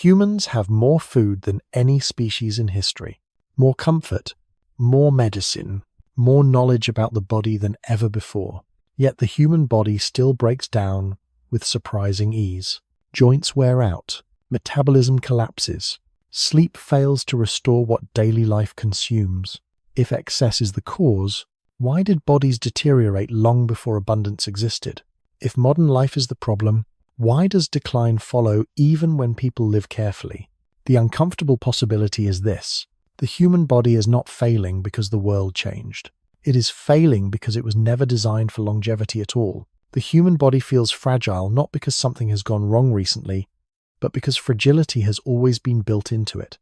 Humans have more food than any species in history, more comfort, more medicine, more knowledge about the body than ever before. Yet the human body still breaks down with surprising ease. Joints wear out, metabolism collapses, sleep fails to restore what daily life consumes. If excess is the cause, why did bodies deteriorate long before abundance existed? If modern life is the problem, why does decline follow even when people live carefully? The uncomfortable possibility is this: the human body is not failing because the world changed. It is failing because it was never designed for longevity at all. The human body feels fragile not because something has gone wrong recently, but because fragility has always been built into it.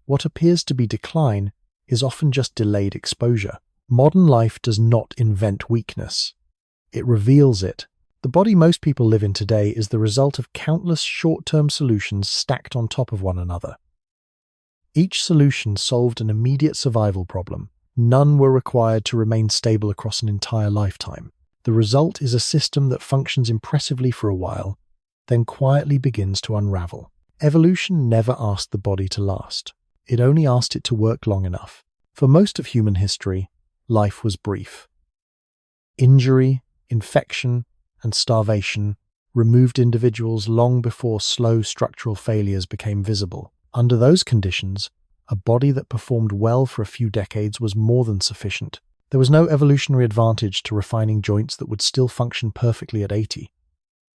What appears to be decline is often just delayed exposure. Modern life does not invent weakness. It reveals it. The body most people live in today is the result of countless short-term solutions stacked on top of one another. Each solution solved an immediate survival problem. None were required to remain stable across an entire lifetime. The result is a system that functions impressively for a while, then quietly begins to unravel. Evolution never asked the body to last. It only asked it to work long enough. For most of human history, life was brief. Injury, infection, and starvation removed individuals long before slow structural failures became visible. Under those conditions, a body that performed well for a few decades was more than sufficient. There was no evolutionary advantage to refining joints that would still function perfectly at 80,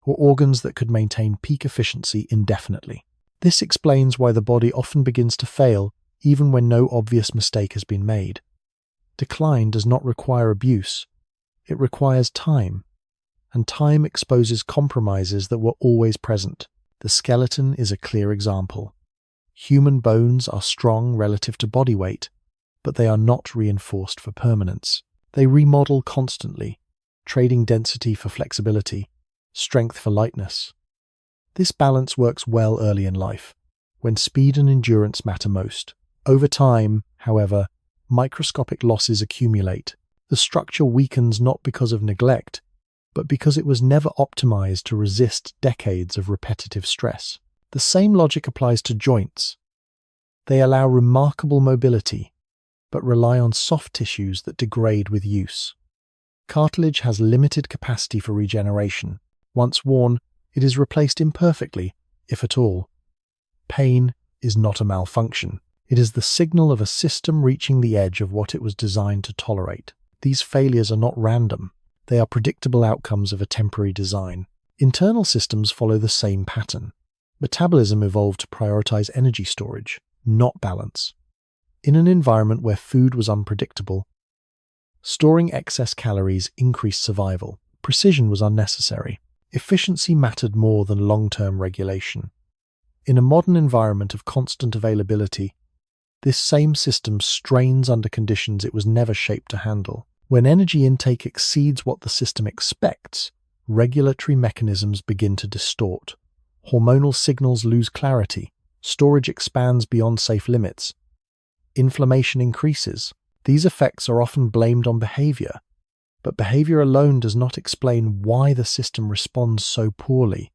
or organs that could maintain peak efficiency indefinitely. This explains why the body often begins to fail even when no obvious mistake has been made. Decline does not require abuse. It requires time. And time exposes compromises that were always present. The skeleton is a clear example. Human bones are strong relative to body weight, but they are not reinforced for permanence. They remodel constantly, trading density for flexibility, strength for lightness. This balance works well early in life, when speed and endurance matter most. Over time, however, microscopic losses accumulate. The structure weakens not because of neglect, but because it was never optimized to resist decades of repetitive stress. The same logic applies to joints. They allow remarkable mobility, but rely on soft tissues that degrade with use. Cartilage has limited capacity for regeneration. Once worn, it is replaced imperfectly, if at all. Pain is not a malfunction. It is the signal of a system reaching the edge of what it was designed to tolerate. These failures are not random. They are predictable outcomes of a temporary design. Internal systems follow the same pattern. Metabolism evolved to prioritize energy storage, not balance. In an environment where food was unpredictable, storing excess calories increased survival. Precision was unnecessary. Efficiency mattered more than long-term regulation. In a modern environment of constant availability, this same system strains under conditions it was never shaped to handle. When energy intake exceeds what the system expects, regulatory mechanisms begin to distort. Hormonal signals lose clarity. Storage expands beyond safe limits. Inflammation increases. These effects are often blamed on behavior, but behavior alone does not explain why the system responds so poorly.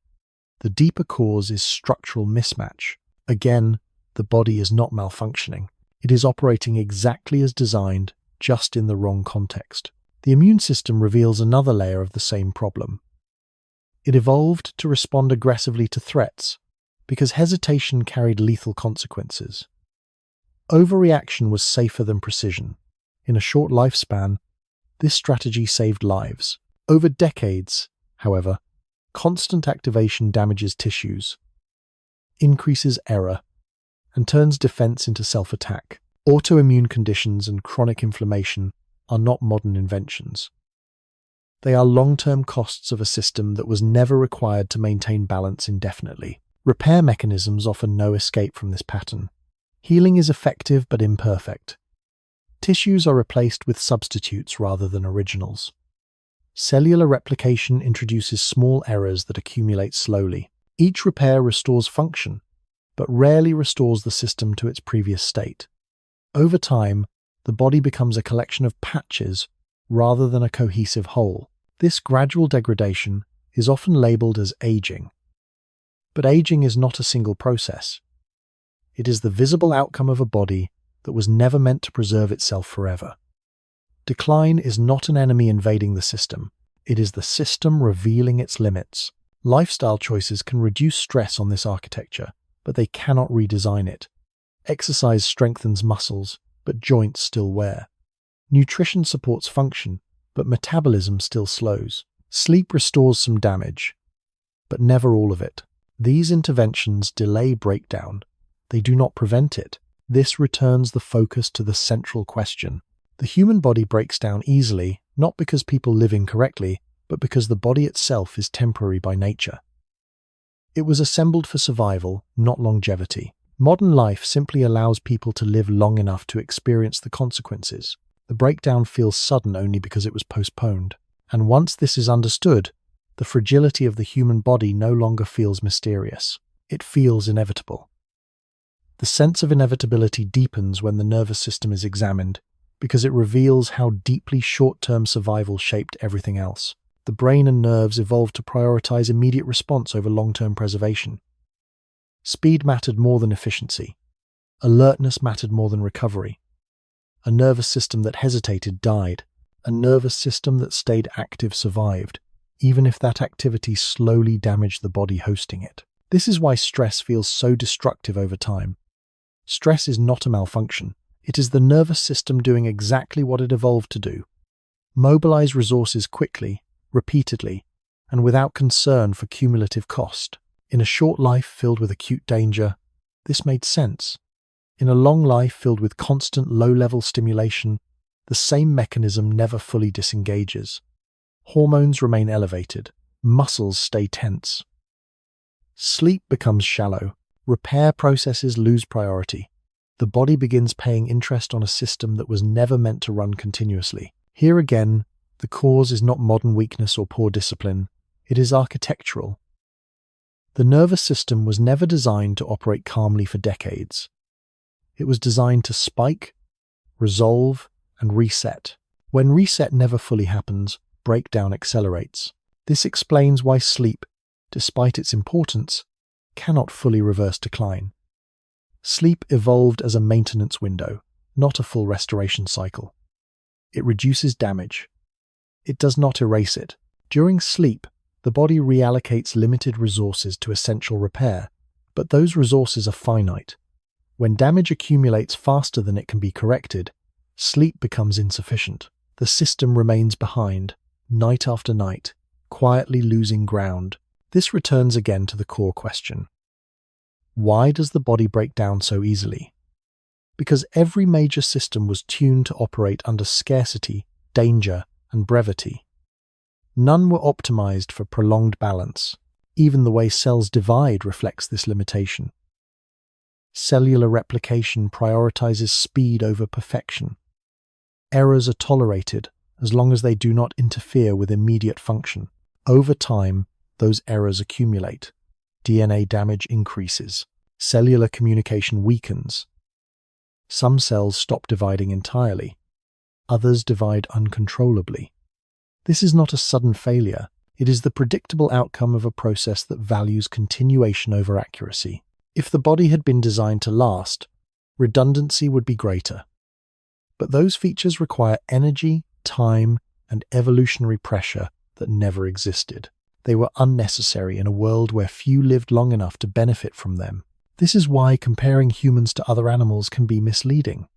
The deeper cause is structural mismatch. Again, the body is not malfunctioning. It is operating exactly as designed, just in the wrong context. The immune system reveals another layer of the same problem. It evolved to respond aggressively to threats, because hesitation carried lethal consequences. Overreaction was safer than precision. In a short lifespan, this strategy saved lives. Over decades, however, constant activation damages tissues, increases error, and turns defense into self-attack. Autoimmune conditions and chronic inflammation are not modern inventions. They are long-term costs of a system that was never required to maintain balance indefinitely. Repair mechanisms offer no escape from this pattern. Healing is effective but imperfect. Tissues are replaced with substitutes rather than originals. Cellular replication introduces small errors that accumulate slowly. Each repair restores function, but rarely restores the system to its previous state. Over time, the body becomes a collection of patches rather than a cohesive whole. This gradual degradation is often labeled as aging. But aging is not a single process. It is the visible outcome of a body that was never meant to preserve itself forever. Decline is not an enemy invading the system. It is the system revealing its limits. Lifestyle choices can reduce stress on this architecture, but they cannot redesign it. Exercise strengthens muscles, but joints still wear. Nutrition supports function, but metabolism still slows. Sleep restores some damage, but never all of it. These interventions delay breakdown. They do not prevent it. This returns the focus to the central question. The human body breaks down easily, not because people live incorrectly, but because the body itself is temporary by nature. It was assembled for survival, not longevity. Modern life simply allows people to live long enough to experience the consequences. The breakdown feels sudden only because it was postponed. And once this is understood, the fragility of the human body no longer feels mysterious. It feels inevitable. The sense of inevitability deepens when the nervous system is examined, because it reveals how deeply short-term survival shaped everything else. The brain and nerves evolved to prioritize immediate response over long-term preservation. Speed mattered more than efficiency. Alertness mattered more than recovery. A nervous system that hesitated died. A nervous system that stayed active survived, even if that activity slowly damaged the body hosting it. This is why stress feels so destructive over time. Stress is not a malfunction. It is the nervous system doing exactly what it evolved to do. Mobilize resources quickly, repeatedly, and without concern for cumulative cost. In a short life filled with acute danger, this made sense. In a long life filled with constant low-level stimulation, the same mechanism never fully disengages. Hormones remain elevated, muscles stay tense. Sleep becomes shallow, repair processes lose priority. The body begins paying interest on a system that was never meant to run continuously. Here again, the cause is not modern weakness or poor discipline, it is architectural. The nervous system was never designed to operate calmly for decades. It was designed to spike, resolve, and reset. When reset never fully happens, breakdown accelerates. This explains why sleep, despite its importance, cannot fully reverse decline. Sleep evolved as a maintenance window, not a full restoration cycle. It reduces damage. It does not erase it. During sleep, the body reallocates limited resources to essential repair, but those resources are finite. When damage accumulates faster than it can be corrected, sleep becomes insufficient. The system remains behind, night after night, quietly losing ground. This returns again to the core question. Why does the body break down so easily? Because every major system was tuned to operate under scarcity, danger, and brevity. None were optimized for prolonged balance. Even the way cells divide reflects this limitation. Cellular replication prioritizes speed over perfection. Errors are tolerated as long as they do not interfere with immediate function. Over time, those errors accumulate. DNA damage increases. Cellular communication weakens. Some cells stop dividing entirely. Others divide uncontrollably. This is not a sudden failure. It is the predictable outcome of a process that values continuation over accuracy. If the body had been designed to last, redundancy would be greater. But those features require energy, time, and evolutionary pressure that never existed. They were unnecessary in a world where few lived long enough to benefit from them. This is why comparing humans to other animals can be misleading.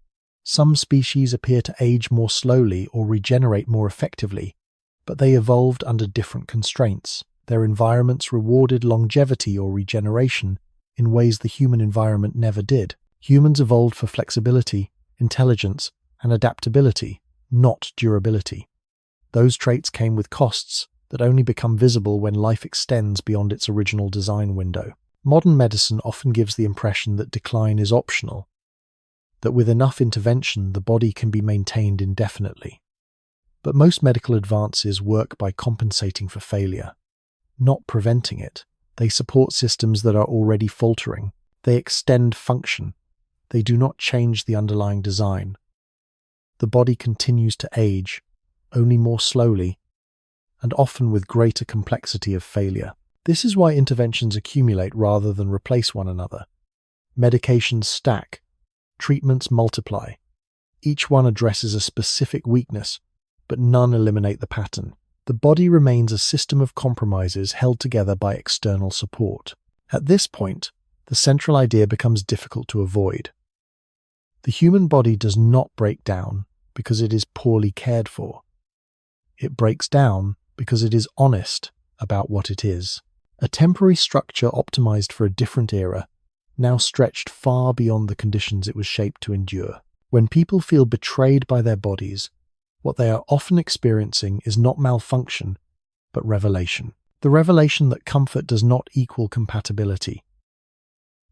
Some species appear to age more slowly or regenerate more effectively, but they evolved under different constraints. Their environments rewarded longevity or regeneration in ways the human environment never did. Humans evolved for flexibility, intelligence, and adaptability, not durability. Those traits came with costs that only become visible when life extends beyond its original design window. Modern medicine often gives the impression that decline is optional, that with enough intervention the body can be maintained indefinitely. But most medical advances work by compensating for failure, not preventing it. They support systems that are already faltering. They extend function. They do not change the underlying design. The body continues to age, only more slowly, and often with greater complexity of failure. This is why interventions accumulate rather than replace one another. Medications stack, treatments multiply. Each one addresses a specific weakness, but none eliminate the pattern. The body remains a system of compromises held together by external support. At this point, the central idea becomes difficult to avoid. The human body does not break down because it is poorly cared for. It breaks down because it is honest about what it is. A temporary structure optimized for a different era, now stretched far beyond the conditions it was shaped to endure. When people feel betrayed by their bodies, what they are often experiencing is not malfunction, but revelation. The revelation that comfort does not equal compatibility.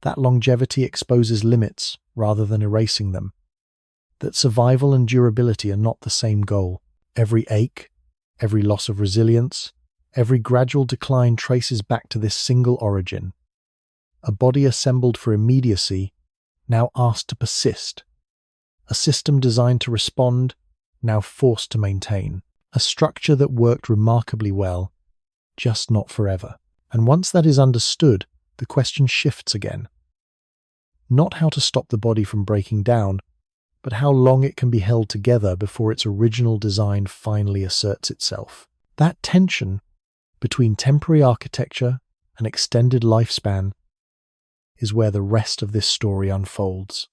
That longevity exposes limits rather than erasing them. That survival and durability are not the same goal. Every ache, every loss of resilience, every gradual decline traces back to this single origin. A body assembled for immediacy, now asked to persist. A system designed to respond, now forced to maintain. A structure that worked remarkably well, just not forever. And once that is understood, the question shifts again. Not how to stop the body from breaking down, but how long it can be held together before its original design finally asserts itself. That tension between temporary architecture and extended lifespan is where the rest of this story unfolds.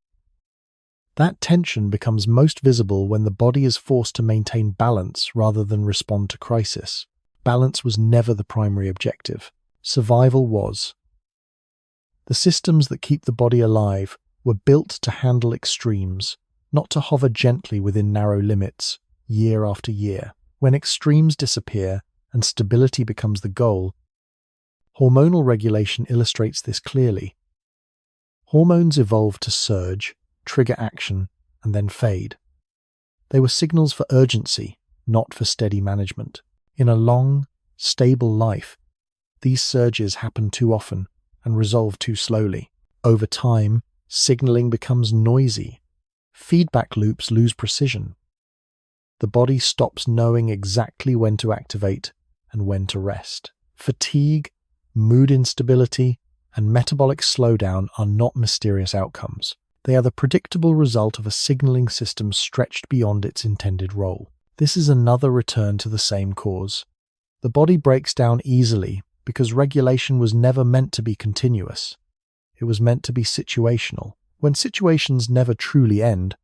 That tension becomes most visible when the body is forced to maintain balance rather than respond to crisis. Balance was never the primary objective. Survival was. The systems that keep the body alive were built to handle extremes, not to hover gently within narrow limits, year after year. When extremes disappear and stability becomes the goal, hormonal regulation illustrates this clearly. Hormones evolved to surge, trigger action, and then fade. They were signals for urgency, not for steady management. In a long, stable life, these surges happen too often and resolve too slowly. Over time, signaling becomes noisy. Feedback loops lose precision. The body stops knowing exactly when to activate and when to rest. Fatigue, mood instability, and metabolic slowdown are not mysterious outcomes. They are the predictable result of a signaling system stretched beyond its intended role. This is another return to the same cause. The body breaks down easily because regulation was never meant to be continuous. It was meant to be situational. When situations never truly end,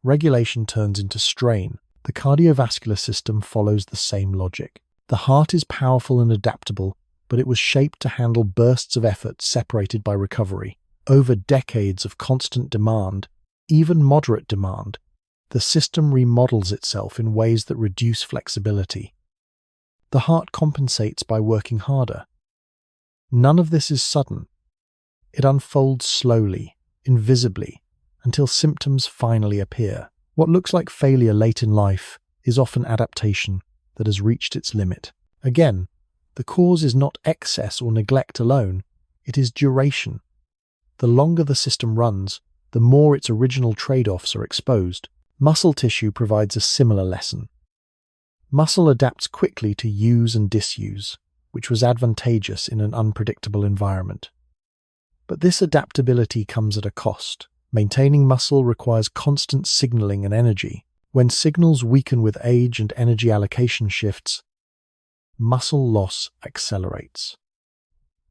regulation turns into strain. The cardiovascular system follows the same logic. The heart is powerful and adaptable, but it was shaped to handle bursts of effort separated by recovery. Over decades of constant demand, even moderate demand, the system remodels itself in ways that reduce flexibility. The heart compensates by working harder. None of this is sudden. It unfolds slowly, invisibly, until symptoms finally appear. What looks like failure late in life is often adaptation that has reached its limit. Again, the cause is not excess or neglect alone, it is duration. The longer the system runs, the more its original trade-offs are exposed. Muscle tissue provides a similar lesson. Muscle adapts quickly to use and disuse, which was advantageous in an unpredictable environment. But this adaptability comes at a cost. Maintaining muscle requires constant signaling and energy. When signals weaken with age and energy allocation shifts, muscle loss accelerates.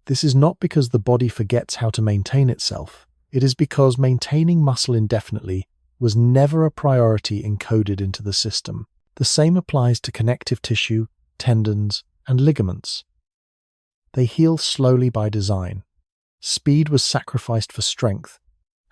This is not because the body forgets how to maintain itself. It is because maintaining muscle indefinitely was never a priority encoded into the system. The same applies to connective tissue, tendons, and ligaments. They heal slowly by design. Speed was sacrificed for strength,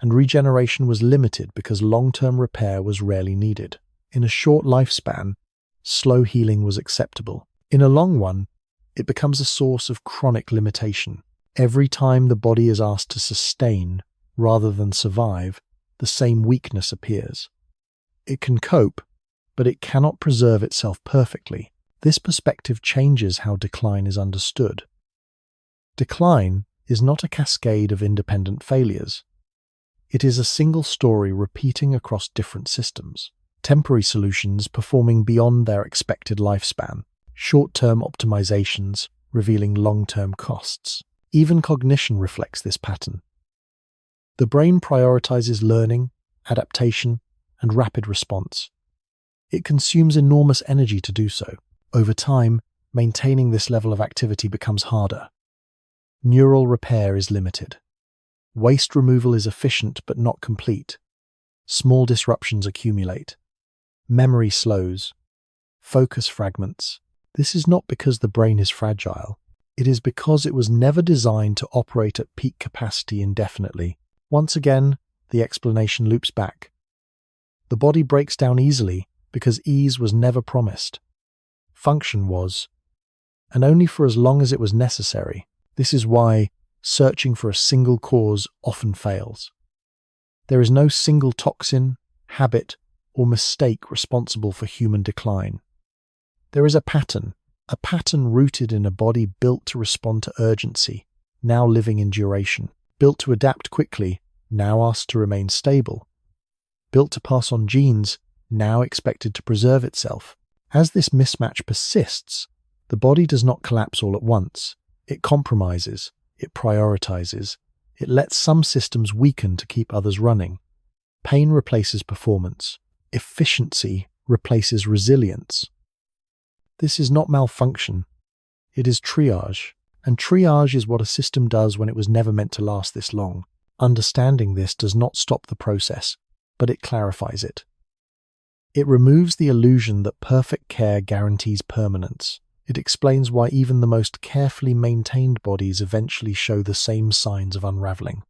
and regeneration was limited because long-term repair was rarely needed. In a short lifespan, slow healing was acceptable. In a long one, it becomes a source of chronic limitation. Every time the body is asked to sustain rather than survive, the same weakness appears. It can cope, but it cannot preserve itself perfectly. This perspective changes how decline is understood. Decline is not a cascade of independent failures. It is a single story repeating across different systems. Temporary solutions performing beyond their expected lifespan. Short-term optimizations revealing long-term costs. Even cognition reflects this pattern. The brain prioritizes learning, adaptation, and rapid response. It consumes enormous energy to do so. Over time, maintaining this level of activity becomes harder. Neural repair is limited. Waste removal is efficient but not complete. Small disruptions accumulate. Memory slows. Focus fragments. This is not because the brain is fragile. It is because it was never designed to operate at peak capacity indefinitely. Once again, the explanation loops back. The body breaks down easily because ease was never promised. Function was, and only for as long as it was necessary. This is why searching for a single cause often fails. There is no single toxin, habit, or mistake responsible for human decline. There is a pattern rooted in a body built to respond to urgency, now living in duration, built to adapt quickly, now asked to remain stable, built to pass on genes, now expected to preserve itself. As this mismatch persists, the body does not collapse all at once. It compromises, it prioritizes, it lets some systems weaken to keep others running. Pain replaces performance. Efficiency replaces resilience. This is not malfunction. It is triage. And triage is what a system does when it was never meant to last this long. Understanding this does not stop the process, but it clarifies it. It removes the illusion that perfect care guarantees permanence. It explains why even the most carefully maintained bodies eventually show the same signs of unraveling.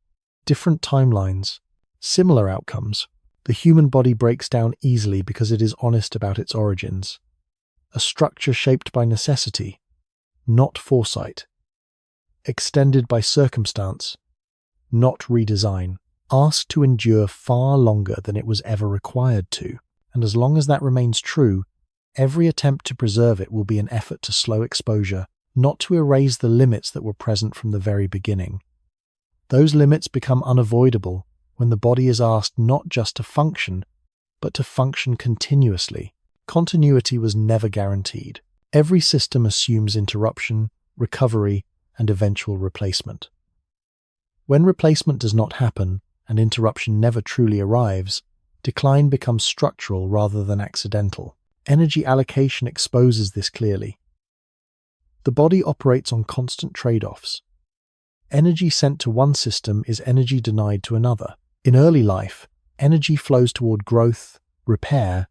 Different timelines, similar outcomes. The human body breaks down easily because it is honest about its origins. A structure shaped by necessity, not foresight. Extended by circumstance, not redesign. Asked to endure far longer than it was ever required to. And as long as that remains true, every attempt to preserve it will be an effort to slow exposure, not to erase the limits that were present from the very beginning. Those limits become unavoidable when the body is asked not just to function, but to function continuously. Continuity was never guaranteed. Every system assumes interruption, recovery, and eventual replacement. When replacement does not happen, and interruption never truly arrives, decline becomes structural rather than accidental. Energy allocation exposes this clearly. The body operates on constant trade-offs. Energy sent to one system is energy denied to another. In early life, energy flows toward growth, repair,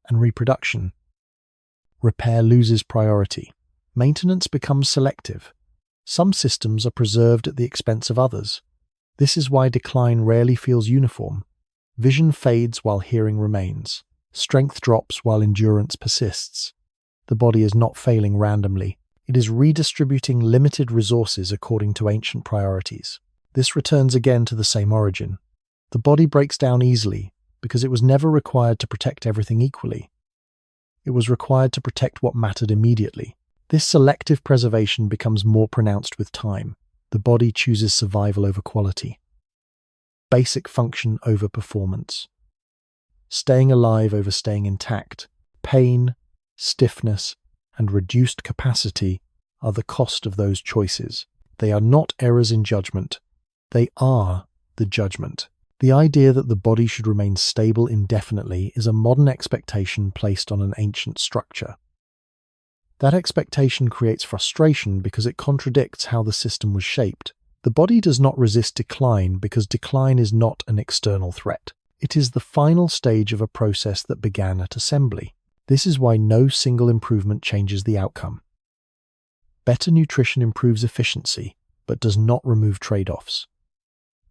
and reproduction. Repair loses priority. Maintenance becomes selective. Some systems are preserved at the expense of others. This is why decline rarely feels uniform. Vision fades while hearing remains. Strength drops while endurance persists. The body is not failing randomly. It is redistributing limited resources according to ancient priorities. This returns again to the same origin. The body breaks down easily because it was never required to protect everything equally. It was required to protect what mattered immediately. This selective preservation becomes more pronounced with time. The body chooses survival over quality. Basic function over performance. Staying alive over staying intact. Pain, stiffness, and reduced capacity are the cost of those choices. They are not errors in judgment. They are the judgment. The idea that the body should remain stable indefinitely is a modern expectation placed on an ancient structure. That expectation creates frustration because it contradicts how the system was shaped. The body does not resist decline because decline is not an external threat. It is the final stage of a process that began at assembly. This is why no single improvement changes the outcome. Better nutrition improves efficiency, but does not remove trade-offs.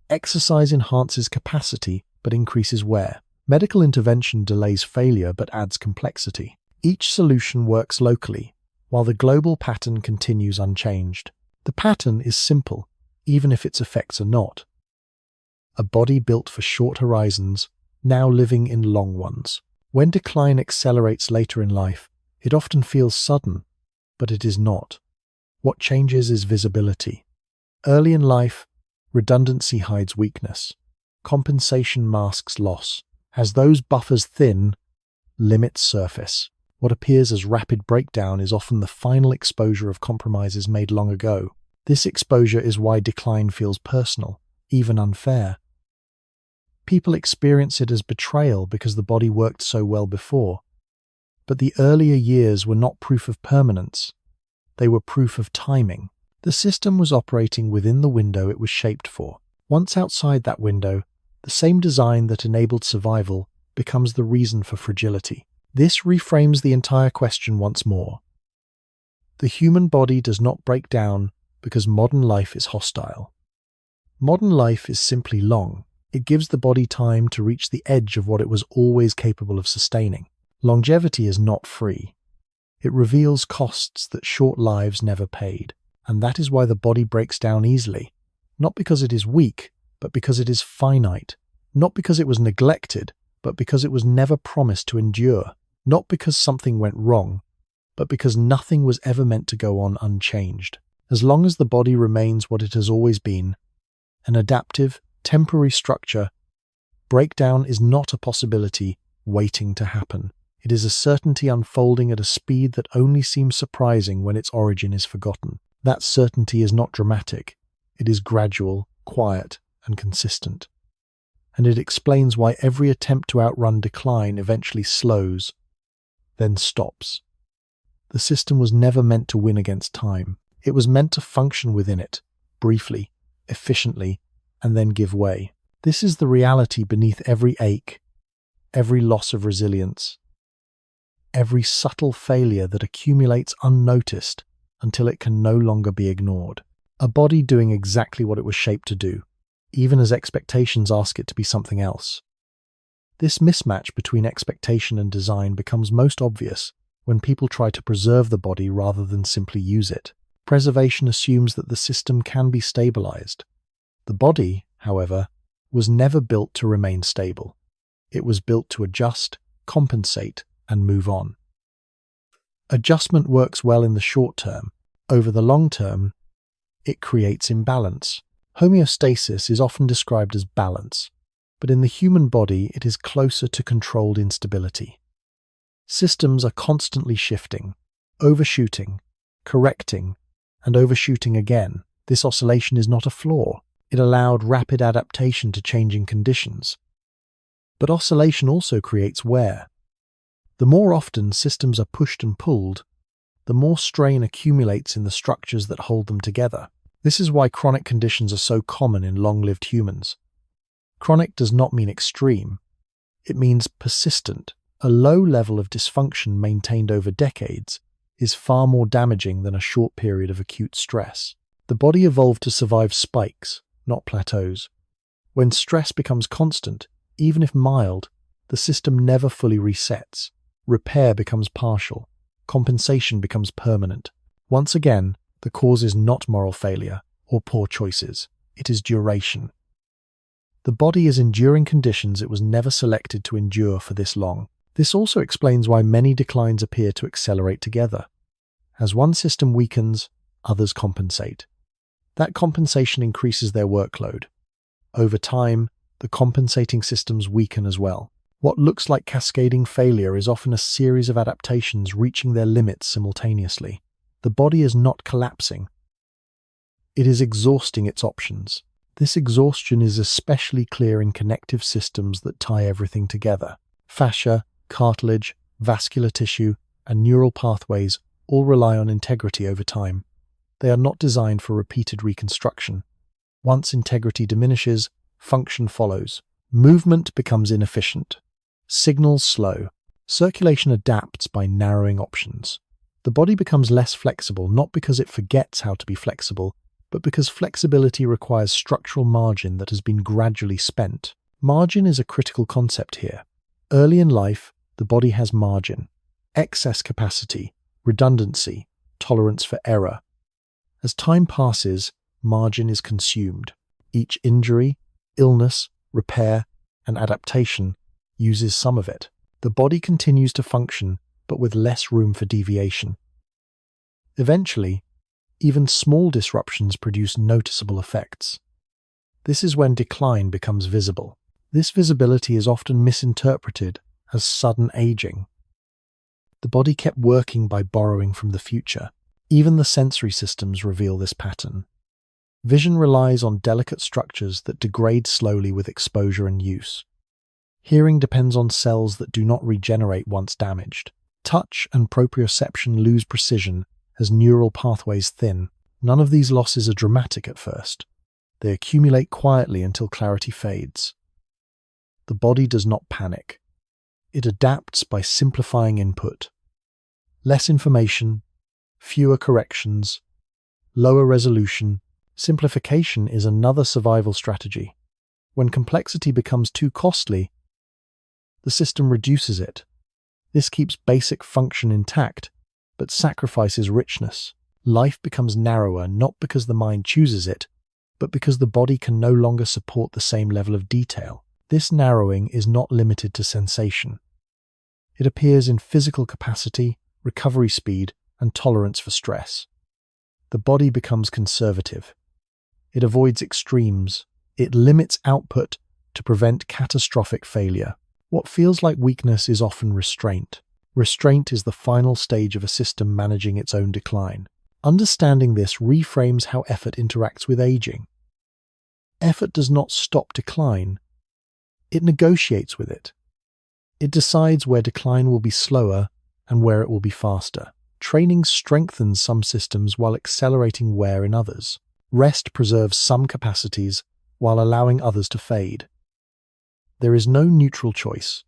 Exercise enhances capacity, but increases wear. Medical intervention delays failure, but adds complexity. Each solution works locally, while the global pattern continues unchanged. The pattern is simple, even if its effects are not. A body built for short horizons, now living in long ones. When decline accelerates later in life, it often feels sudden, but it is not. What changes is visibility. Early in life, redundancy hides weakness. Compensation masks loss. As those buffers thin, limits surface. What appears as rapid breakdown is often the final exposure of compromises made long ago. This exposure is why decline feels personal, even unfair. People experience it as betrayal because the body worked so well before. But the earlier years were not proof of permanence. They were proof of timing. The system was operating within the window it was shaped for. Once outside that window, the same design that enabled survival becomes the reason for fragility. This reframes the entire question once more. The human body does not break down because modern life is hostile. Modern life is simply long. It gives the body time to reach the edge of what it was always capable of sustaining. Longevity is not free. It reveals costs that short lives never paid, and that is why the body breaks down easily. Not because it is weak, but because it is finite. Not because it was neglected, but because it was never promised to endure. Not because something went wrong, but because nothing was ever meant to go on unchanged. As long as the body remains what it has always been, an adaptive, temporary structure, breakdown is not a possibility waiting to happen. It is a certainty unfolding at a speed that only seems surprising when its origin is forgotten. That certainty is not dramatic. It is gradual, quiet, and consistent. And it explains why every attempt to outrun decline eventually slows, then stops. The system was never meant to win against time. It was meant to function within it, briefly, efficiently, and then give way. This is the reality beneath every ache, every loss of resilience, every subtle failure that accumulates unnoticed until it can no longer be ignored. A body doing exactly what it was shaped to do, even as expectations ask it to be something else. This mismatch between expectation and design becomes most obvious when people try to preserve the body rather than simply use it. Preservation assumes that the system can be stabilized. The body, however, was never built to remain stable. It was built to adjust, compensate, and move on. Adjustment works well in the short term. Over the long term, it creates imbalance. Homeostasis is often described as balance, but in the human body it is closer to controlled instability. Systems are constantly shifting, overshooting, correcting, and overshooting again. This oscillation is not a flaw. It allowed rapid adaptation to changing conditions. But oscillation also creates wear. The more often systems are pushed and pulled, the more strain accumulates in the structures that hold them together. This is why chronic conditions are so common in long-lived humans. Chronic does not mean extreme. It means persistent. A low level of dysfunction maintained over decades is far more damaging than a short period of acute stress. The body evolved to survive spikes, not plateaus. When stress becomes constant, even if mild, the system never fully resets. Repair becomes partial. Compensation becomes permanent. Once again, the cause is not moral failure or poor choices. It is duration. The body is enduring conditions it was never selected to endure for this long. This also explains why many declines appear to accelerate together. As one system weakens, others compensate. That compensation increases their workload. Over time, the compensating systems weaken as well. What looks like cascading failure is often a series of adaptations reaching their limits simultaneously. The body is not collapsing. It is exhausting its options. This exhaustion is especially clear in connective systems that tie everything together. Fascia, cartilage, vascular tissue, and neural pathways all rely on integrity over time. They are not designed for repeated reconstruction. Once integrity diminishes, function follows. Movement becomes inefficient. Signals slow. Circulation adapts by narrowing options. The body becomes less flexible not because it forgets how to be flexible, but because flexibility requires structural margin that has been gradually spent. Margin is a critical concept here. Early in life, the body has margin, excess capacity, redundancy, tolerance for error. As time passes, margin is consumed. Each injury, illness, repair, and adaptation uses some of it. The body continues to function, but with less room for deviation. Eventually, even small disruptions produce noticeable effects. This is when decline becomes visible. This visibility is often misinterpreted as sudden aging. The body kept working by borrowing from the future. Even the sensory systems reveal this pattern. Vision relies on delicate structures that degrade slowly with exposure and use. Hearing depends on cells that do not regenerate once damaged. Touch and proprioception lose precision as neural pathways thin. None of these losses are dramatic at first. They accumulate quietly until clarity fades. The body does not panic. It adapts by simplifying input. Less information, fewer corrections, lower resolution. Simplification is another survival strategy. When complexity becomes too costly, the system reduces it. This keeps basic function intact, but sacrifices richness. Life becomes narrower not because the mind chooses it, but because the body can no longer support the same level of detail. This narrowing is not limited to sensation. It appears in physical capacity, recovery speed, and tolerance for stress. The body becomes conservative. It avoids extremes. It limits output to prevent catastrophic failure. What feels like weakness is often restraint. Restraint is the final stage of a system managing its own decline. Understanding this reframes how effort interacts with aging. Effort does not stop decline. It negotiates with it. It decides where decline will be slower and where it will be faster. Training strengthens some systems while accelerating wear in others. Rest preserves some capacities while allowing others to fade. There is no neutral choice.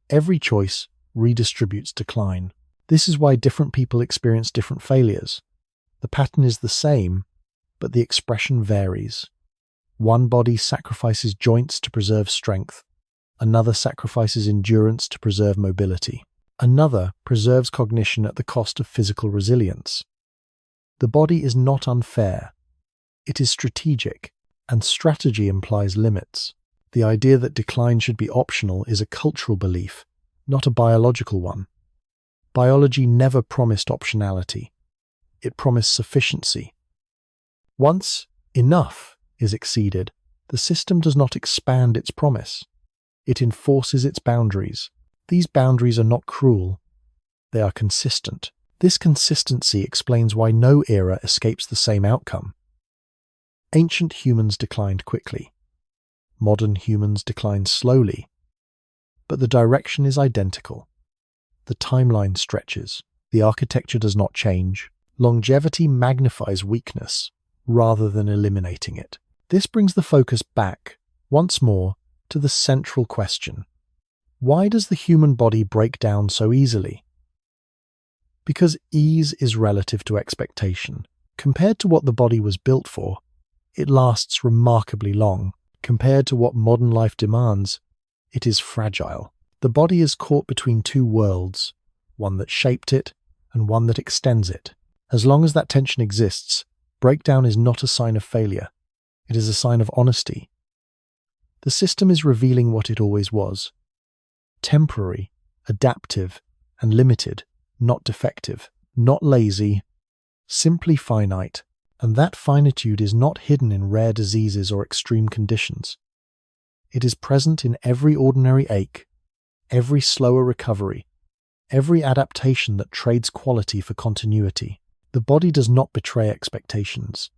Every choice redistributes decline. This is why different people experience different failures. The pattern is the same, but the expression varies. One body sacrifices joints to preserve strength. Another sacrifices endurance to preserve mobility. Another preserves cognition at the cost of physical resilience. The body is not unfair. It is strategic, and strategy implies limits. The idea that decline should be optional is a cultural belief, not a biological one. Biology never promised optionality. It promised sufficiency. Once enough is exceeded, the system does not expand its promise. It enforces its boundaries. These boundaries are not cruel. They are consistent. This consistency explains why no era escapes the same outcome. Ancient humans declined quickly. Modern humans decline slowly. But the direction is identical. The timeline stretches. The architecture does not change. Longevity magnifies weakness rather than eliminating it. This brings the focus back, once more, to the central question. Why does the human body break down so easily? Because ease is relative to expectation. Compared to what the body was built for, it lasts remarkably long. Compared to what modern life demands, it is fragile. The body is caught between two worlds, one that shaped it and one that extends it. As long as that tension exists, breakdown is not a sign of failure. It is a sign of honesty. The system is revealing what it always was. Temporary, adaptive, and limited, not defective, not lazy, simply finite. And that finitude is not hidden in rare diseases or extreme conditions. It is present in every ordinary ache, every slower recovery, every adaptation that trades quality for continuity. The body does not betray expectations.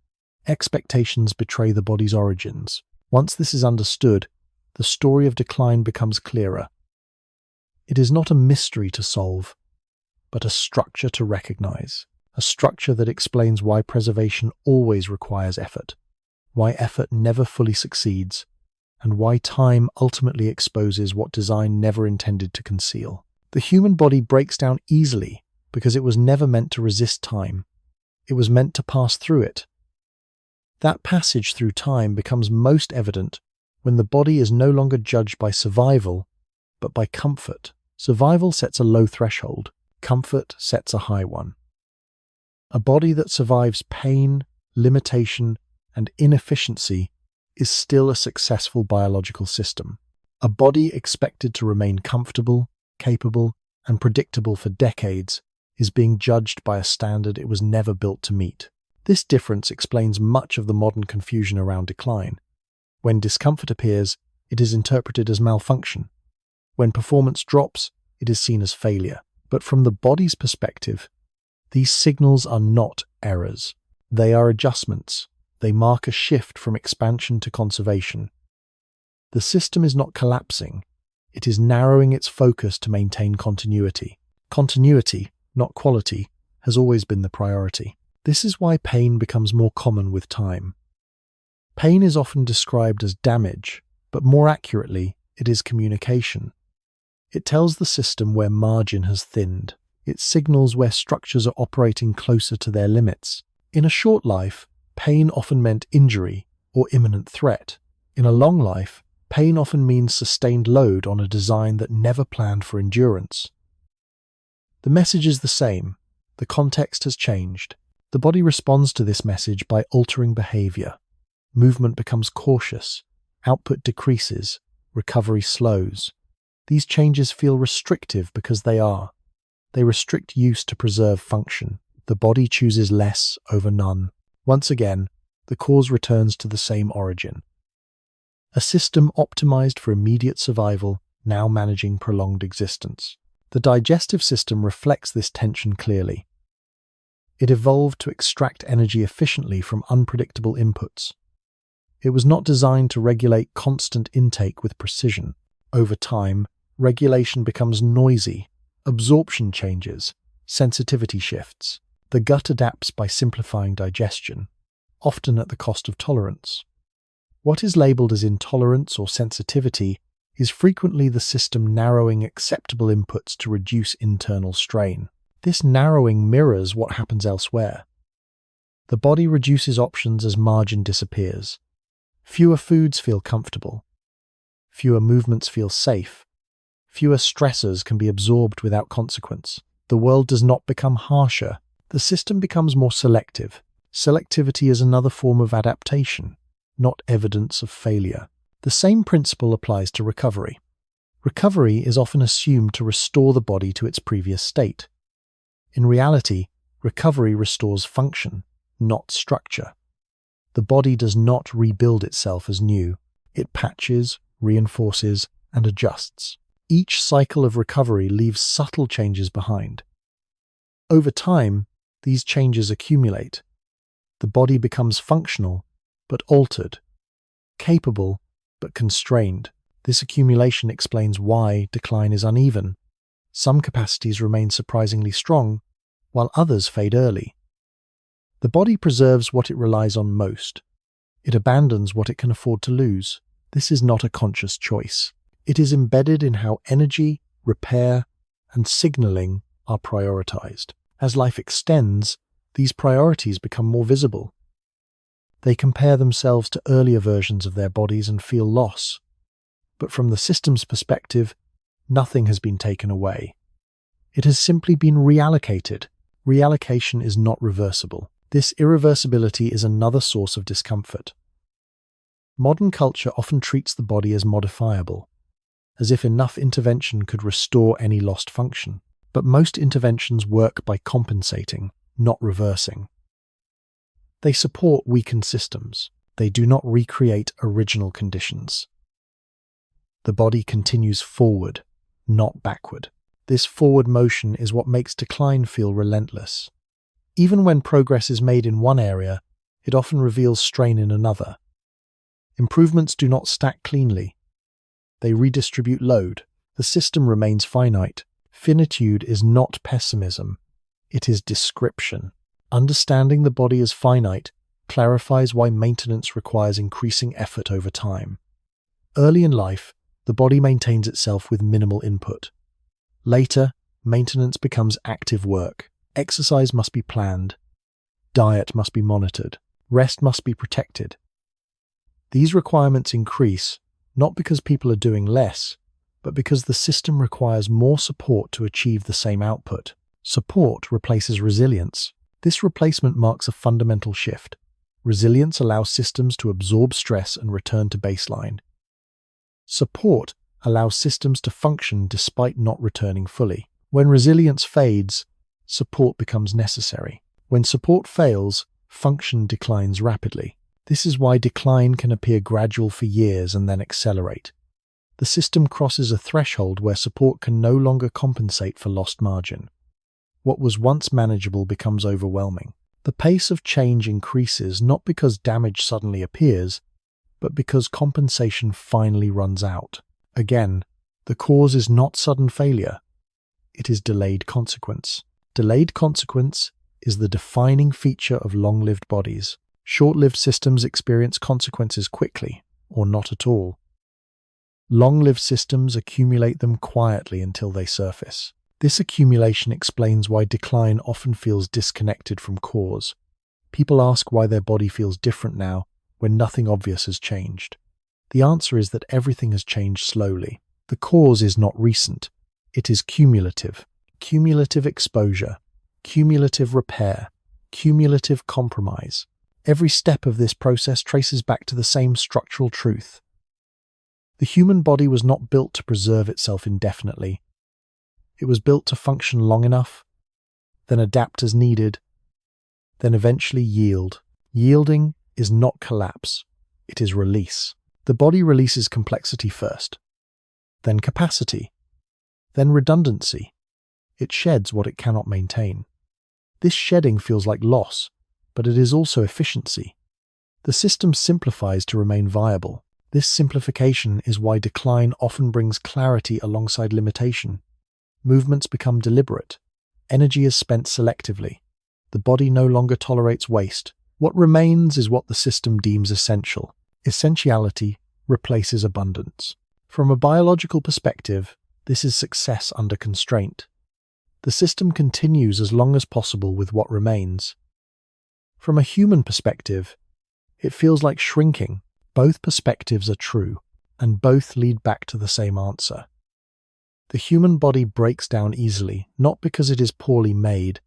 Expectations betray the body's origins. Once this is understood, the story of decline becomes clearer. It is not a mystery to solve, but a structure to recognize. A structure that explains why preservation always requires effort, why effort never fully succeeds, and why time ultimately exposes what design never intended to conceal. The human body breaks down easily because it was never meant to resist time. It was meant to pass through it. That passage through time becomes most evident when the body is no longer judged by survival, but by comfort. Survival sets a low threshold. Comfort sets a high one. A body that survives pain, limitation, and inefficiency is still a successful biological system. A body expected to remain comfortable, capable, and predictable for decades is being judged by a standard it was never built to meet. This difference explains much of the modern confusion around decline. When discomfort appears, it is interpreted as malfunction. When performance drops, it is seen as failure. But from the body's perspective, these signals are not errors. They are adjustments. They mark a shift from expansion to conservation. The system is not collapsing. It is narrowing its focus to maintain continuity. Continuity, not quality, has always been the priority. This is why pain becomes more common with time. Pain is often described as damage, but more accurately, it is communication. It tells the system where margin has thinned. It signals where structures are operating closer to their limits. In a short life, pain often meant injury or imminent threat. In a long life, pain often means sustained load on a design that never planned for endurance. The message is the same. The context has changed. The body responds to this message by altering behavior. Movement becomes cautious. Output decreases. Recovery slows. These changes feel restrictive because they are. They restrict use to preserve function. The body chooses less over none. Once again, the cause returns to the same origin. A system optimized for immediate survival, now managing prolonged existence. The digestive system reflects this tension clearly. It evolved to extract energy efficiently from unpredictable inputs. It was not designed to regulate constant intake with precision. Over time, regulation becomes noisy, absorption changes, sensitivity shifts. The gut adapts by simplifying digestion, often at the cost of tolerance. What is labeled as intolerance or sensitivity is frequently the system narrowing acceptable inputs to reduce internal strain. This narrowing mirrors what happens elsewhere. The body reduces options as margin disappears. Fewer foods feel comfortable. Fewer movements feel safe. Fewer stressors can be absorbed without consequence. The world does not become harsher. The system becomes more selective. Selectivity is another form of adaptation, not evidence of failure. The same principle applies to recovery. Recovery is often assumed to restore the body to its previous state. In reality, recovery restores function, not structure. The body does not rebuild itself as new. It patches, reinforces, and adjusts. Each cycle of recovery leaves subtle changes behind. Over time, these changes accumulate. The body becomes functional, but altered, capable, but constrained. This accumulation explains why decline is uneven. Some capacities remain surprisingly strong, while others fade early. The body preserves what it relies on most. It abandons what it can afford to lose. This is not a conscious choice. It is embedded in how energy, repair, and signaling are prioritized. As life extends, these priorities become more visible. They compare themselves to earlier versions of their bodies and feel loss. But from the system's perspective, nothing has been taken away. It has simply been reallocated. Reallocation is not reversible. This irreversibility is another source of discomfort. Modern culture often treats the body as modifiable, as if enough intervention could restore any lost function. But most interventions work by compensating, not reversing. They support weakened systems. They do not recreate original conditions. The body continues forward, not backward. This forward motion is what makes decline feel relentless. Even when progress is made in one area, it often reveals strain in another. Improvements do not stack cleanly. They redistribute load. The system remains finite. Finitude is not pessimism. It is description. Understanding the body as finite clarifies why maintenance requires increasing effort over time. Early in life, the body maintains itself with minimal input. Later, maintenance becomes active work. Exercise must be planned. Diet must be monitored. Rest must be protected. These requirements increase, not because people are doing less, but because the system requires more support to achieve the same output. Support replaces resilience. This replacement marks a fundamental shift. Resilience allows systems to absorb stress and return to baseline. Support allows systems to function despite not returning fully. When resilience fades, support becomes necessary. When support fails, function declines rapidly. This is why decline can appear gradual for years and then accelerate. The system crosses a threshold where support can no longer compensate for lost margin. What was once manageable becomes overwhelming. The pace of change increases not because damage suddenly appears, but because compensation finally runs out. Again, the cause is not sudden failure, it is delayed consequence. Delayed consequence is the defining feature of long-lived bodies. Short-lived systems experience consequences quickly, or not at all. Long-lived systems accumulate them quietly until they surface. This accumulation explains why decline often feels disconnected from cause. People ask why their body feels different now when nothing obvious has changed. The answer is that everything has changed slowly. The cause is not recent. It is cumulative. Cumulative exposure, cumulative repair, cumulative compromise. Every step of this process traces back to the same structural truth. The human body was not built to preserve itself indefinitely. It was built to function long enough, then adapt as needed, then eventually yield. Yielding is not collapse, it is release. The body releases complexity first, then capacity, then redundancy. It sheds what it cannot maintain. This shedding feels like loss, but it is also efficiency. The system simplifies to remain viable. This simplification is why decline often brings clarity alongside limitation. Movements become deliberate. Energy is spent selectively. The body no longer tolerates waste. What remains is what the system deems essential. Essentiality replaces abundance. From a biological perspective, this is success under constraint. The system continues as long as possible with what remains. From a human perspective, it feels like shrinking. Both perspectives are true, and both lead back to the same answer. The human body breaks down easily, not because it is poorly made,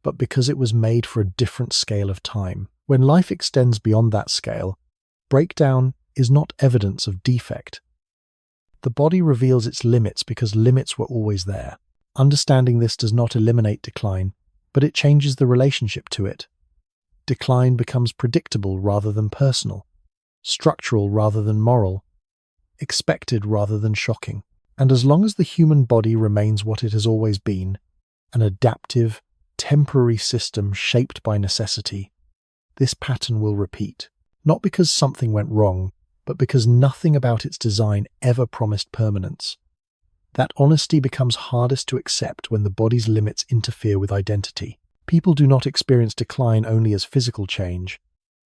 but because it was made for a different scale of time. When life extends beyond that scale, breakdown is not evidence of defect. The body reveals its limits because limits were always there. Understanding this does not eliminate decline, but it changes the relationship to it. Decline becomes predictable rather than personal, structural rather than moral, expected rather than shocking. And as long as the human body remains what it has always been, an adaptive, temporary system shaped by necessity, this pattern will repeat. Not because something went wrong, but because nothing about its design ever promised permanence. That honesty becomes hardest to accept when the body's limits interfere with identity. People do not experience decline only as physical change,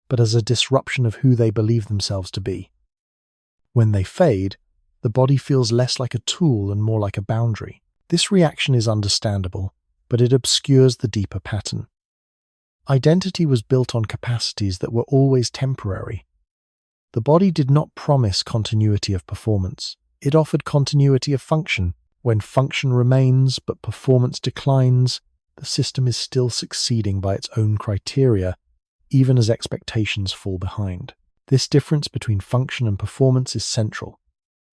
but as a disruption of who they believe themselves to be. When they fade, the body feels less like a tool and more like a boundary. This reaction is understandable, but it obscures the deeper pattern. Identity was built on capacities that were always temporary. The body did not promise continuity of performance. It offered continuity of function. When function remains but performance declines, the system is still succeeding by its own criteria, even as expectations fall behind. This difference between function and performance is central.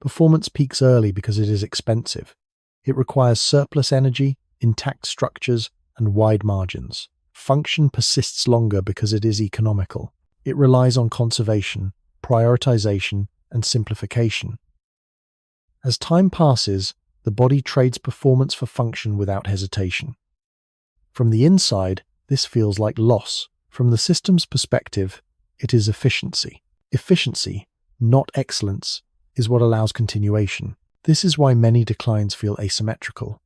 Performance peaks early because it is expensive. It requires surplus energy, intact structures, and wide margins. Function persists longer because it is economical. It relies on conservation, prioritization, and simplification. As time passes, the body trades performance for function without hesitation. From the inside, this feels like loss. From the system's perspective, it is efficiency. Efficiency, not excellence, is what allows continuation. This is why many declines feel asymmetrical.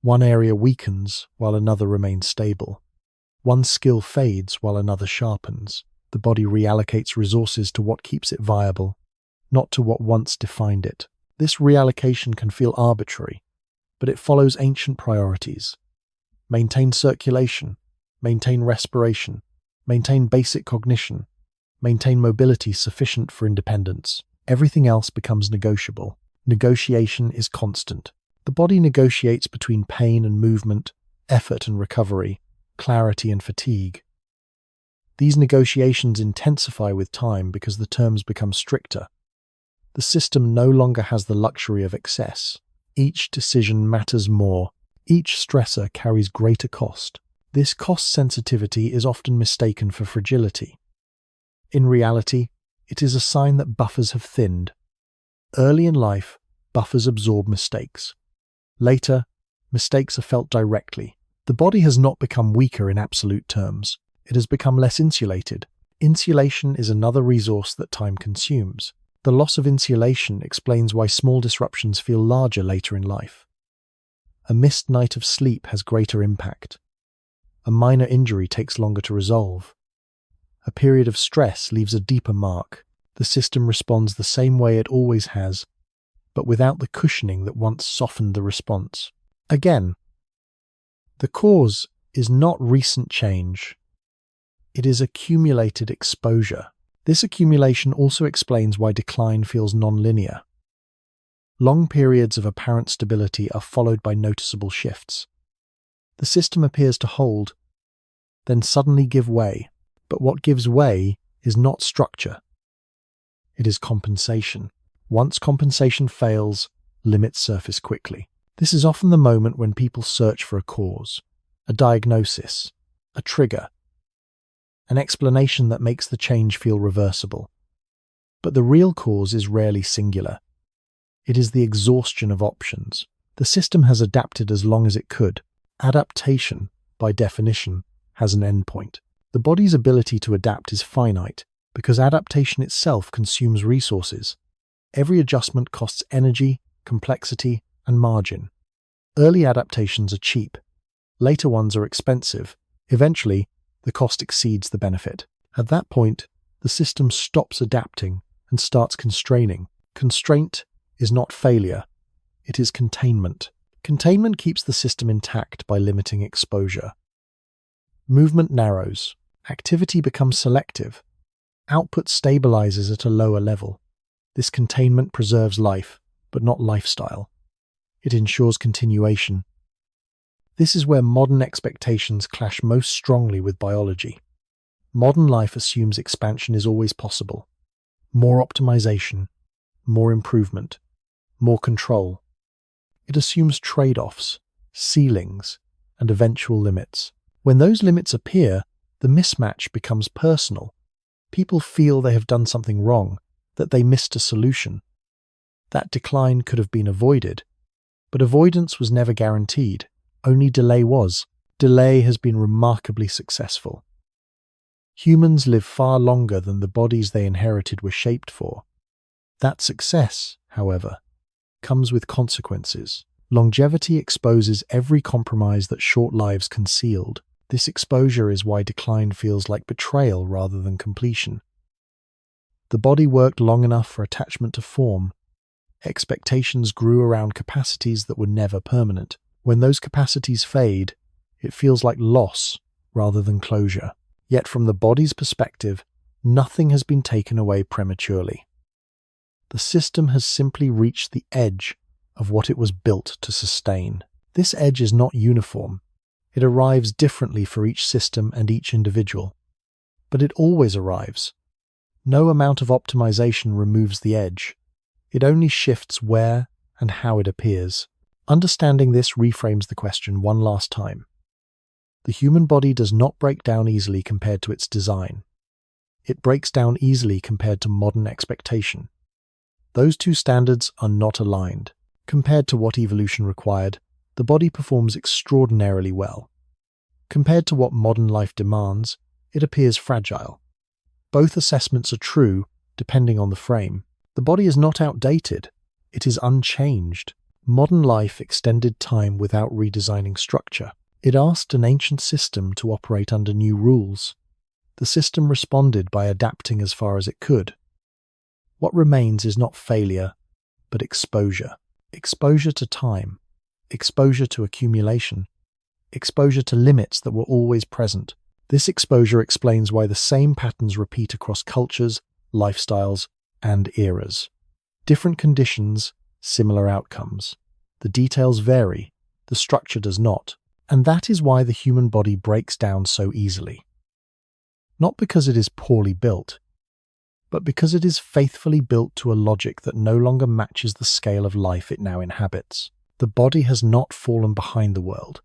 One area weakens while another remains stable. One skill fades while another sharpens. The body reallocates resources to what keeps it viable, not to what once defined it. This reallocation can feel arbitrary, but it follows ancient priorities. Maintain circulation, maintain respiration, maintain basic cognition, maintain mobility sufficient for independence. Everything else becomes negotiable. Negotiation is constant. The body negotiates between pain and movement, effort and recovery, clarity and fatigue. These negotiations intensify with time because the terms become stricter. The system no longer has the luxury of excess. Each decision matters more. Each stressor carries greater cost. This cost sensitivity is often mistaken for fragility. In reality, it is a sign that buffers have thinned. Early in life, buffers absorb mistakes. Later, mistakes are felt directly. The body has not become weaker in absolute terms. It has become less insulated. Insulation is another resource that time consumes. The loss of insulation explains why small disruptions feel larger later in life. A missed night of sleep has greater impact. A minor injury takes longer to resolve. A period of stress leaves a deeper mark. The system responds the same way it always has, but without the cushioning that once softened the response. Again, the cause is not recent change. It is accumulated exposure. This accumulation also explains why decline feels non-linear. Long periods of apparent stability are followed by noticeable shifts. The system appears to hold, then suddenly give way. But what gives way is not structure. It is compensation. Once compensation fails, limits surface quickly. This is often the moment when people search for a cause, a diagnosis, a trigger, an explanation that makes the change feel reversible. But the real cause is rarely singular. It is the exhaustion of options. The system has adapted as long as it could. Adaptation, by definition, has an endpoint. The body's ability to adapt is finite because adaptation itself consumes resources. Every adjustment costs energy, complexity, and margin. Early adaptations are cheap. Later ones are expensive. Eventually, the cost exceeds the benefit. At that point, the system stops adapting and starts constraining. Constraint is not failure. It is containment. Containment keeps the system intact by limiting exposure. Movement narrows. Activity becomes selective. Output stabilizes at a lower level. This containment preserves life, but not lifestyle. It ensures continuation. This is where modern expectations clash most strongly with biology. Modern life assumes expansion is always possible. More optimization, more improvement, more control. It assumes trade-offs, ceilings, and eventual limits. When those limits appear, the mismatch becomes personal. People feel they have done something wrong, that they missed a solution. That decline could have been avoided, but avoidance was never guaranteed. Only delay was. Delay has been remarkably successful. Humans live far longer than the bodies they inherited were shaped for. That success, however, comes with consequences. Longevity exposes every compromise that short lives concealed. This exposure is why decline feels like betrayal rather than completion. The body worked long enough for attachment to form. Expectations grew around capacities that were never permanent. When those capacities fade, it feels like loss rather than closure. Yet from the body's perspective, nothing has been taken away prematurely. The system has simply reached the edge of what it was built to sustain. This edge is not uniform. It arrives differently for each system and each individual. But it always arrives. No amount of optimization removes the edge. It only shifts where and how it appears. Understanding this reframes the question one last time. The human body does not break down easily compared to its design. It breaks down easily compared to modern expectation. Those two standards are not aligned. Compared to what evolution required, the body performs extraordinarily well. Compared to what modern life demands, it appears fragile. Both assessments are true, depending on the frame. The body is not outdated. It is unchanged. Modern life extended time without redesigning structure. It asked an ancient system to operate under new rules. The system responded by adapting as far as it could. What remains is not failure, but exposure. Exposure to time. Exposure to accumulation. Exposure to limits that were always present. This exposure explains why the same patterns repeat across cultures, lifestyles, and eras. Different conditions, similar outcomes. The details vary, the structure does not. And that is why the human body breaks down so easily. Not because it is poorly built, but because it is faithfully built to a logic that no longer matches the scale of life it now inhabits. The body has not fallen behind the world.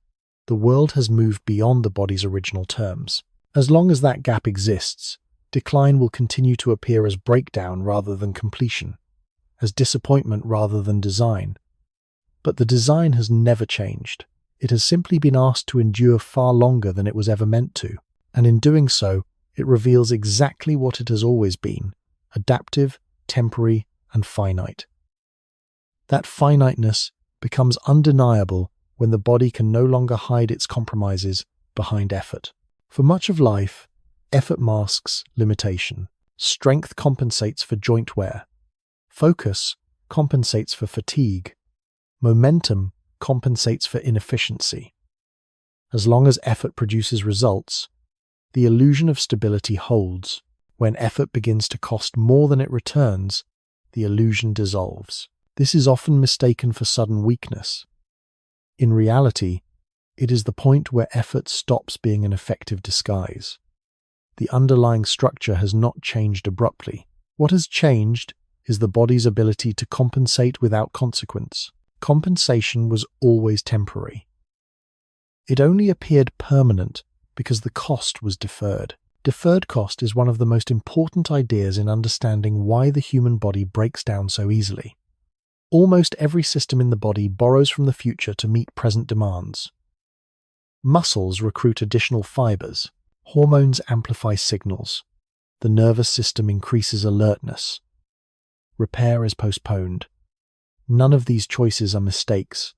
The world has moved beyond the body's original terms. As long as that gap exists, decline will continue to appear as breakdown rather than completion. as disappointment rather than design. But the design has never changed. It has simply been asked to endure far longer than it was ever meant to, and in doing so, it reveals exactly what it has always been: adaptive, temporary, and finite. That finiteness becomes undeniable when the body can no longer hide its compromises behind effort. For much of life, effort masks limitation. Strength compensates for joint wear. Focus compensates for fatigue. Momentum compensates for inefficiency. As long as effort produces results, the illusion of stability holds. When effort begins to cost more than it returns, the illusion dissolves. This is often mistaken for sudden weakness. In reality, it is the point where effort stops being an effective disguise. The underlying structure has not changed abruptly. What has changed is the body's ability to compensate without consequence. Compensation was always temporary. It only appeared permanent because the cost was deferred. Deferred cost is one of the most important ideas in understanding why the human body breaks down so easily. Almost every system in the body borrows from the future to meet present demands. Muscles recruit additional fibers. Hormones amplify signals. The nervous system increases alertness. Repair is postponed. None of these choices are mistakes.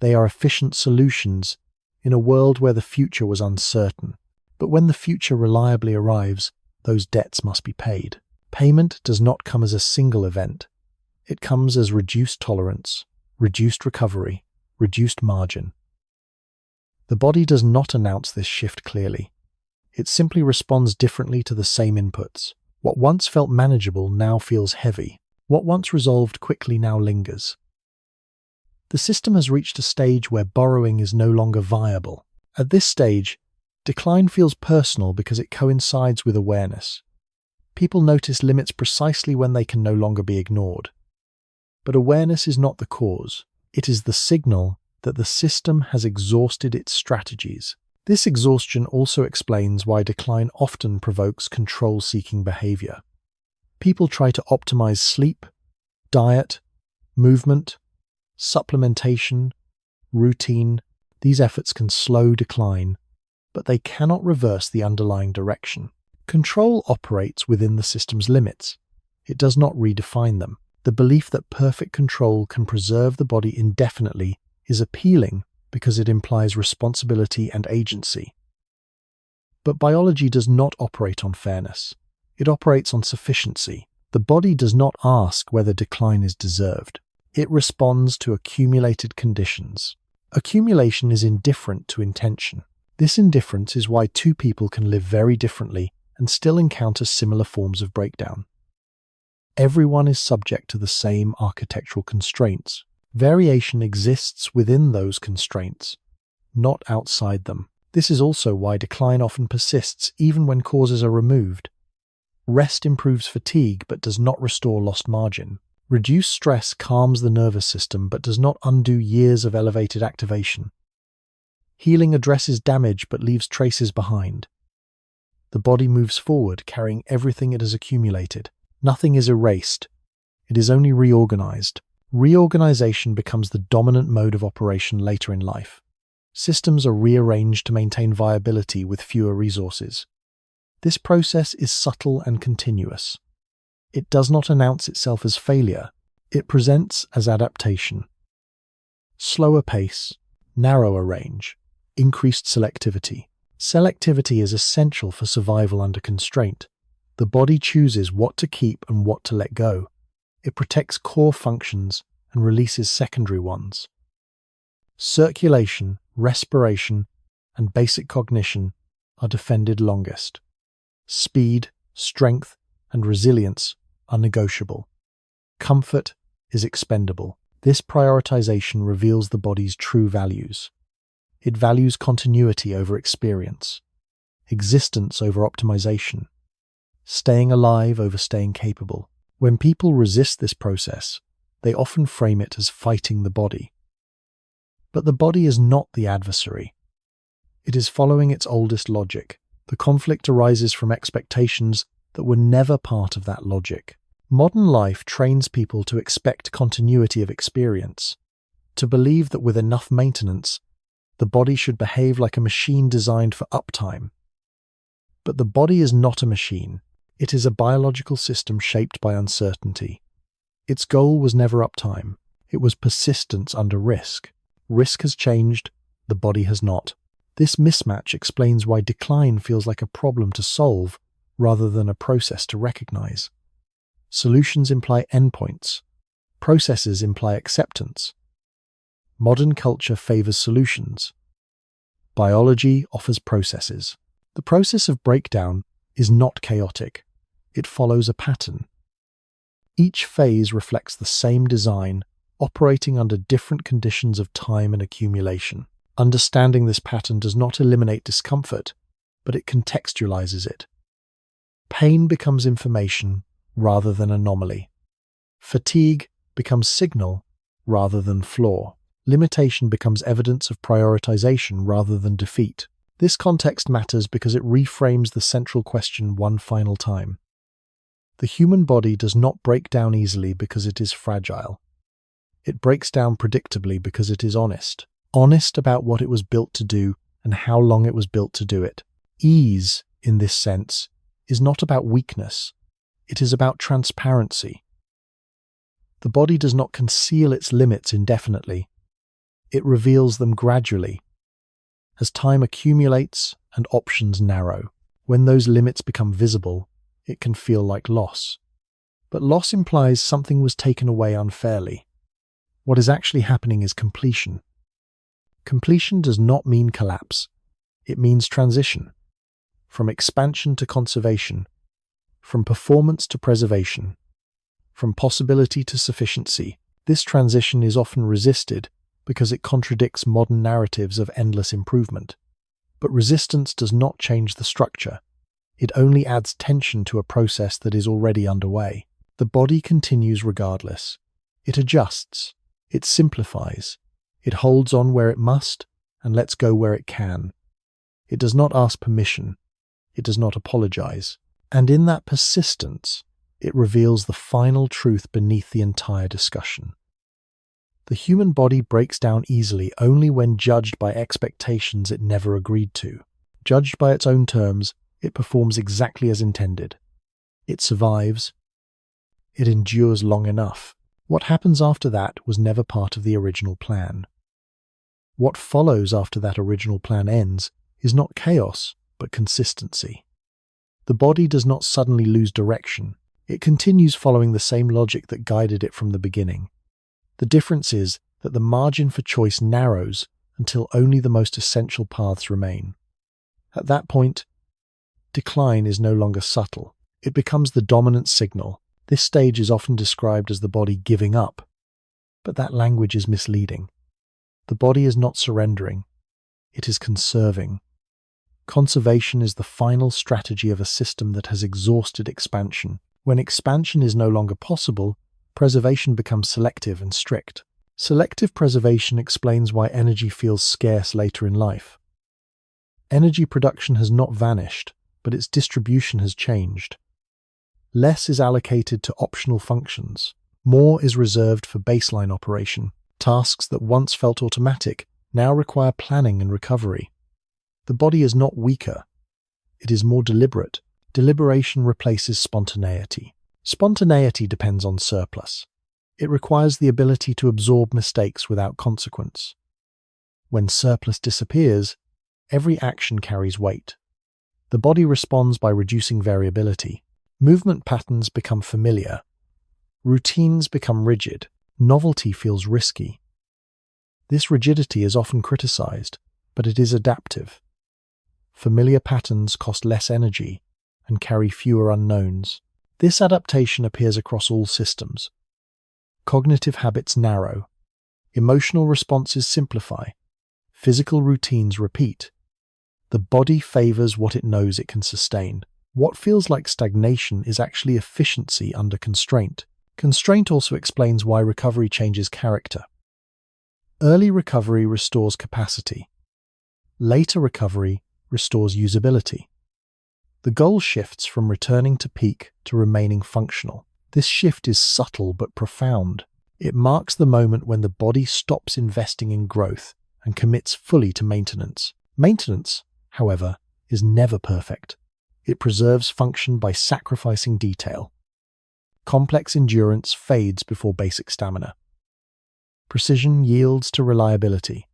They are efficient solutions in a world where the future was uncertain. But when the future reliably arrives, those debts must be paid. Payment does not come as a single event. It comes as reduced tolerance, reduced recovery, reduced margin. The body does not announce this shift clearly. It simply responds differently to the same inputs. What once felt manageable now feels heavy. What once resolved quickly now lingers. The system has reached a stage where borrowing is no longer viable. At this stage, decline feels personal because it coincides with awareness. People notice limits precisely when they can no longer be ignored. But awareness is not the cause. It is the signal that the system has exhausted its strategies. This exhaustion also explains why decline often provokes control-seeking behavior. People try to optimize sleep, diet, movement, supplementation, routine. These efforts can slow decline, but they cannot reverse the underlying direction. Control operates within the system's limits. It does not redefine them. The belief that perfect control can preserve the body indefinitely is appealing because it implies responsibility and agency. But biology does not operate on fairness. It operates on sufficiency. The body does not ask whether decline is deserved. It responds to accumulated conditions. Accumulation is indifferent to intention. This indifference is why two people can live very differently and still encounter similar forms of breakdown. Everyone is subject to the same architectural constraints. Variation exists within those constraints, not outside them. This is also why decline often persists even when causes are removed. Rest improves fatigue but does not restore lost margin. Reduced stress calms the nervous system but does not undo years of elevated activation. Healing addresses damage but leaves traces behind. The body moves forward, carrying everything it has accumulated. Nothing is erased. It is only reorganized. Reorganization becomes the dominant mode of operation later in life. Systems are rearranged to maintain viability with fewer resources. This process is subtle and continuous. It does not announce itself as failure. It presents as adaptation. Slower pace, narrower range, increased selectivity. Selectivity is essential for survival under constraint. The body chooses what to keep and what to let go. It protects core functions and releases secondary ones. Circulation, respiration, and basic cognition are defended longest. Speed, strength, and resilience are negotiable. Comfort is expendable. This prioritization reveals the body's true values. It values continuity over experience, existence over optimization, staying alive over staying capable. When people resist this process, they often frame it as fighting the body. But the body is not the adversary. It is following its oldest logic. The conflict arises from expectations that were never part of that logic. Modern life trains people to expect continuity of experience, to believe that with enough maintenance, the body should behave like a machine designed for uptime. But the body is not a machine. It is a biological system shaped by uncertainty. Its goal was never uptime. It was persistence under risk. Risk has changed, the body has not. This mismatch explains why decline feels like a problem to solve rather than a process to recognize. Solutions imply endpoints. Processes imply acceptance. Modern culture favors solutions. Biology offers processes. The process of breakdown is not chaotic. It follows a pattern. Each phase reflects the same design, operating under different conditions of time and accumulation. Understanding this pattern does not eliminate discomfort, but it contextualizes it. Pain becomes information rather than anomaly. Fatigue becomes signal rather than flaw. Limitation becomes evidence of prioritization rather than defeat. This context matters because it reframes the central question one final time. The human body does not break down easily because it is fragile. It breaks down predictably because it is honest. Honest about what it was built to do and how long it was built to do it. Ease, in this sense, is not about weakness. It is about transparency. The body does not conceal its limits indefinitely. It reveals them gradually. As time accumulates and options narrow, when those limits become visible, it can feel like loss. But loss implies something was taken away unfairly. What is actually happening is completion. Completion does not mean collapse. It means transition. From expansion to conservation. From performance to preservation. From possibility to sufficiency. This transition is often resisted because it contradicts modern narratives of endless improvement. But resistance does not change the structure. It only adds tension to a process that is already underway. The body continues regardless. It adjusts. It simplifies. It holds on where it must and lets go where it can. It does not ask permission. It does not apologize. And in that persistence, it reveals the final truth beneath the entire discussion. The human body breaks down easily only when judged by expectations it never agreed to. Judged by its own terms, it performs exactly as intended. It survives. It endures long enough. What happens after that was never part of the original plan. What follows after that original plan ends is not chaos, but consistency. The body does not suddenly lose direction. It continues following the same logic that guided it from the beginning. The difference is that the margin for choice narrows until only the most essential paths remain. At that point, decline is no longer subtle. It becomes the dominant signal. This stage is often described as the body giving up, but that language is misleading. The body is not surrendering. It is conserving. Conservation is the final strategy of a system that has exhausted expansion. When expansion is no longer possible, preservation becomes selective and strict. Selective preservation explains why energy feels scarce later in life. Energy production has not vanished, but its distribution has changed. Less is allocated to optional functions. More is reserved for baseline operation. Tasks that once felt automatic now require planning and recovery. The body is not weaker. It is more deliberate. Deliberation replaces spontaneity. Spontaneity depends on surplus. It requires the ability to absorb mistakes without consequence. When surplus disappears, every action carries weight. The body responds by reducing variability. Movement patterns become familiar. Routines become rigid. Novelty feels risky. This rigidity is often criticized, but it is adaptive. Familiar patterns cost less energy and carry fewer unknowns. This adaptation appears across all systems. Cognitive habits narrow. Emotional responses simplify. Physical routines repeat. The body favors what it knows it can sustain. What feels like stagnation is actually efficiency under constraint. Constraint also explains why recovery changes character. Early recovery restores capacity. Later recovery restores usability. The goal shifts from returning to peak to remaining functional. This shift is subtle but profound. It marks the moment when the body stops investing in growth and commits fully to maintenance. Maintenance, however, is never perfect. It preserves function by sacrificing detail. Complex endurance fades before basic stamina. Precision yields to reliability.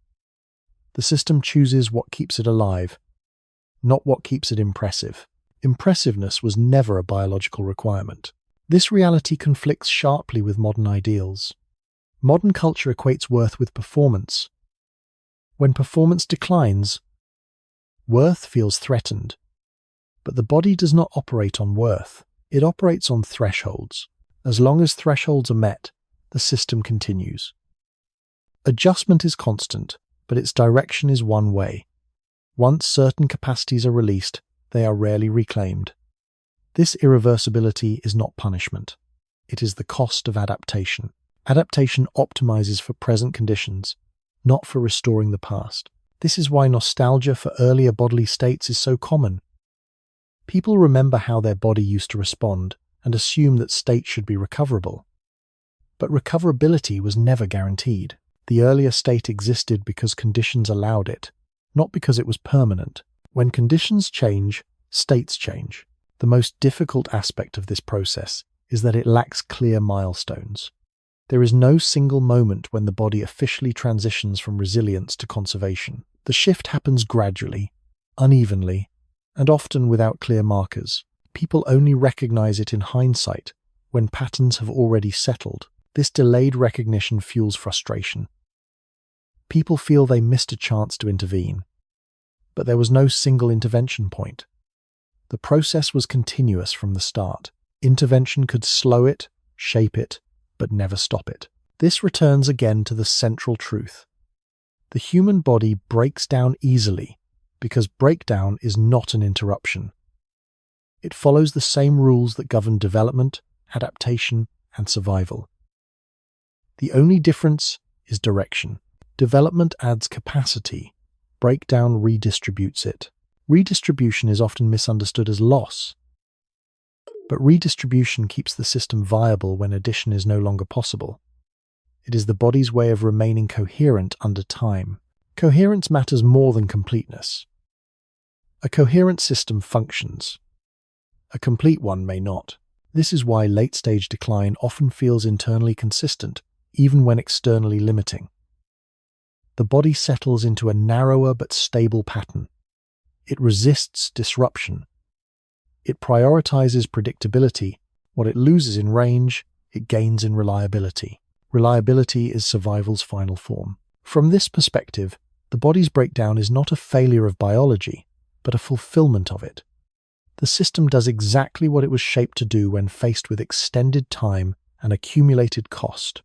The system chooses what keeps it alive, not what keeps it impressive. Impressiveness was never a biological requirement. This reality conflicts sharply with modern ideals. Modern culture equates worth with performance. When performance declines, worth feels threatened. But the body does not operate on worth. It operates on thresholds. As long as thresholds are met, the system continues. Adjustment is constant, but its direction is one way. Once certain capacities are released, they are rarely reclaimed. This irreversibility is not punishment. It is the cost of adaptation. Adaptation optimizes for present conditions, not for restoring the past. This is why nostalgia for earlier bodily states is so common. People remember how their body used to respond and assume that states should be recoverable. But recoverability was never guaranteed. The earlier state existed because conditions allowed it, not because it was permanent. When conditions change, states change. The most difficult aspect of this process is that it lacks clear milestones. There is no single moment when the body officially transitions from resilience to conservation. The shift happens gradually, unevenly, and often without clear markers. People only recognize it in hindsight, when patterns have already settled. This delayed recognition fuels frustration. People feel they missed a chance to intervene. But there was no single intervention point. The process was continuous from the start. Intervention could slow it, shape it, but never stop it. This returns again to the central truth. The human body breaks down easily because breakdown is not an interruption. It follows the same rules that govern development, adaptation, and survival. The only difference is direction. Development adds capacity. Breakdown redistributes it. Redistribution is often misunderstood as loss. But redistribution keeps the system viable when addition is no longer possible. It is the body's way of remaining coherent under time. Coherence matters more than completeness. A coherent system functions. A complete one may not. This is why late-stage decline often feels internally consistent, even when externally limiting. The body settles into a narrower but stable pattern. It resists disruption. It prioritizes predictability. What it loses in range, it gains in reliability. Reliability is survival's final form. From this perspective, the body's breakdown is not a failure of biology, but a fulfillment of it. The system does exactly what it was shaped to do when faced with extended time and accumulated cost.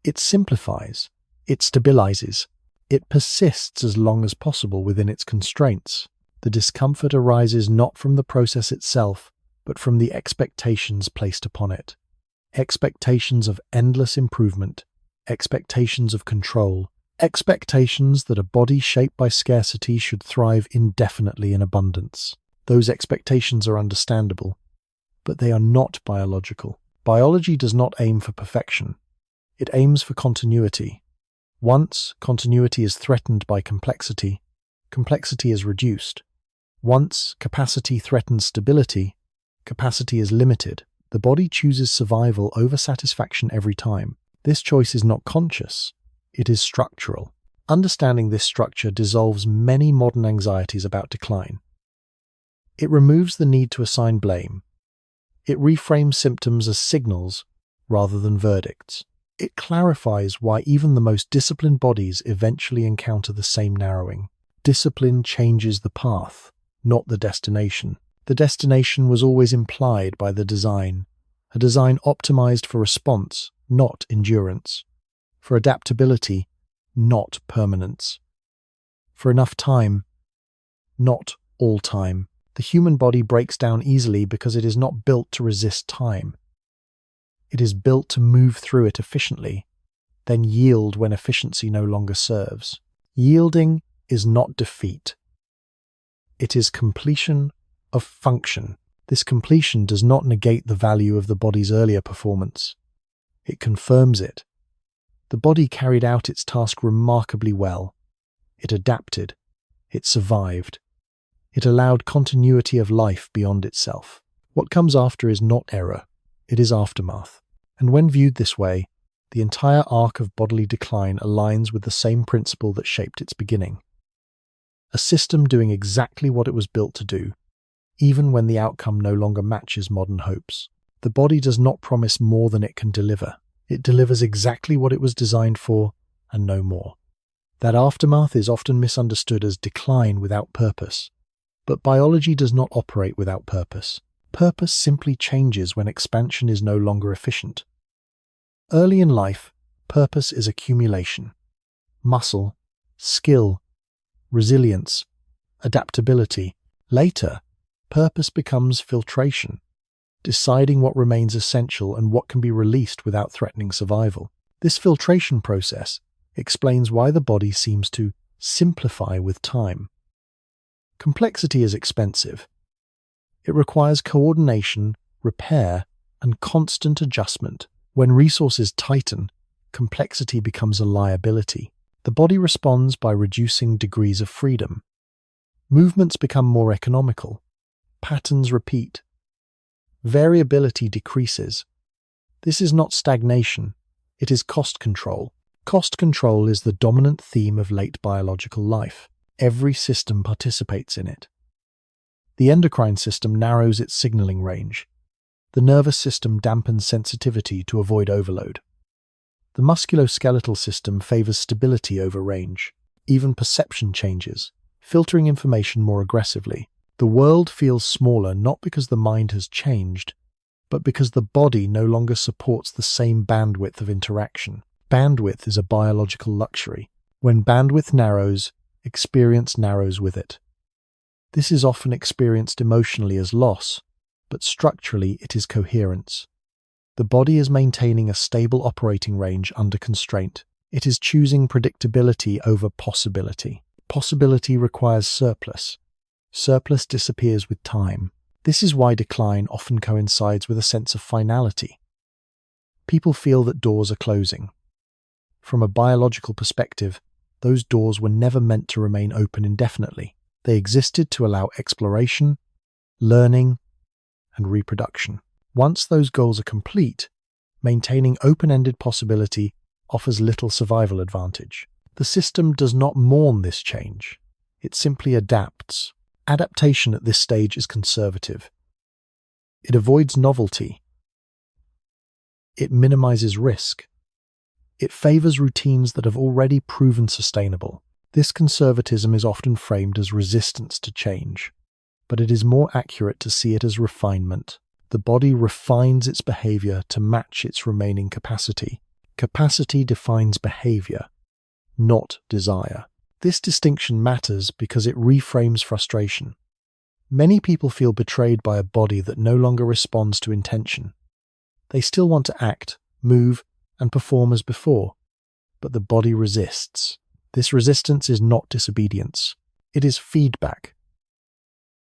It simplifies. It stabilizes. It persists as long as possible within its constraints. The discomfort arises not from the process itself, but from the expectations placed upon it. Expectations of endless improvement, expectations of control, expectations that a body shaped by scarcity should thrive indefinitely in abundance. Those expectations are understandable, but they are not biological. Biology does not aim for perfection. It aims for continuity. Once continuity is threatened by complexity, complexity is reduced. Once capacity threatens stability, capacity is limited. The body chooses survival over satisfaction every time. This choice is not conscious, it is structural. Understanding this structure dissolves many modern anxieties about decline. It removes the need to assign blame. It reframes symptoms as signals rather than verdicts. It clarifies why even the most disciplined bodies eventually encounter the same narrowing. Discipline changes the path, not the destination. The destination was always implied by the design, a design optimized for response, not endurance, for adaptability, not permanence, for enough time, not all time. The human body breaks down easily because it is not built to resist time. It is built to move through it efficiently, then yield when efficiency no longer serves. Yielding is not defeat. It is completion of function. This completion does not negate the value of the body's earlier performance. It confirms it. The body carried out its task remarkably well. It adapted. It survived. It allowed continuity of life beyond itself. What comes after is not error. It is aftermath. And when viewed this way, the entire arc of bodily decline aligns with the same principle that shaped its beginning. A system doing exactly what it was built to do, even when the outcome no longer matches modern hopes. The body does not promise more than it can deliver. It delivers exactly what it was designed for, and no more. That aftermath is often misunderstood as decline without purpose. But biology does not operate without purpose. Purpose simply changes when expansion is no longer efficient. Early in life, purpose is accumulation. Muscle, skill, resilience, adaptability. Later, purpose becomes filtration, deciding what remains essential and what can be released without threatening survival. This filtration process explains why the body seems to simplify with time. Complexity is expensive. It requires coordination, repair, and constant adjustment. When resources tighten, complexity becomes a liability. The body responds by reducing degrees of freedom. Movements become more economical. Patterns repeat. Variability decreases. This is not stagnation, it is cost control. Cost control is the dominant theme of late biological life. Every system participates in it. The endocrine system narrows its signaling range. The nervous system dampens sensitivity to avoid overload. The musculoskeletal system favors stability over range. Even perception changes, filtering information more aggressively. The world feels smaller not because the mind has changed, but because the body no longer supports the same bandwidth of interaction. Bandwidth is a biological luxury. When bandwidth narrows, experience narrows with it. This is often experienced emotionally as loss, but structurally it is coherence. The body is maintaining a stable operating range under constraint. It is choosing predictability over possibility. Possibility requires surplus. Surplus disappears with time. This is why decline often coincides with a sense of finality. People feel that doors are closing. From a biological perspective, those doors were never meant to remain open indefinitely. They existed to allow exploration, learning, and reproduction. Once those goals are complete, maintaining open-ended possibility offers little survival advantage. The system does not mourn this change. It simply adapts. Adaptation at this stage is conservative. It avoids novelty. It minimizes risk. It favors routines that have already proven sustainable. This conservatism is often framed as resistance to change, but it is more accurate to see it as refinement. The body refines its behavior to match its remaining capacity. Capacity defines behavior, not desire. This distinction matters because it reframes frustration. Many people feel betrayed by a body that no longer responds to intention. They still want to act, move, and perform as before, but the body resists. This resistance is not disobedience. It is feedback.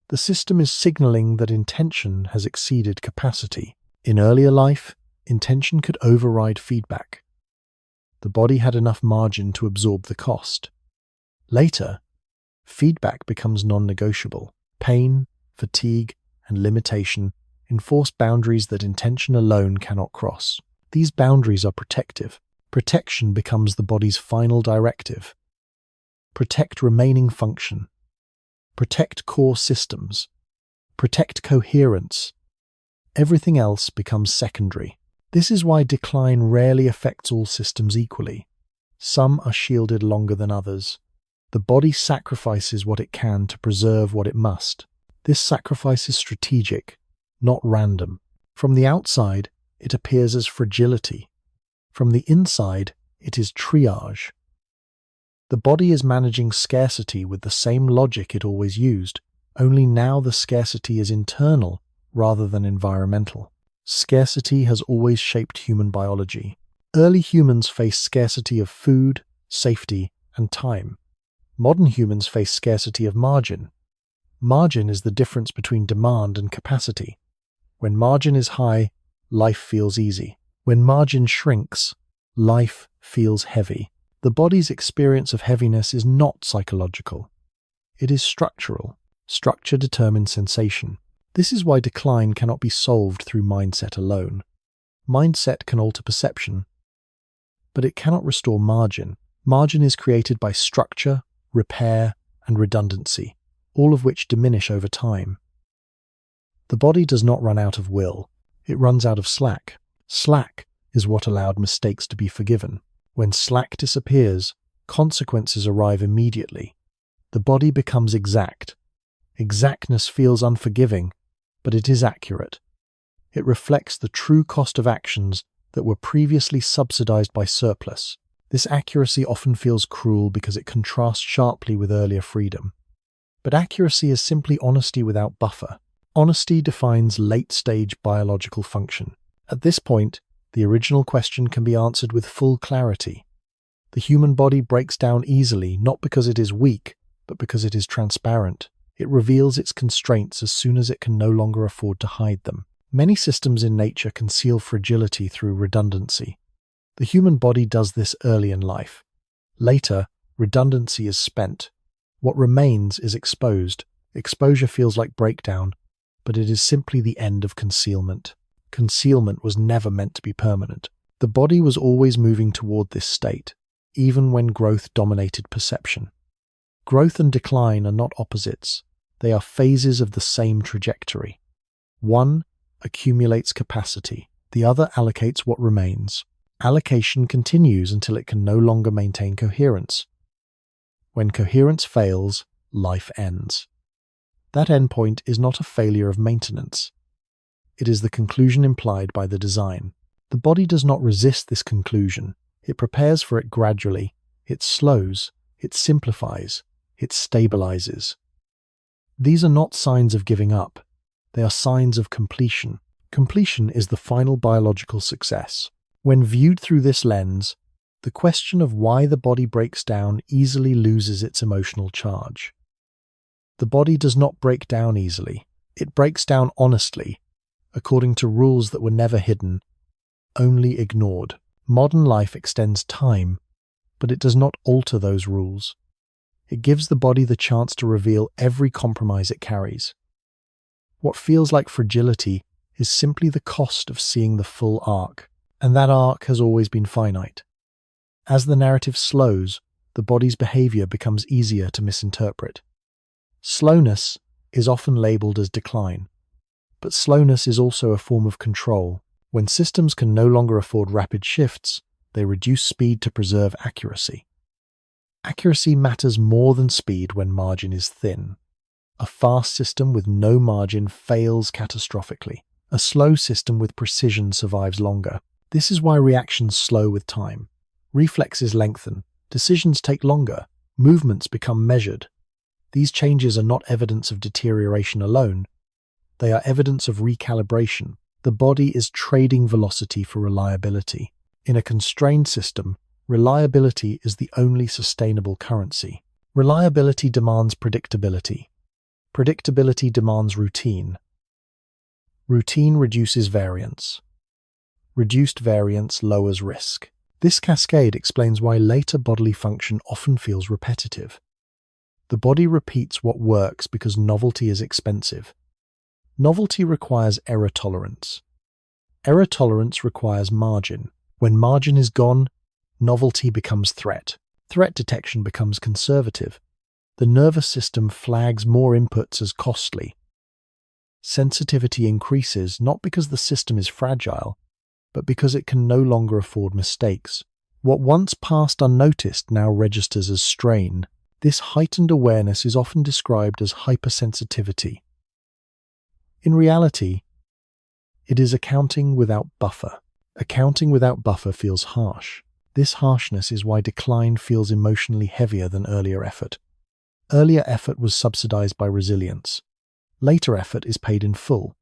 The system is signaling that intention has exceeded capacity. In earlier life, intention could override feedback. The body had enough margin to absorb the cost. Later, feedback becomes non-negotiable. Pain, fatigue, and limitation enforce boundaries that intention alone cannot cross. These boundaries are protective. Protection becomes the body's final directive. Protect remaining function. Protect core systems. Protect coherence. Everything else becomes secondary. This is why decline rarely affects all systems equally. Some are shielded longer than others. The body sacrifices what it can to preserve what it must. This sacrifice is strategic, not random. From the outside, it appears as fragility. From the inside, it is triage. The body is managing scarcity with the same logic it always used, only now the scarcity is internal rather than environmental. Scarcity has always shaped human biology. Early humans faced scarcity of food, safety, and time. Modern humans face scarcity of margin. Margin is the difference between demand and capacity. When margin is high, life feels easy. When margin shrinks, life feels heavy. The body's experience of heaviness is not psychological. It is structural. Structure determines sensation. This is why decline cannot be solved through mindset alone. Mindset can alter perception, but it cannot restore margin. Margin is created by structure, repair, and redundancy, all of which diminish over time. The body does not run out of will. It runs out of slack. Slack is what allowed mistakes to be forgiven. When slack disappears, consequences arrive immediately. The body becomes exact. Exactness feels unforgiving, but it is accurate. It reflects the true cost of actions that were previously subsidized by surplus. This accuracy often feels cruel because it contrasts sharply with earlier freedom. But accuracy is simply honesty without buffer. Honesty defines late-stage biological function. At this point, the original question can be answered with full clarity. The human body breaks down easily not because it is weak, but because it is transparent. It reveals its constraints as soon as it can no longer afford to hide them. Many systems in nature conceal fragility through redundancy. The human body does this early in life. Later, redundancy is spent. What remains is exposed. Exposure feels like breakdown, but it is simply the end of concealment. Concealment was never meant to be permanent. The body was always moving toward this state, even when growth dominated perception. Growth and decline are not opposites. They are phases of the same trajectory. One accumulates capacity. The other allocates what remains. Allocation continues until it can no longer maintain coherence. When coherence fails, life ends. That endpoint is not a failure of maintenance. It is the conclusion implied by the design. The body does not resist this conclusion. It prepares for it gradually. It slows. It simplifies. It stabilizes. These are not signs of giving up. They are signs of completion. Completion is the final biological success. When viewed through this lens, the question of why the body breaks down easily loses its emotional charge. The body does not break down easily. It breaks down honestly, according to rules that were never hidden, only ignored. Modern life extends time, but it does not alter those rules. It gives the body the chance to reveal every compromise it carries. What feels like fragility is simply the cost of seeing the full arc, and that arc has always been finite. As the narrative slows, the body's behavior becomes easier to misinterpret. Slowness is often labeled as decline, but slowness is also a form of control. When systems can no longer afford rapid shifts, they reduce speed to preserve accuracy. Accuracy matters more than speed when margin is thin. A fast system with no margin fails catastrophically. A slow system with precision survives longer. This is why reactions slow with time. Reflexes lengthen. Decisions take longer. Movements become measured. These changes are not evidence of deterioration alone. They are evidence of recalibration. The body is trading velocity for reliability. In a constrained system, reliability is the only sustainable currency. Reliability demands predictability. Predictability demands routine. Routine reduces variance. Reduced variance lowers risk. This cascade explains why later bodily function often feels repetitive. The body repeats what works because novelty is expensive. Novelty requires error tolerance. Error tolerance requires margin. When margin is gone, novelty becomes threat. Threat detection becomes conservative. The nervous system flags more inputs as costly. Sensitivity increases not because the system is fragile, but because it can no longer afford mistakes. What once passed unnoticed now registers as strain. This heightened awareness is often described as hypersensitivity. In reality, it is accounting without buffer. Accounting without buffer feels harsh. This harshness is why decline feels emotionally heavier than earlier effort. Earlier effort was subsidized by resilience. Later effort is paid in full.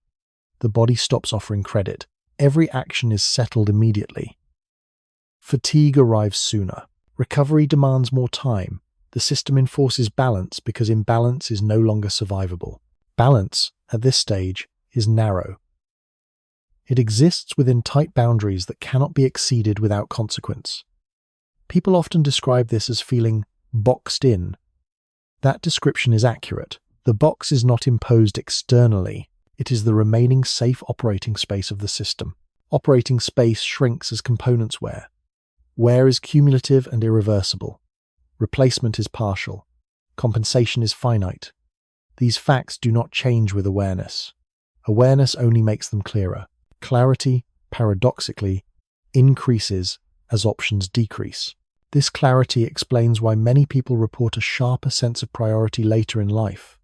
The body stops offering credit. Every action is settled immediately. Fatigue arrives sooner. Recovery demands more time. The system enforces balance because imbalance is no longer survivable. Balance, at this stage, is narrow. It exists within tight boundaries that cannot be exceeded without consequence. People often describe this as feeling boxed in. That description is accurate. The box is not imposed externally. It is the remaining safe operating space of the system. Operating space shrinks as components wear. Wear is cumulative and irreversible. Replacement is partial. Compensation is finite. These facts do not change with awareness. Awareness only makes them clearer. Clarity, paradoxically, increases as options decrease. This clarity explains why many people report a sharper sense of priority later in life.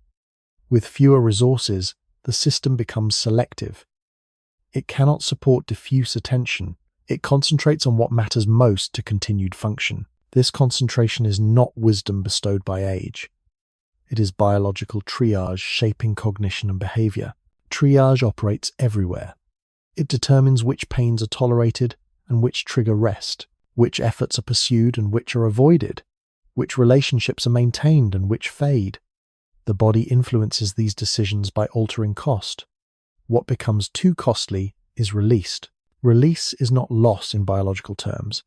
With fewer resources, the system becomes selective. It cannot support diffuse attention. It concentrates on what matters most to continued function. This concentration is not wisdom bestowed by age. It is biological triage shaping cognition and behavior. Triage operates everywhere. It determines which pains are tolerated and which trigger rest, which efforts are pursued and which are avoided, which relationships are maintained and which fade. The body influences these decisions by altering cost. What becomes too costly is released. Release is not loss in biological terms.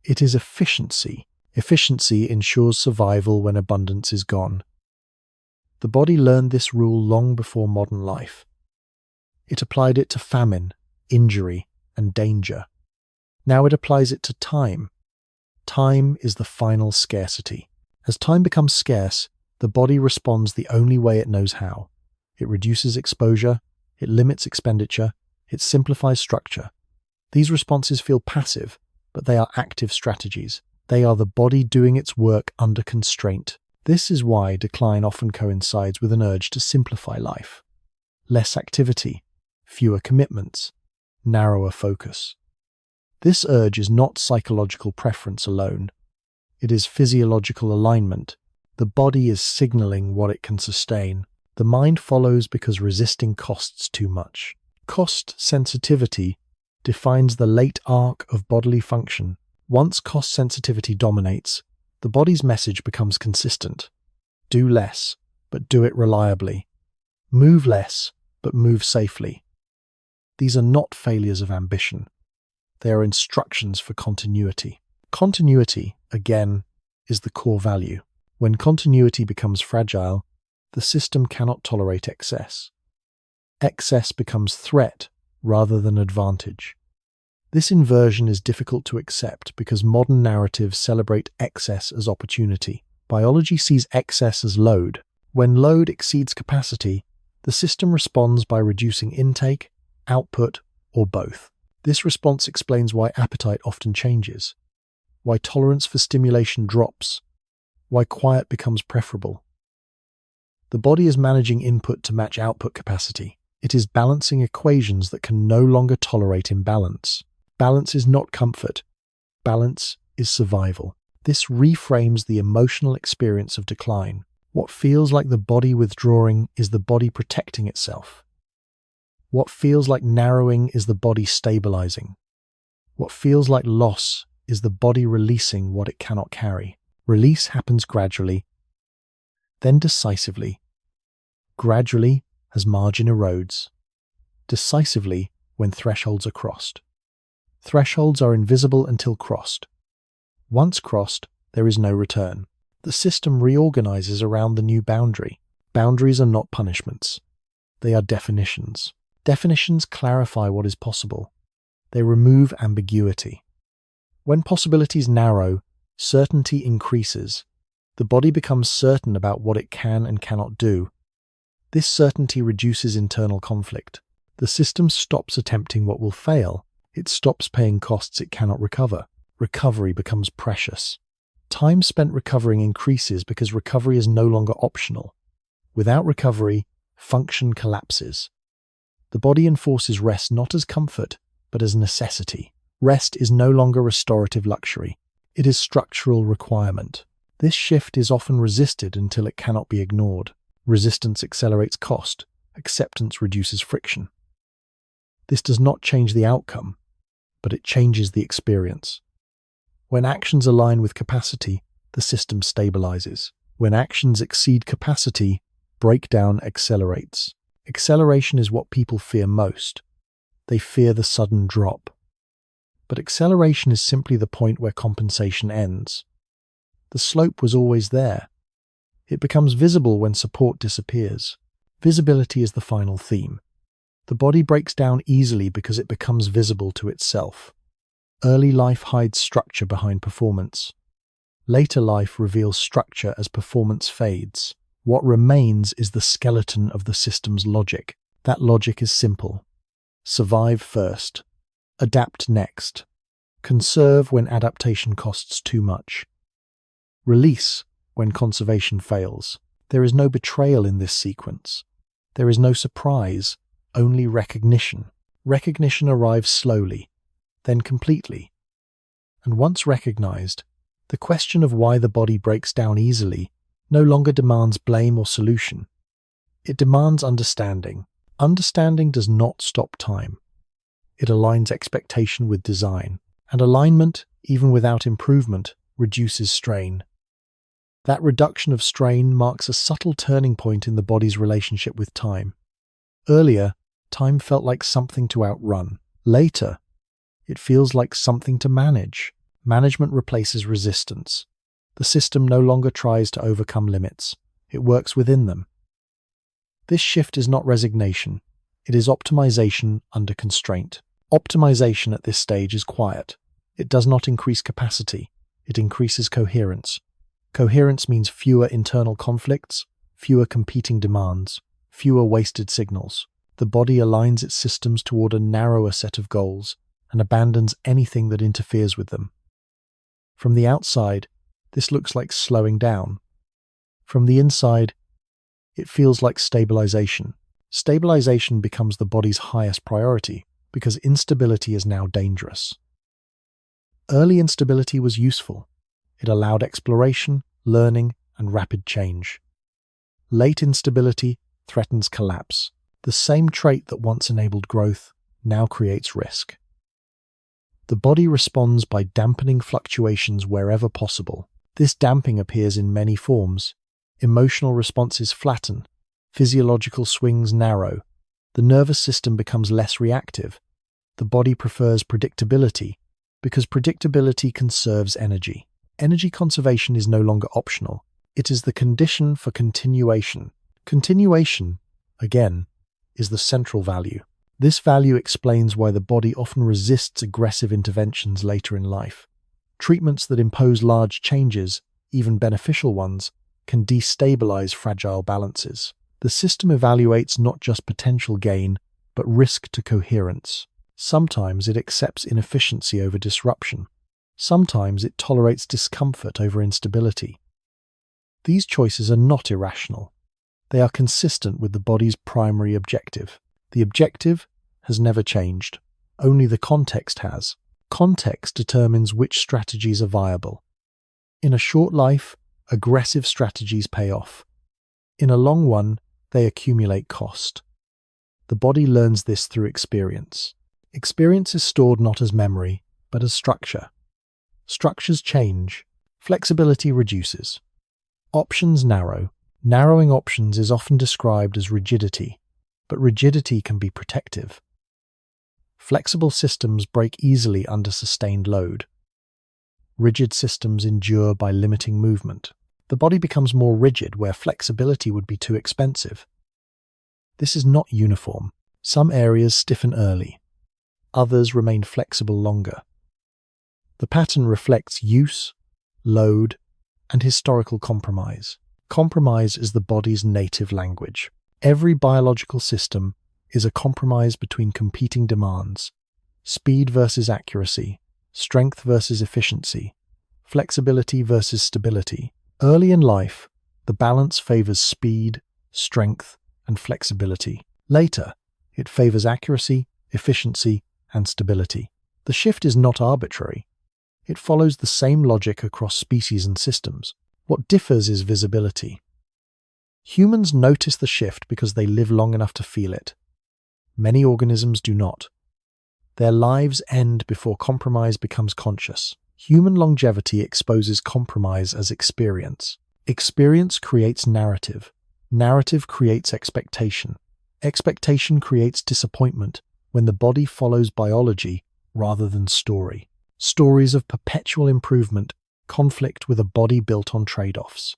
It is efficiency. Efficiency ensures survival when abundance is gone. The body learned this rule long before modern life. It applied it to famine, injury, and danger. Now it applies it to time. Time is the final scarcity. As time becomes scarce, the body responds the only way it knows how. It reduces exposure, it limits expenditure, it simplifies structure. These responses feel passive, but they are active strategies. They are the body doing its work under constraint. This is why decline often coincides with an urge to simplify life. Less activity, fewer commitments, narrower focus. This urge is not psychological preference alone. It is physiological alignment. The body is signaling what it can sustain. The mind follows because resisting costs too much. Cost sensitivity defines the late arc of bodily function. Once cost sensitivity dominates, the body's message becomes consistent. Do less, but do it reliably. Move less, but move safely. These are not failures of ambition. They are instructions for continuity. Continuity, again, is the core value. When continuity becomes fragile, the system cannot tolerate excess. Excess becomes threat rather than advantage. This inversion is difficult to accept because modern narratives celebrate excess as opportunity. Biology sees excess as load. When load exceeds capacity, the system responds by reducing intake, output, or both. This response explains why appetite often changes, why tolerance for stimulation drops, why quiet becomes preferable. The body is managing input to match output capacity. It is balancing equations that can no longer tolerate imbalance. Balance is not comfort. Balance is survival. This reframes the emotional experience of decline. What feels like the body withdrawing is the body protecting itself. What feels like narrowing is the body stabilizing. What feels like loss is the body releasing what it cannot carry. Release happens gradually, then decisively. Gradually as margin erodes. Decisively when thresholds are crossed. Thresholds are invisible until crossed. Once crossed, there is no return. The system reorganizes around the new boundary. Boundaries are not punishments. They are definitions. Definitions clarify what is possible. They remove ambiguity. When possibilities narrow, certainty increases. The body becomes certain about what it can and cannot do. This certainty reduces internal conflict. The system stops attempting what will fail. It stops paying costs it cannot recover. Recovery becomes precious. Time spent recovering increases because recovery is no longer optional. Without recovery, function collapses. The body enforces rest not as comfort, but as necessity. Rest is no longer restorative luxury. It is structural requirement. This shift is often resisted until it cannot be ignored. Resistance accelerates cost. Acceptance reduces friction. This does not change the outcome, but it changes the experience. When actions align with capacity, the system stabilizes. When actions exceed capacity, breakdown accelerates. Acceleration is what people fear most. They fear the sudden drop. But acceleration is simply the point where compensation ends. The slope was always there. It becomes visible when support disappears. Visibility is the final theme. The body breaks down easily because it becomes visible to itself. Early life hides structure behind performance. Later life reveals structure as performance fades. What remains is the skeleton of the system's logic. That logic is simple. Survive first. Adapt next. Conserve when adaptation costs too much. Release when conservation fails. There is no betrayal in this sequence. There is no surprise, only recognition. Recognition arrives slowly, then completely. And once recognized, the question of why the body breaks down easily no longer demands blame or solution. It demands understanding. Understanding does not stop time. It aligns expectation with design. And alignment, even without improvement, reduces strain. That reduction of strain marks a subtle turning point in the body's relationship with time. Earlier, time felt like something to outrun. Later, it feels like something to manage. Management replaces resistance. The system no longer tries to overcome limits. It works within them. This shift is not resignation. It is optimization under constraint. Optimization at this stage is quiet. It does not increase capacity. It increases coherence. Coherence means fewer internal conflicts, fewer competing demands, fewer wasted signals. The body aligns its systems toward a narrower set of goals and abandons anything that interferes with them. From the outside, this looks like slowing down. From the inside, it feels like stabilization. Stabilization becomes the body's highest priority because instability is now dangerous. Early instability was useful. It allowed exploration, learning, and rapid change. Late instability threatens collapse. The same trait that once enabled growth now creates risk. The body responds by dampening fluctuations wherever possible. This damping appears in many forms. Emotional responses flatten. Physiological swings narrow. The nervous system becomes less reactive. The body prefers predictability because predictability conserves energy. Energy conservation is no longer optional. It is the condition for continuation. Continuation, again, is the central value. This value explains why the body often resists aggressive interventions later in life. Treatments that impose large changes, even beneficial ones, can destabilize fragile balances. The system evaluates not just potential gain, but risk to coherence. Sometimes it accepts inefficiency over disruption. Sometimes it tolerates discomfort over instability. These choices are not irrational. They are consistent with the body's primary objective. The objective has never changed. Only the context has. Context determines which strategies are viable. In a short life, aggressive strategies pay off. In a long one, they accumulate cost. The body learns this through experience. Experience is stored not as memory, but as structure. Structures change. Flexibility reduces. Options narrow. Narrowing options is often described as rigidity, but rigidity can be protective. Flexible systems break easily under sustained load. Rigid systems endure by limiting movement. The body becomes more rigid where flexibility would be too expensive. This is not uniform. Some areas stiffen early. Others remain flexible longer. The pattern reflects use, load, and historical compromise. Compromise is the body's native language. Every biological system is a compromise between competing demands: speed versus accuracy, strength versus efficiency, flexibility versus stability. Early in life, the balance favors speed, strength, and flexibility. Later, it favors accuracy, efficiency, and stability. The shift is not arbitrary. It follows the same logic across species and systems. What differs is visibility. Humans notice the shift because they live long enough to feel it. Many organisms do not. Their lives end before compromise becomes conscious. Human longevity exposes compromise as experience. Experience creates narrative. Narrative creates expectation. Expectation creates disappointment when the body follows biology rather than story. Stories of perpetual improvement conflict with a body built on trade-offs.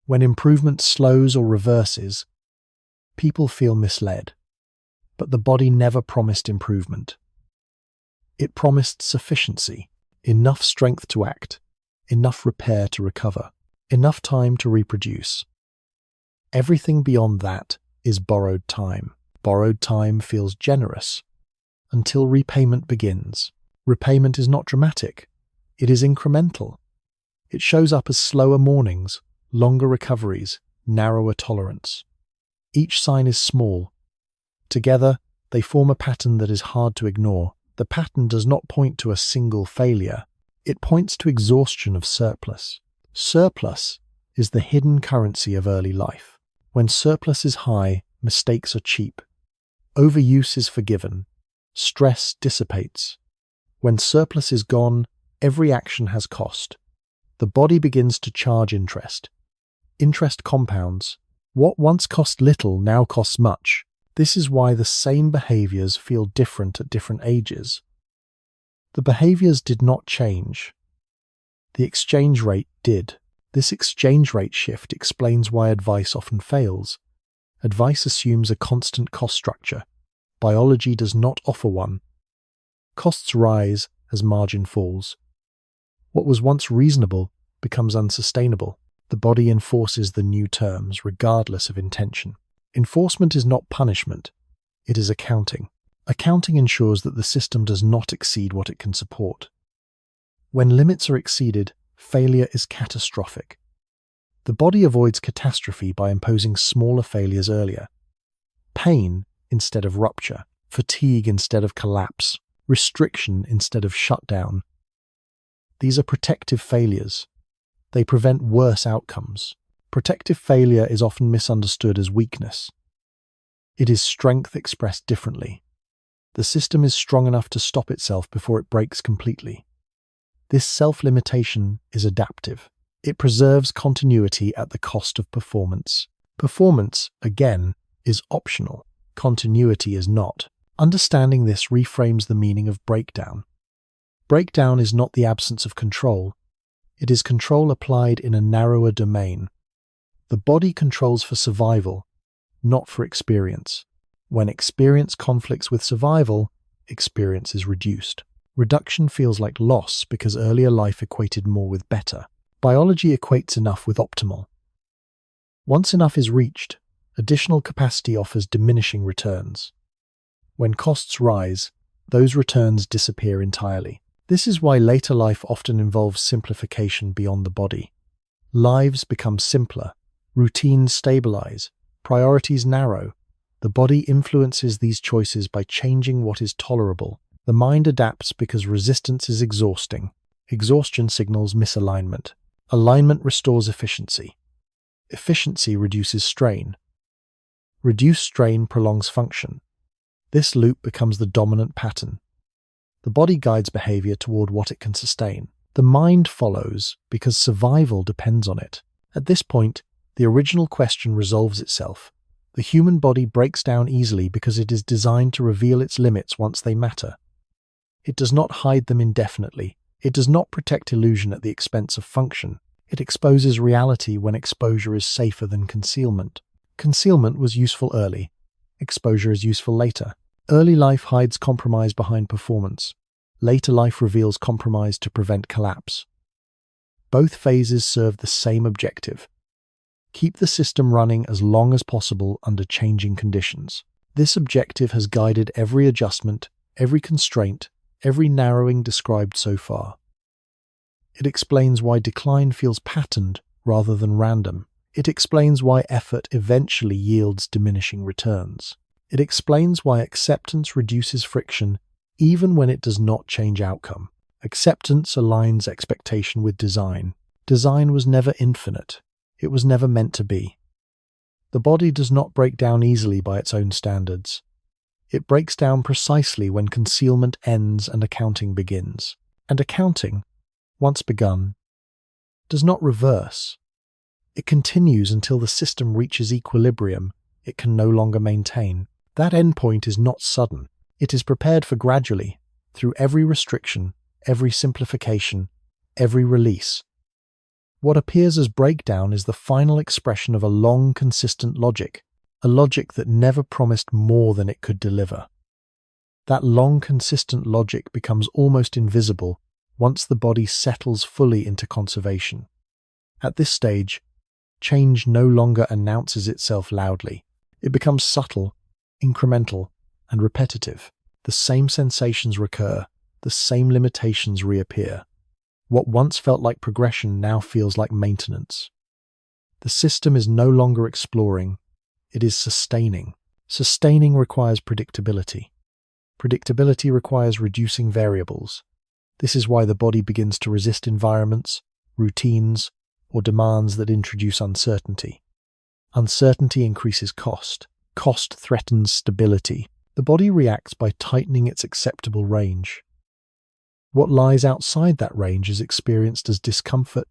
When improvement slows or reverses, people feel misled. But the body never promised improvement. It promised sufficiency, enough strength to act, enough repair to recover, enough time to reproduce. Everything beyond that is borrowed time. Borrowed time feels generous until repayment begins. Repayment is not dramatic. It is incremental. It shows up as slower mornings, longer recoveries, narrower tolerance. Each sign is small. Together, they form a pattern that is hard to ignore. The pattern does not point to a single failure. It points to exhaustion of surplus. Surplus is the hidden currency of early life. When surplus is high, mistakes are cheap. Overuse is forgiven. Stress dissipates. When surplus is gone, every action has cost. The body begins to charge interest. Interest compounds. What once cost little now costs much. This is why the same behaviors feel different at different ages. The behaviors did not change. The exchange rate did. This exchange rate shift explains why advice often fails. Advice assumes a constant cost structure. Biology does not offer one. Costs rise as margin falls. What was once reasonable becomes unsustainable. The body enforces the new terms regardless of intention. Enforcement is not punishment, it is accounting. Accounting ensures that the system does not exceed what it can support. When limits are exceeded, failure is catastrophic. The body avoids catastrophe by imposing smaller failures earlier. Pain instead of rupture, fatigue instead of collapse, restriction instead of shutdown. These are protective failures. They prevent worse outcomes. Protective failure is often misunderstood as weakness. It is strength expressed differently. The system is strong enough to stop itself before it breaks completely. This self-limitation is adaptive. It preserves continuity at the cost of performance. Performance, again, is optional. Continuity is not. Understanding this reframes the meaning of breakdown. Breakdown is not the absence of control. It is control applied in a narrower domain. The body controls for survival, not for experience. When experience conflicts with survival, experience is reduced. Reduction feels like loss because earlier life equated more with better. Biology equates enough with optimal. Once enough is reached, additional capacity offers diminishing returns. When costs rise, those returns disappear entirely. This is why later life often involves simplification beyond the body. Lives become simpler. Routines stabilize, priorities narrow. The body influences these choices by changing what is tolerable. The mind adapts because resistance is exhausting. Exhaustion signals misalignment. Alignment restores efficiency. Efficiency reduces strain. Reduced strain prolongs function. This loop becomes the dominant pattern. The body guides behavior toward what it can sustain. The mind follows because survival depends on it. At this point, the original question resolves itself. The human body breaks down easily because it is designed to reveal its limits once they matter. It does not hide them indefinitely. It does not protect illusion at the expense of function. It exposes reality when exposure is safer than concealment. Concealment was useful early. Exposure is useful later. Early life hides compromise behind performance. Later life reveals compromise to prevent collapse. Both phases serve the same objective. Keep the system running as long as possible under changing conditions. This objective has guided every adjustment, every constraint, every narrowing described so far. It explains why decline feels patterned rather than random. It explains why effort eventually yields diminishing returns. It explains why acceptance reduces friction even when it does not change outcome. Acceptance aligns expectation with design. Design was never infinite. It was never meant to be. The body does not break down easily by its own standards. It breaks down precisely when concealment ends and accounting begins. And accounting, once begun, does not reverse. It continues until the system reaches equilibrium it can no longer maintain. That endpoint is not sudden. It is prepared for gradually, through every restriction, every simplification, every release. What appears as breakdown is the final expression of a long, consistent logic, a logic that never promised more than it could deliver. That long, consistent logic becomes almost invisible once the body settles fully into conservation. At this stage, change no longer announces itself loudly. It becomes subtle, incremental, and repetitive. The same sensations recur, the same limitations reappear. What once felt like progression now feels like maintenance. The system is no longer exploring, it is sustaining. Sustaining requires predictability. Predictability requires reducing variables. This is why the body begins to resist environments, routines, or demands that introduce uncertainty. Uncertainty increases cost. Cost threatens stability. The body reacts by tightening its acceptable range. What lies outside that range is experienced as discomfort,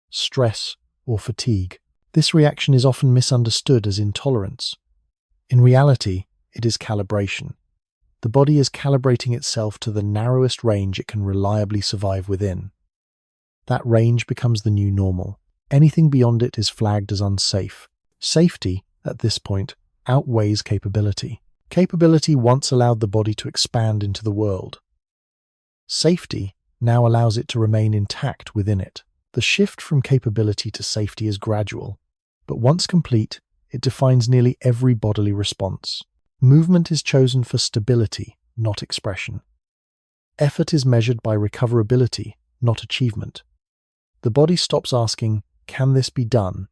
stress, or fatigue. This reaction is often misunderstood as intolerance. In reality, it is calibration. The body is calibrating itself to the narrowest range it can reliably survive within. That range becomes the new normal. Anything beyond it is flagged as unsafe. Safety, at this point, outweighs capability. Capability once allowed the body to expand into the world. Safety now allows it to remain intact within it. The shift from capability to safety is gradual, but once complete, it defines nearly every bodily response. Movement is chosen for stability, not expression. Effort is measured by recoverability, not achievement. The body stops asking, "Can this be done?"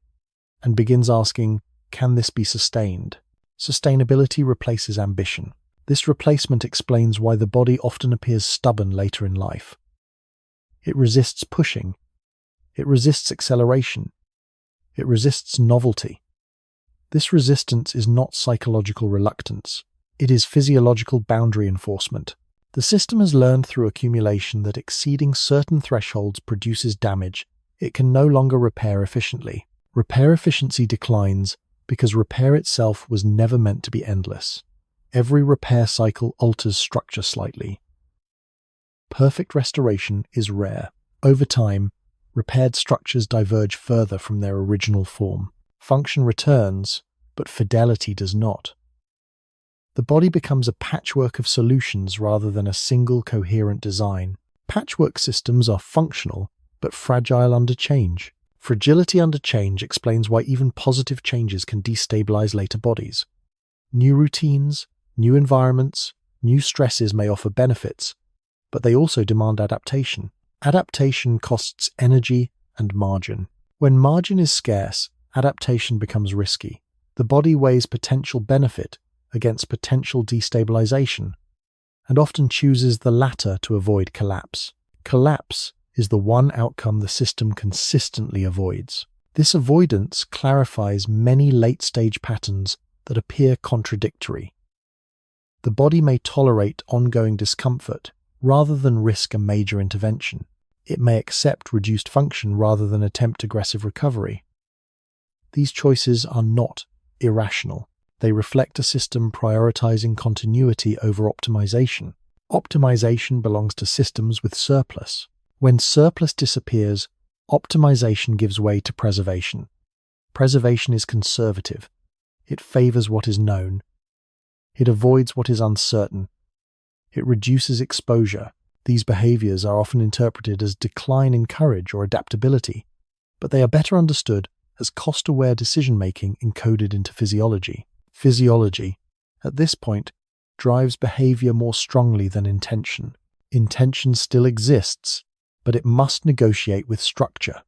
and begins asking, "Can this be sustained?" Sustainability replaces ambition. This replacement explains why the body often appears stubborn later in life. It resists pushing. It resists acceleration. It resists novelty. This resistance is not psychological reluctance. It is physiological boundary enforcement. The system has learned through accumulation that exceeding certain thresholds produces damage it can no longer repair efficiently. Repair efficiency declines because repair itself was never meant to be endless. Every repair cycle alters structure slightly. Perfect restoration is rare. Over time, repaired structures diverge further from their original form. Function returns, but fidelity does not. The body becomes a patchwork of solutions rather than a single coherent design. Patchwork systems are functional, but fragile under change. Fragility under change explains why even positive changes can destabilize later bodies. New routines, new environments, new stresses may offer benefits, but they also demand adaptation. Adaptation costs energy and margin. When margin is scarce, adaptation becomes risky. The body weighs potential benefit against potential destabilization, and often chooses the latter to avoid collapse. Collapse is the one outcome the system consistently avoids. This avoidance clarifies many late-stage patterns that appear contradictory. The body may tolerate ongoing discomfort rather than risk a major intervention. It may accept reduced function rather than attempt aggressive recovery. These choices are not irrational. They reflect a system prioritizing continuity over optimization. Optimization belongs to systems with surplus. When surplus disappears, optimization gives way to preservation. Preservation is conservative. It favors what is known. It avoids what is uncertain. It reduces exposure. These behaviors are often interpreted as decline in courage or adaptability, but they are better understood as cost-aware decision-making encoded into physiology. Physiology, at this point, drives behavior more strongly than intention. Intention still exists, but it must negotiate with structure.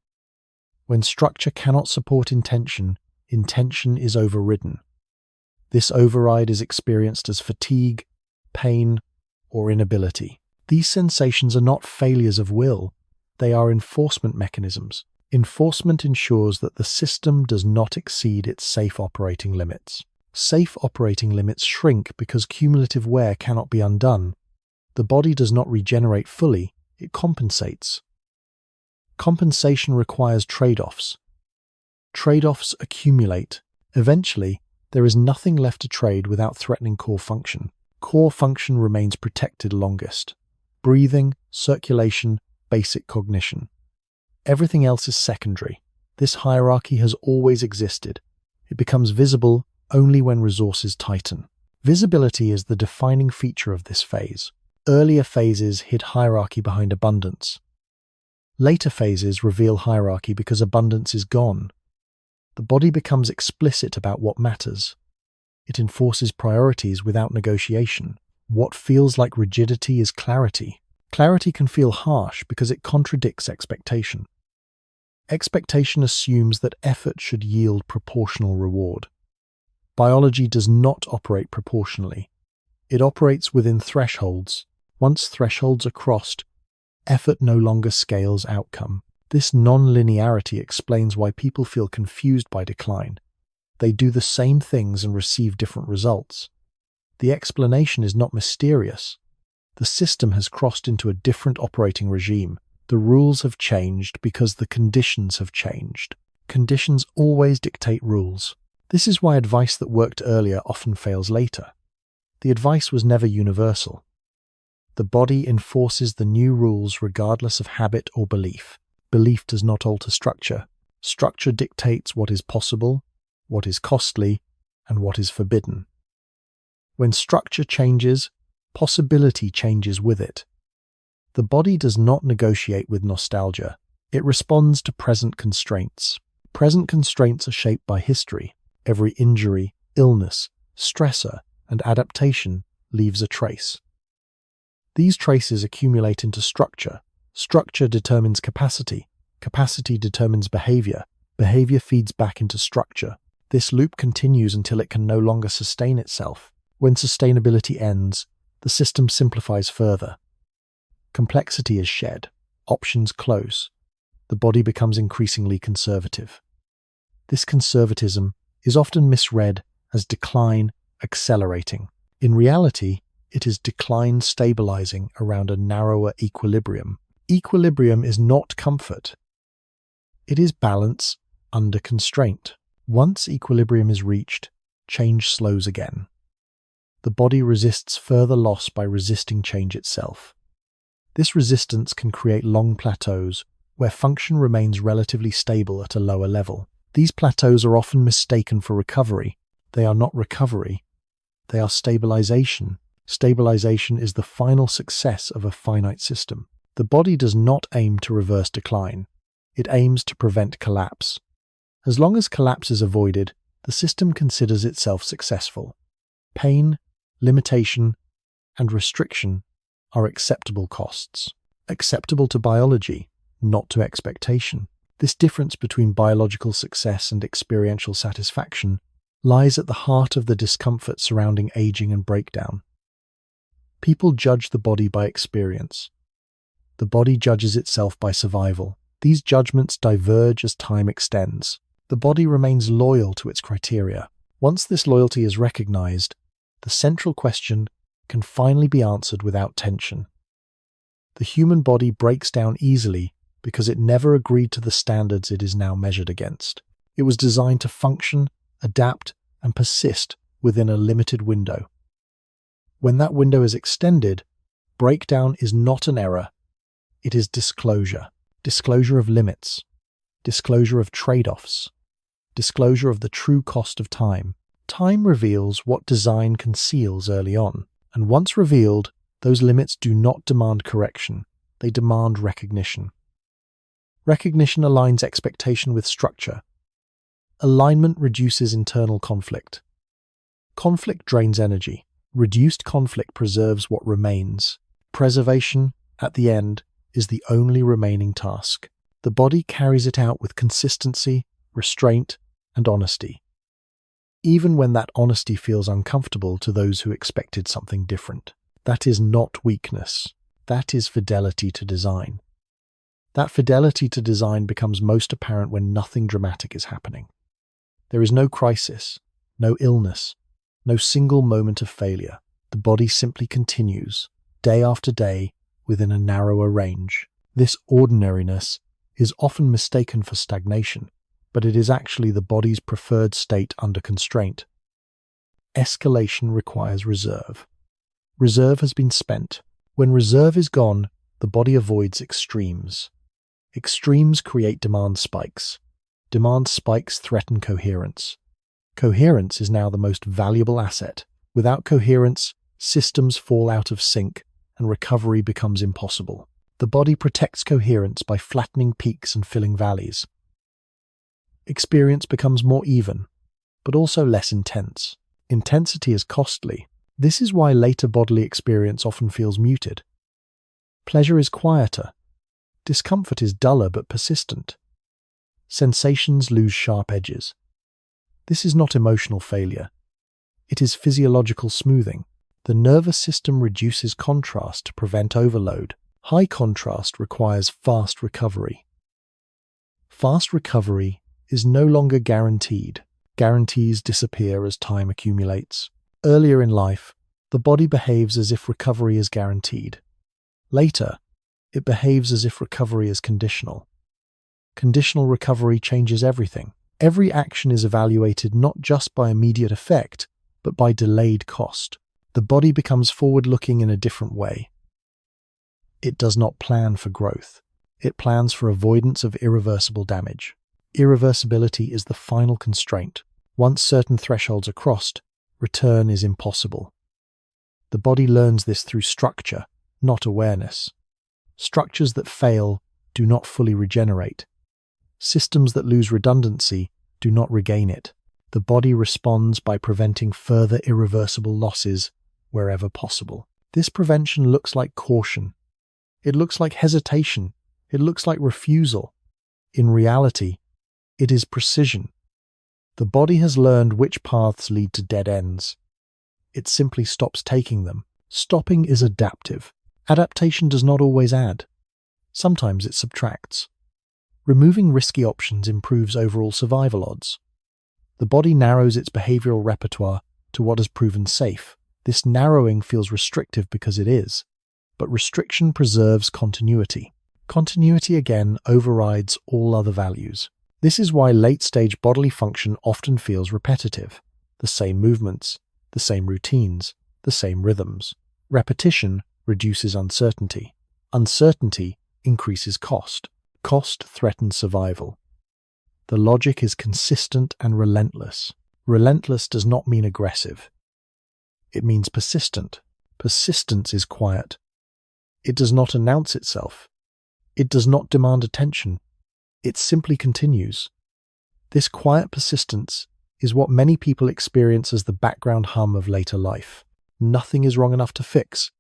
When structure cannot support intention, intention is overridden. This override is experienced as fatigue, pain, or inability. These sensations are not failures of will, they are enforcement mechanisms. Enforcement ensures that the system does not exceed its safe operating limits. Safe operating limits shrink because cumulative wear cannot be undone. The body does not regenerate fully, it compensates. Compensation requires trade-offs. Trade-offs accumulate. Eventually, there is nothing left to trade without threatening core function. Core function remains protected longest. Breathing, circulation, basic cognition. Everything else is secondary. This hierarchy has always existed. It becomes visible only when resources tighten. Visibility is the defining feature of this phase. Earlier phases hid hierarchy behind abundance. Later phases reveal hierarchy because abundance is gone. The body becomes explicit about what matters. It enforces priorities without negotiation. What feels like rigidity is clarity. Clarity can feel harsh because it contradicts expectation. Expectation assumes that effort should yield proportional reward. Biology does not operate proportionally. It operates within thresholds. Once thresholds are crossed, effort no longer scales outcome. This non-linearity explains why people feel confused by decline. They do the same things and receive different results. The explanation is not mysterious. The system has crossed into a different operating regime. The rules have changed because the conditions have changed. Conditions always dictate rules. This is why advice that worked earlier often fails later. The advice was never universal. The body enforces the new rules regardless of habit or belief. Belief does not alter structure. Structure dictates what is possible, what is costly, and what is forbidden. When structure changes, possibility changes with it. The body does not negotiate with nostalgia. It responds to present constraints. Present constraints are shaped by history. Every injury, illness, stressor, and adaptation leaves a trace. These traces accumulate into structure. Structure determines capacity. Capacity determines behavior. Behavior feeds back into structure. This loop continues until it can no longer sustain itself. When sustainability ends, the system simplifies further. Complexity is shed. Options close. The body becomes increasingly conservative. This conservatism is often misread as decline accelerating. In reality, it is decline stabilizing around a narrower equilibrium. Equilibrium is not comfort. It is balance under constraint. Once equilibrium is reached, change slows again. The body resists further loss by resisting change itself. This resistance can create long plateaus where function remains relatively stable at a lower level. These plateaus are often mistaken for recovery. They are not recovery. They are stabilization. Stabilization is the final success of a finite system. The body does not aim to reverse decline. It aims to prevent collapse. As long as collapse is avoided, the system considers itself successful. Pain, limitation, and restriction are acceptable costs. Acceptable to biology, not to expectation. This difference between biological success and experiential satisfaction lies at the heart of the discomfort surrounding aging and breakdown. People judge the body by experience. The body judges itself by survival. These judgments diverge as time extends. The body remains loyal to its criteria. Once this loyalty is recognized, the central question can finally be answered without tension. The human body breaks down easily because it never agreed to the standards it is now measured against. It was designed to function, adapt, and persist within a limited window. When that window is extended, breakdown is not an error. It is disclosure. Disclosure of limits. Disclosure of trade-offs. Disclosure of the true cost of time. Time reveals what design conceals early on, and once revealed, those limits do not demand correction. They demand recognition. Recognition aligns expectation with structure. Alignment reduces internal conflict. Conflict drains energy. Reduced conflict preserves what remains. Preservation, at the end, is the only remaining task. The body carries it out with consistency, restraint, and honesty. Even when that honesty feels uncomfortable to those who expected something different. That is not weakness. That is fidelity to design. That fidelity to design becomes most apparent when nothing dramatic is happening. There is no crisis, no illness, no single moment of failure. The body simply continues, day after day, within a narrower range. This ordinariness is often mistaken for stagnation, but it is actually the body's preferred state under constraint. Escalation requires reserve. Reserve has been spent. When reserve is gone, the body avoids extremes. Extremes create demand spikes. Demand spikes threaten coherence. Coherence is now the most valuable asset. Without coherence, systems fall out of sync and recovery becomes impossible. The body protects coherence by flattening peaks and filling valleys. Experience becomes more even, but also less intense. Intensity is costly. This is why later bodily experience often feels muted. Pleasure is quieter. Discomfort is duller but persistent. Sensations lose sharp edges. This is not emotional failure. It is physiological smoothing. The nervous system reduces contrast to prevent overload. High contrast requires fast recovery. Fast recovery is no longer guaranteed. Guarantees disappear as time accumulates. Earlier in life, the body behaves as if recovery is guaranteed. Later, it behaves as if recovery is conditional. Conditional recovery changes everything. Every action is evaluated not just by immediate effect, but by delayed cost. The body becomes forward-looking in a different way. It does not plan for growth. It plans for avoidance of irreversible damage. Irreversibility is the final constraint. Once certain thresholds are crossed, return is impossible. The body learns this through structure, not awareness. Structures that fail do not fully regenerate. Systems that lose redundancy do not regain it. The body responds by preventing further irreversible losses wherever possible. This prevention looks like caution. It looks like hesitation. It looks like refusal. In reality, it is precision. The body has learned which paths lead to dead ends. It simply stops taking them. Stopping is adaptive. Adaptation does not always add. Sometimes it subtracts. Removing risky options improves overall survival odds. The body narrows its behavioral repertoire to what has proven safe. This narrowing feels restrictive because it is, but restriction preserves continuity. Continuity again overrides all other values. This is why late-stage bodily function often feels repetitive. The same movements, the same routines, the same rhythms. Repetition reduces uncertainty. Uncertainty increases cost. Cost threatens survival. The logic is consistent and relentless. Relentless does not mean aggressive. It means persistent. Persistence is quiet. It does not announce itself. It does not demand attention. It simply continues. This quiet persistence is what many people experience as the background hum of later life. Nothing is wrong enough to fix.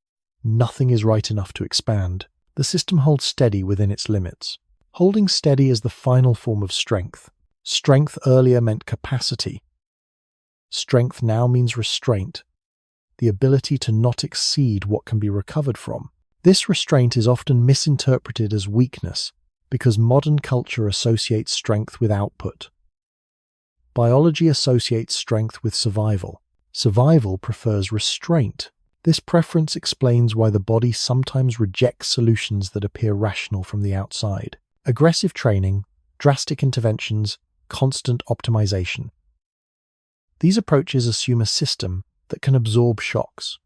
Nothing is right enough to expand. The system holds steady within its limits. Holding steady is the final form of strength. Strength earlier meant capacity. Strength now means restraint, the ability to not exceed what can be recovered from. This restraint is often misinterpreted as weakness because modern culture associates strength with output. Biology associates strength with survival. Survival prefers restraint. This preference explains why the body sometimes rejects solutions that appear rational from the outside. Aggressive training, drastic interventions, constant optimization. These approaches assume a system that can absorb shocks.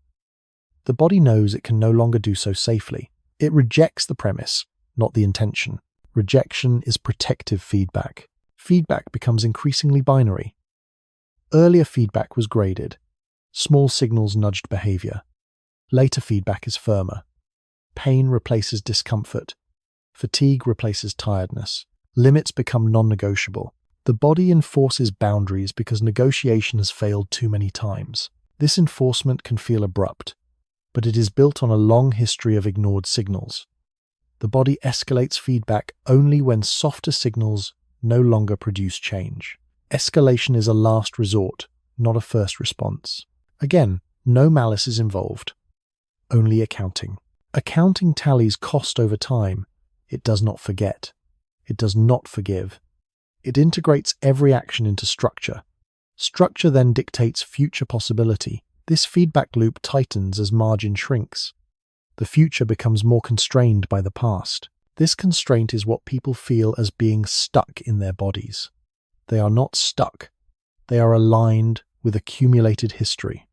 The body knows it can no longer do so safely. It rejects the premise, not the intention. Rejection is protective feedback. Feedback becomes increasingly binary. Earlier feedback was graded. Small signals nudged behavior. Later feedback is firmer. Pain replaces discomfort. Fatigue replaces tiredness. Limits become non-negotiable. The body enforces boundaries because negotiation has failed too many times. This enforcement can feel abrupt, but it is built on a long history of ignored signals. The body escalates feedback only when softer signals no longer produce change. Escalation is a last resort, not a first response. Again, no malice is involved, only accounting. Accounting tallies cost over time. It does not forget. It does not forgive. It integrates every action into structure. Structure then dictates future possibility. This feedback loop tightens as margin shrinks. The future becomes more constrained by the past. This constraint is what people feel as being stuck in their bodies. They are not stuck. They are aligned with accumulated history.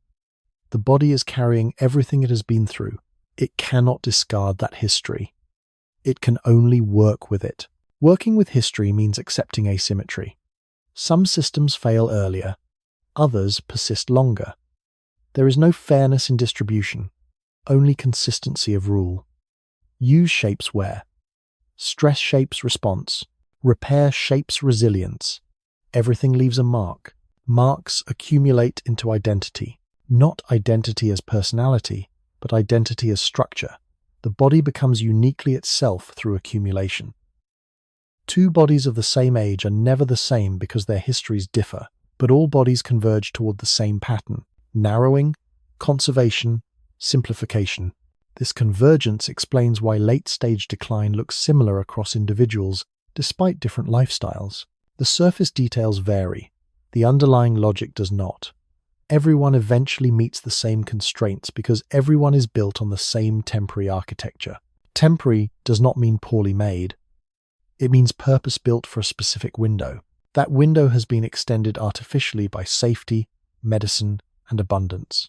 The body is carrying everything it has been through. It cannot discard that history. It can only work with it. Working with history means accepting asymmetry. Some systems fail earlier. Others persist longer. There is no fairness in distribution, only consistency of rule. Use shapes where. Stress shapes response. Repair shapes resilience. Everything leaves a mark. Marks accumulate into identity. Not identity as personality, but identity as structure. The body becomes uniquely itself through accumulation. Two bodies of the same age are never the same because their histories differ, but all bodies converge toward the same pattern: narrowing, conservation, simplification. This convergence explains why late-stage decline looks similar across individuals, despite different lifestyles. The surface details vary. The underlying logic does not. Everyone eventually meets the same constraints because everyone is built on the same temporary architecture. Temporary does not mean poorly made. It means purpose-built for a specific window. That window has been extended artificially by safety, medicine, and abundance.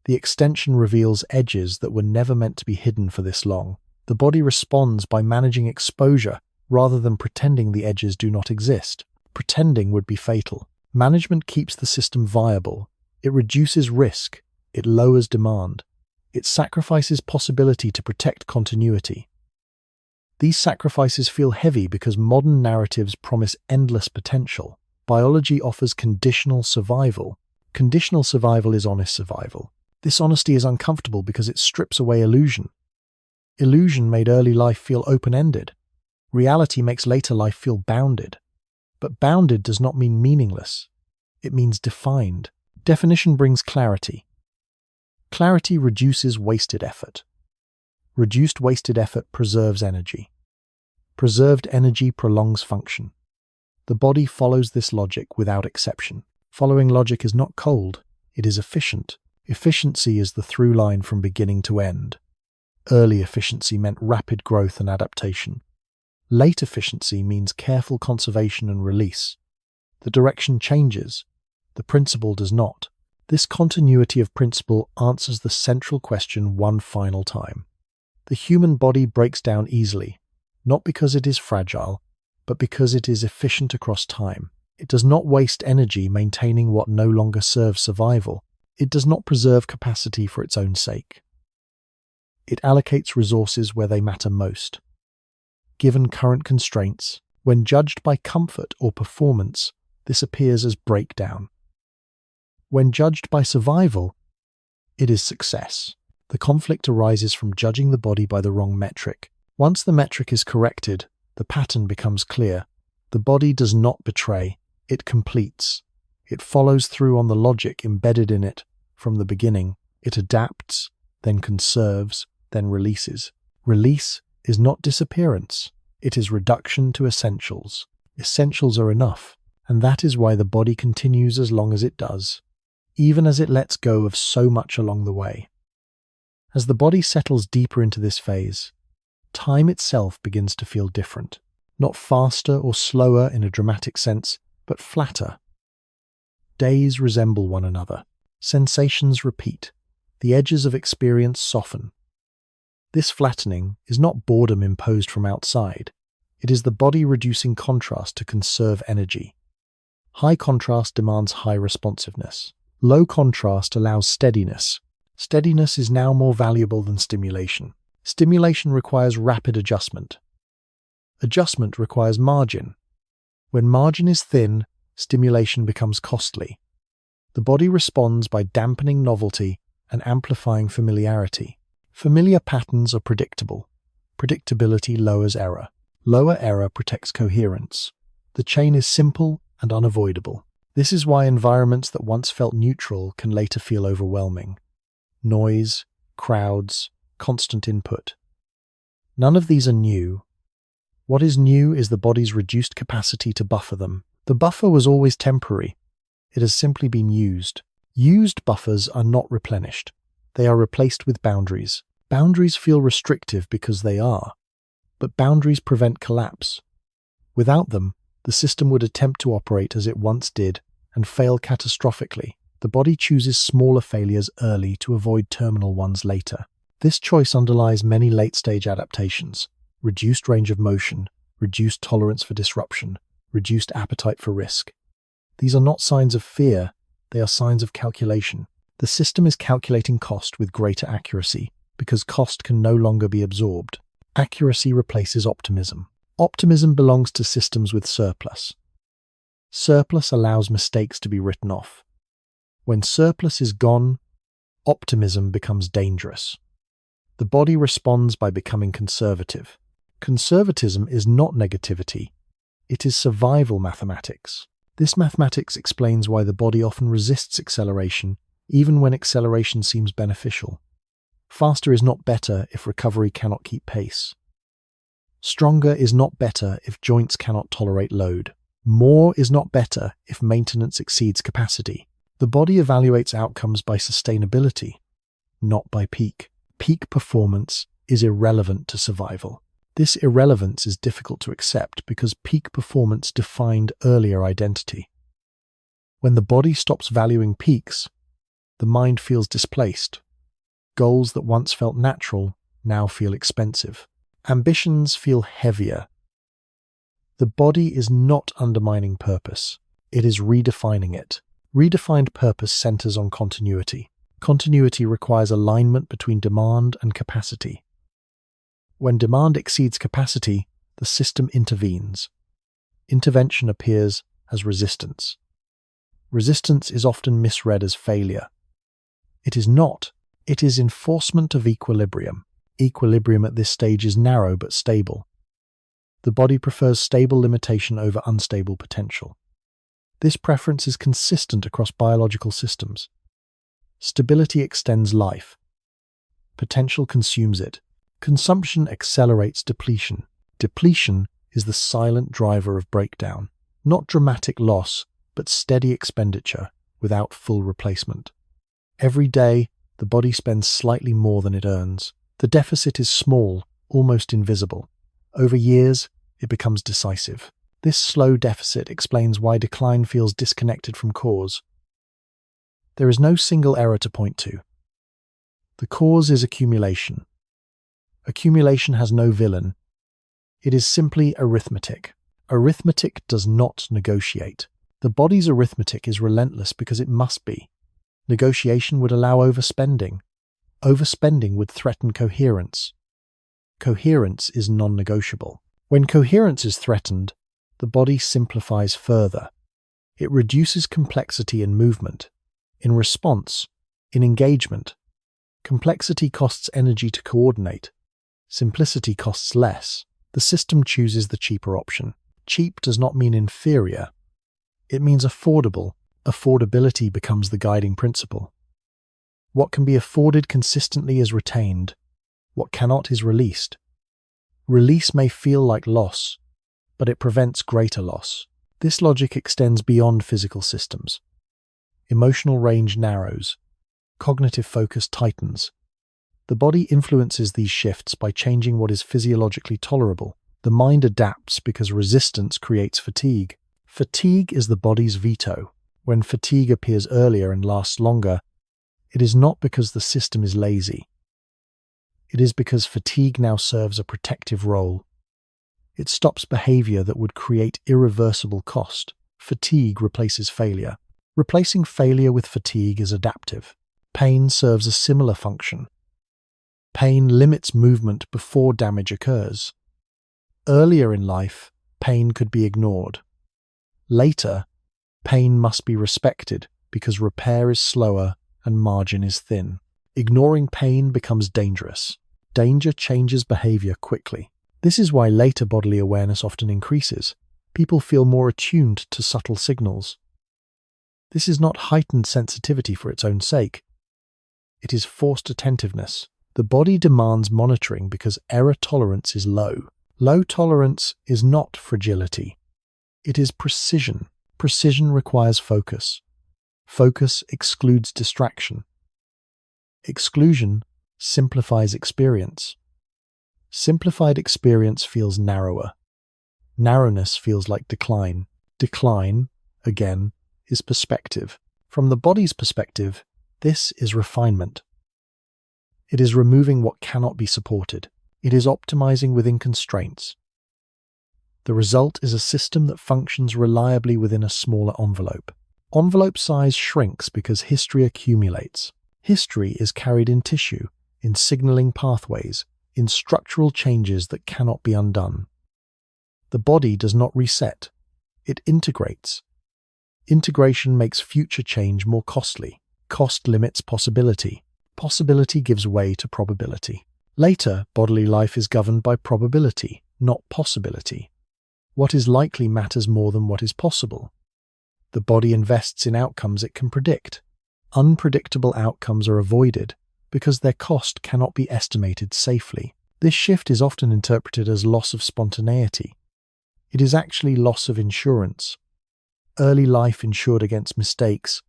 The extension reveals edges that were never meant to be hidden for this long. The body responds by managing exposure rather than pretending the edges do not exist. Pretending would be fatal. Management keeps the system viable. It reduces risk. It lowers demand. It sacrifices possibility to protect continuity. These sacrifices feel heavy because modern narratives promise endless potential. Biology offers conditional survival. Conditional survival is honest survival. This honesty is uncomfortable because it strips away illusion. Illusion made early life feel open-ended. Reality makes later life feel bounded. But bounded does not mean meaningless. It means defined. Definition brings clarity. Clarity reduces wasted effort. Reduced wasted effort preserves energy. Preserved energy prolongs function. The body follows this logic without exception. Following logic is not cold, it is efficient. Efficiency is the through line from beginning to end. Early efficiency meant rapid growth and adaptation. Late efficiency means careful conservation and release. The direction changes. The principle does not. This continuity of principle answers the central question one final time. The human body breaks down easily, not because it is fragile, but because it is efficient across time. It does not waste energy maintaining what no longer serves survival. It does not preserve capacity for its own sake. It allocates resources where they matter most. Given current constraints, when judged by comfort or performance, this appears as breakdown. When judged by survival, it is success. The conflict arises from judging the body by the wrong metric. Once the metric is corrected, the pattern becomes clear. The body does not betray, it completes. It follows through on the logic embedded in it from the beginning. It adapts, then conserves, then releases. Release is not disappearance. It is reduction to essentials. Essentials are enough, and that is why the body continues as long as it does, even as it lets go of so much along the way. As the body settles deeper into this phase, time itself begins to feel different, not faster or slower in a dramatic sense, but flatter. Days resemble one another. Sensations repeat. The edges of experience soften. This flattening is not boredom imposed from outside. It is the body reducing contrast to conserve energy. High contrast demands high responsiveness. Low contrast allows steadiness. Steadiness is now more valuable than stimulation. Stimulation requires rapid adjustment. Adjustment requires margin. When margin is thin, stimulation becomes costly. The body responds by dampening novelty and amplifying familiarity. Familiar patterns are predictable. Predictability lowers error. Lower error protects coherence. The chain is simple and unavoidable. This is why environments that once felt neutral can later feel overwhelming. Noise, crowds, constant input. None of these are new. What is new is the body's reduced capacity to buffer them. The buffer was always temporary. It has simply been used. Used buffers are not replenished. They are replaced with boundaries. Boundaries feel restrictive because they are. but boundaries prevent collapse. Without them, the system would attempt to operate as it once did and fail catastrophically. The body chooses smaller failures early to avoid terminal ones later. This choice underlies many late-stage adaptations: reduced range of motion, reduced tolerance for disruption, reduced appetite for risk. These are not signs of fear, they are signs of calculation. The system is calculating cost with greater accuracy because cost can no longer be absorbed. Accuracy replaces optimism. Optimism belongs to systems with surplus. Surplus allows mistakes to be written off. When surplus is gone, optimism becomes dangerous. The body responds by becoming conservative. Conservatism is not negativity, it is survival mathematics. This mathematics explains why the body often resists acceleration, even when acceleration seems beneficial. Faster is not better if recovery cannot keep pace. Stronger is not better if joints cannot tolerate load. More is not better if maintenance exceeds capacity. The body evaluates outcomes by sustainability, not by peak. Peak performance is irrelevant to survival. This irrelevance is difficult to accept because peak performance defined earlier identity. When the body stops valuing peaks, the mind feels displaced. Goals that once felt natural now feel expensive. Ambitions feel heavier. The body is not undermining purpose, it is redefining it. Redefined purpose centers on continuity. Continuity requires alignment between demand and capacity. When demand exceeds capacity, the system intervenes. Intervention appears as resistance. Resistance is often misread as failure. It is not. It is enforcement of equilibrium. Equilibrium at this stage is narrow but stable. The body prefers stable limitation over unstable potential. This preference is consistent across biological systems. Stability extends life. Potential consumes it. Consumption accelerates depletion. Depletion is the silent driver of breakdown. Not dramatic loss, but steady expenditure without full replacement. Every day, the body spends slightly more than it earns. The deficit is small, almost invisible. Over years, it becomes decisive. This slow deficit explains why decline feels disconnected from cause. There is no single error to point to. The cause is accumulation. Accumulation has no villain. It is simply arithmetic. Arithmetic does not negotiate. The body's arithmetic is relentless because it must be. Negotiation would allow overspending. Overspending would threaten coherence. Coherence is non-negotiable. When coherence is threatened, the body simplifies further. It reduces complexity in movement, in response, in engagement. Complexity costs energy to coordinate. Simplicity costs less. The system chooses the cheaper option. Cheap does not mean inferior. It means affordable. Affordability becomes the guiding principle. What can be afforded consistently is retained. What cannot is released. Release may feel like loss, but it prevents greater loss. This logic extends beyond physical systems. Emotional range narrows. Cognitive focus tightens. The body influences these shifts by changing what is physiologically tolerable. The mind adapts because resistance creates fatigue. Fatigue is the body's veto. When fatigue appears earlier and lasts longer, it is not because the system is lazy. It is because fatigue now serves a protective role. It stops behavior that would create irreversible cost. Fatigue replaces failure. Replacing failure with fatigue is adaptive. Pain serves a similar function. Pain limits movement before damage occurs. Earlier in life, pain could be ignored. Later, pain must be respected because repair is slower and margin is thin. Ignoring pain becomes dangerous. Danger changes behavior quickly. This is why later bodily awareness often increases. People feel more attuned to subtle signals. This is not heightened sensitivity for its own sake. It is forced attentiveness. The body demands monitoring because error tolerance is low. Low tolerance is not fragility. It is precision. Precision requires focus. Focus excludes distraction. Exclusion simplifies experience. Simplified experience feels narrower. Narrowness feels like decline. Decline, again, is perspective. From the body's perspective, this is refinement. It is removing what cannot be supported. It is optimizing within constraints. The result is a system that functions reliably within a smaller envelope. Envelope size shrinks because history accumulates. History is carried in tissue, in signaling pathways, in structural changes that cannot be undone. The body does not reset. It integrates. Integration makes future change more costly. Cost limits possibility. Possibility gives way to probability. Later, bodily life is governed by probability, not possibility. What is likely matters more than what is possible. The body invests in outcomes it can predict. Unpredictable outcomes are avoided because their cost cannot be estimated safely. This shift is often interpreted as loss of spontaneity. It is actually loss of insurance. Early life insured against mistakes.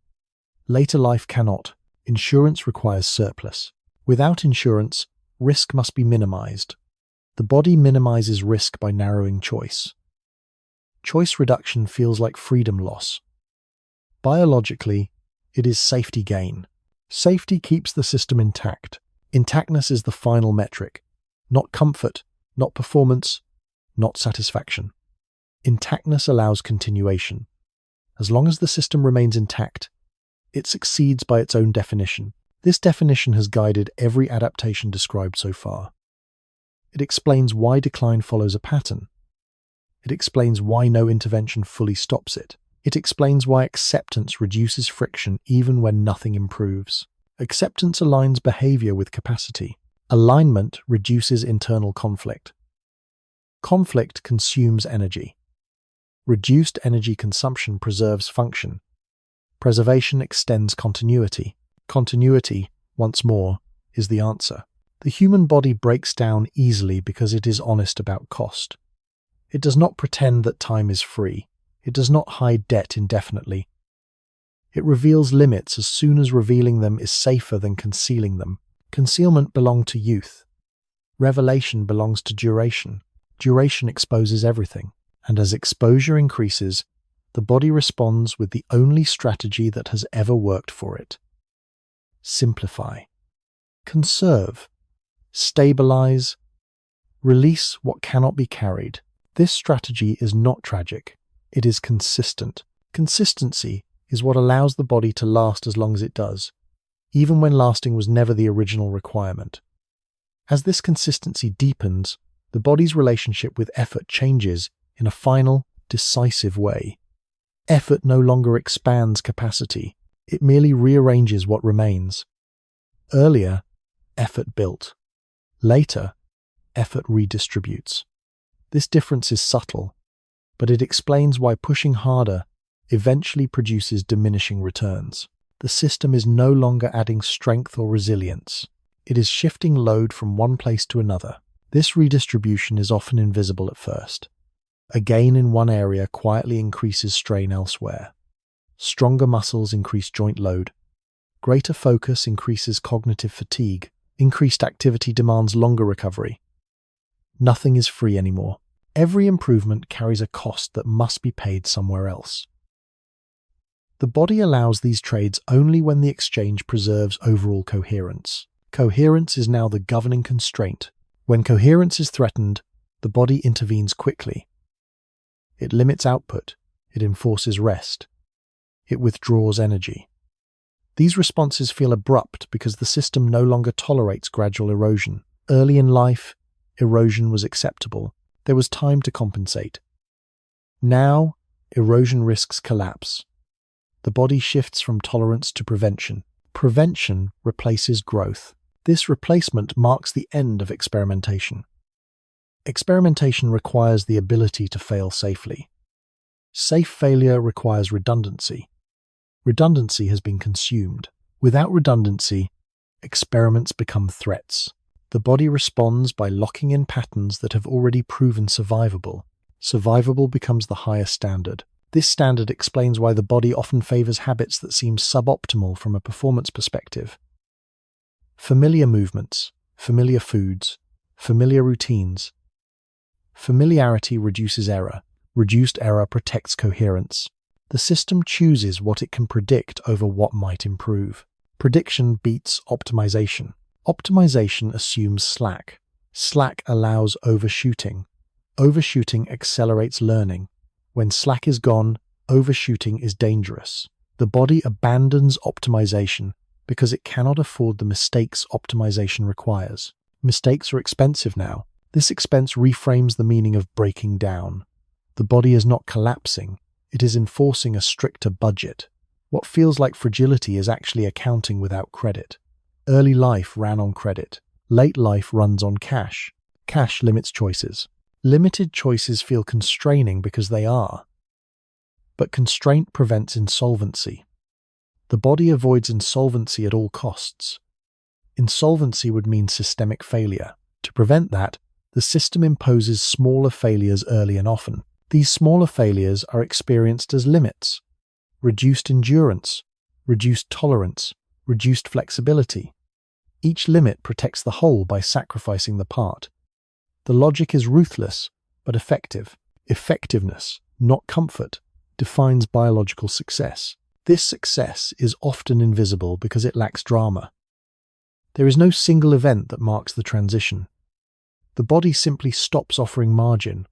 Later life cannot. Insurance requires surplus. Without insurance, risk must be minimized. The body minimizes risk by narrowing choice. Choice reduction feels like freedom loss. Biologically, it is safety gain. Safety keeps the system intact. Intactness is the final metric. Not comfort, not performance, not satisfaction. Intactness allows continuation. As long as the system remains intact, it succeeds by its own definition. This definition has guided every adaptation described so far. It explains why decline follows a pattern. It explains why no intervention fully stops it. It explains why acceptance reduces friction even when nothing improves. Acceptance aligns behavior with capacity. Alignment reduces internal conflict. Conflict consumes energy. Reduced energy consumption preserves function. Preservation extends continuity. Continuity, once more, is the answer. The human body breaks down easily because it is honest about cost. It does not pretend that time is free. It does not hide debt indefinitely. It reveals limits as soon as revealing them is safer than concealing them. Concealment belongs to youth. Revelation belongs to duration. Duration exposes everything. And as exposure increases, the body responds with the only strategy that has ever worked for it. Simplify. Conserve. Stabilize. Release what cannot be carried. This strategy is not tragic. It is consistent. Consistency is what allows the body to last as long as it does, even when lasting was never the original requirement. As this consistency deepens, the body's relationship with effort changes in a final, decisive way. Effort no longer expands capacity. It merely rearranges what remains. Earlier, effort built. Later, effort redistributes. This difference is subtle, but it explains why pushing harder eventually produces diminishing returns. The system is no longer adding strength or resilience. It is shifting load from one place to another. This redistribution is often invisible at first. A gain in one area quietly increases strain elsewhere. Stronger muscles increase joint load. Greater focus increases cognitive fatigue. Increased activity demands longer recovery. Nothing is free anymore. Every improvement carries a cost that must be paid somewhere else. The body allows these trades only when the exchange preserves overall coherence. Coherence is now the governing constraint. When coherence is threatened, the body intervenes quickly. It limits output. It enforces rest. It withdraws energy. These responses feel abrupt because the system no longer tolerates gradual erosion. Early in life, erosion was acceptable. There was time to compensate. Now, erosion risks collapse. The body shifts from tolerance to prevention. Prevention replaces growth. This replacement marks the end of experimentation. Experimentation requires the ability to fail safely. Safe failure requires redundancy. Redundancy has been consumed. Without redundancy, experiments become threats. The body responds by locking in patterns that have already proven survivable. Survivable becomes the highest standard. This standard explains why the body often favors habits that seem suboptimal from a performance perspective. Familiar movements, familiar foods, Familiar routines. Familiarity reduces error. Reduced error protects coherence. The system chooses what it can predict over what might improve. Prediction beats optimization. Optimization assumes slack. Slack allows overshooting. Overshooting accelerates learning. When slack is gone, overshooting is dangerous. The body abandons optimization because it cannot afford the mistakes optimization requires. Mistakes are expensive now. This expense reframes the meaning of breaking down. The body is not collapsing, it is enforcing a stricter budget. What feels like fragility is actually accounting without credit. Early life ran on credit. Late life runs on cash. Cash limits choices. Limited choices feel constraining because they are. But constraint prevents insolvency. The body avoids insolvency at all costs. Insolvency would mean systemic failure. To prevent that, the system imposes smaller failures early and often. These smaller failures are experienced as limits. Reduced endurance, reduced tolerance, reduced flexibility. Each limit protects the whole by sacrificing the part. The logic is ruthless, but effective. Effectiveness, not comfort, defines biological success. This success is often invisible because it lacks drama. There is no single event that marks the transition. The body simply stops offering margin.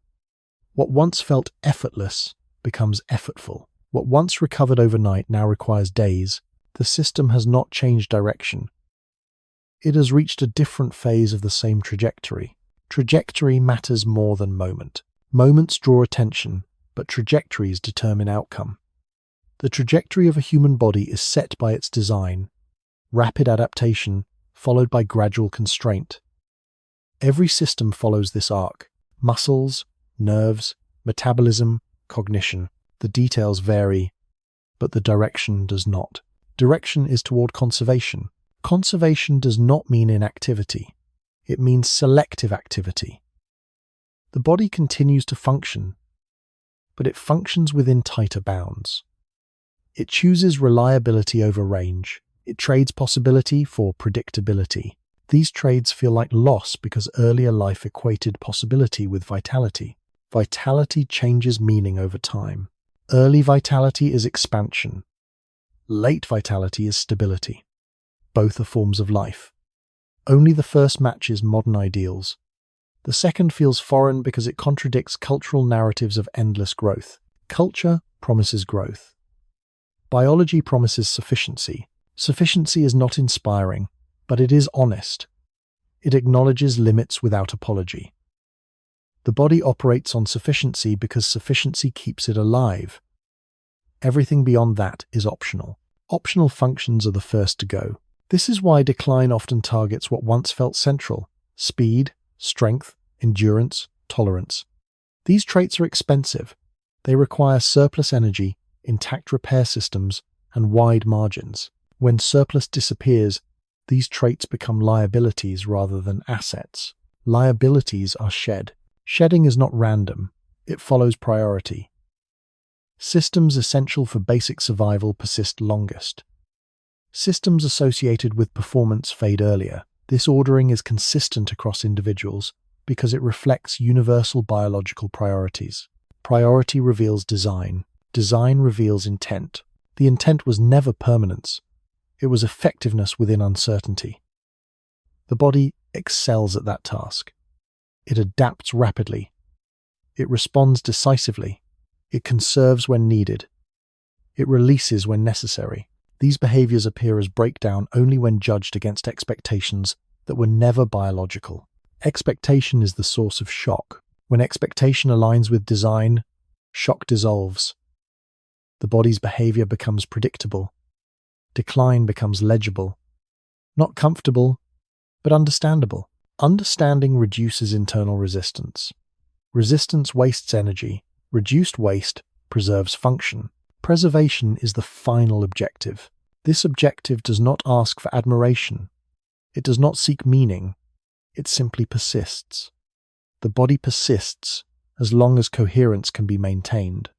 What once felt effortless becomes effortful. What once recovered overnight now requires days. The system has not changed direction. It has reached a different phase of the same trajectory. Trajectory matters more than moment. Moments draw attention, but trajectories determine outcome. The trajectory of a human body is set by its design. Rapid adaptation, followed by gradual constraint. Every system follows this arc. Muscles, nerves, metabolism, cognition. The details vary, but the direction does not. Direction is toward conservation. Conservation does not mean inactivity. It means selective activity. The body continues to function, but it functions within tighter bounds. It chooses reliability over range. It trades possibility for predictability. These trades feel like loss because earlier life equated possibility with vitality. Vitality changes meaning over time. Early vitality is expansion. Late vitality is stability. Both are forms of life. Only the first matches modern ideals. The second feels foreign because it contradicts cultural narratives of endless growth. Culture promises growth. Biology promises sufficiency. Sufficiency is not inspiring, but it is honest. It acknowledges limits without apology. The body operates on sufficiency because sufficiency keeps it alive. Everything beyond that is optional. Optional functions are the first to go. This is why decline often targets what once felt central: speed, strength, endurance, tolerance. These traits are expensive. They require surplus energy, intact repair systems, and wide margins. When surplus disappears, these traits become liabilities rather than assets. Liabilities are shed. Shedding is not random. It follows priority. Systems essential for basic survival persist longest. Systems associated with performance fade earlier. This ordering is consistent across individuals because it reflects universal biological priorities. Priority reveals design. Design reveals intent. The intent was never permanence. It was effectiveness within uncertainty. The body excels at that task. It adapts rapidly. It responds decisively. It conserves when needed. It releases when necessary. These behaviors appear as breakdown only when judged against expectations that were never biological. Expectation is the source of shock. When expectation aligns with design, shock dissolves. The body's behavior becomes predictable. Decline becomes legible. Not comfortable, but understandable. Understanding reduces internal resistance. Resistance wastes energy. Reduced waste preserves function. Preservation is the final objective. This objective does not ask for admiration. It does not seek meaning. It simply persists. The body persists as long as coherence can be maintained.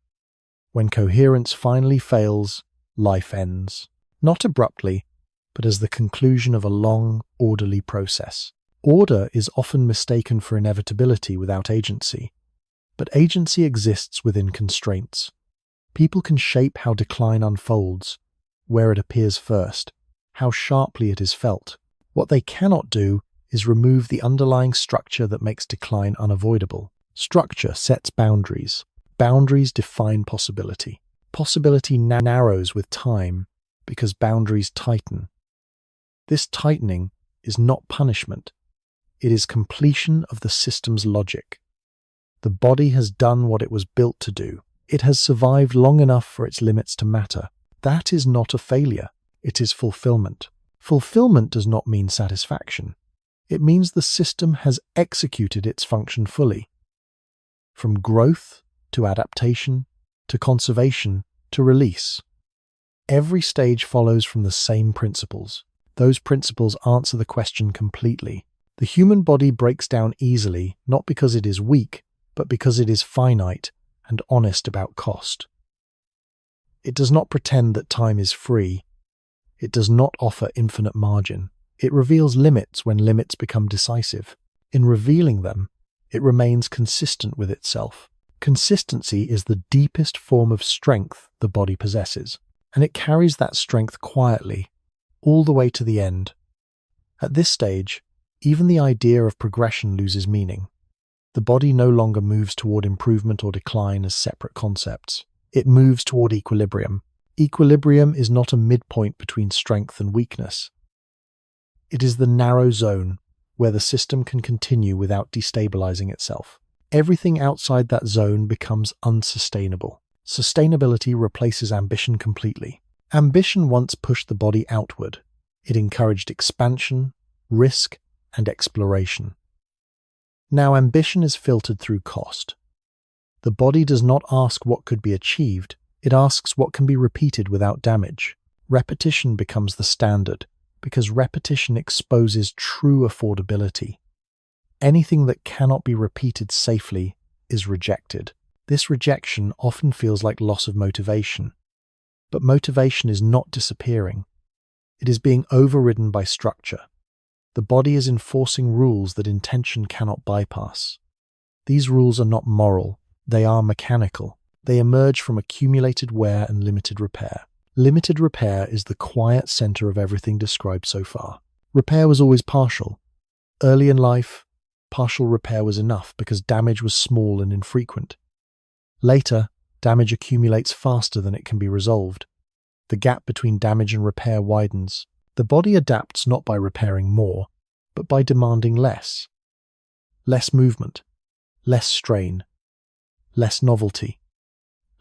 When coherence finally fails, life ends. Not abruptly, but as the conclusion of a long, orderly process. Order is often mistaken for inevitability without agency, but agency exists within constraints. People can shape how decline unfolds, where it appears first, how sharply it is felt. What they cannot do is remove the underlying structure that makes decline unavoidable. Structure sets boundaries. Boundaries define possibility. Possibility narrows with time because boundaries tighten. This tightening is not punishment. It is completion of the system's logic. The body has done what it was built to do. It has survived long enough for its limits to matter. That is not a failure. It is fulfillment. Fulfillment does not mean satisfaction. It means the system has executed its function fully. From growth to adaptation to conservation to release. Every stage follows from the same principles. Those principles answer the question completely. The human body breaks down easily, not because it is weak, but because it is finite and honest about cost. It does not pretend that time is free. It does not offer infinite margin. It reveals limits when limits become decisive. In revealing them, it remains consistent with itself. Consistency is the deepest form of strength the body possesses, and it carries that strength quietly, all the way to the end. At this stage, even the idea of progression loses meaning. The body no longer moves toward improvement or decline as separate concepts. It moves toward equilibrium. Equilibrium is not a midpoint between strength and weakness. It is the narrow zone where the system can continue without destabilizing itself. Everything outside that zone becomes unsustainable. Sustainability replaces ambition completely. Ambition once pushed the body outward. It encouraged expansion, risk, and exploration. Now ambition is filtered through cost. The body does not ask what could be achieved, it asks what can be repeated without damage. Repetition becomes the standard, because repetition exposes true affordability. Anything that cannot be repeated safely is rejected. This rejection often feels like loss of motivation. But motivation is not disappearing. It is being overridden by structure. The body is enforcing rules that intention cannot bypass. These rules are not moral, they are mechanical. They emerge from accumulated wear and limited repair. Limited repair is the quiet center of everything described so far. Repair was always partial. Early in life, partial repair was enough because damage was small and infrequent. Later, damage accumulates faster than it can be resolved. The gap between damage and repair widens. The body adapts not by repairing more, but by demanding less. Less movement, less strain, less novelty,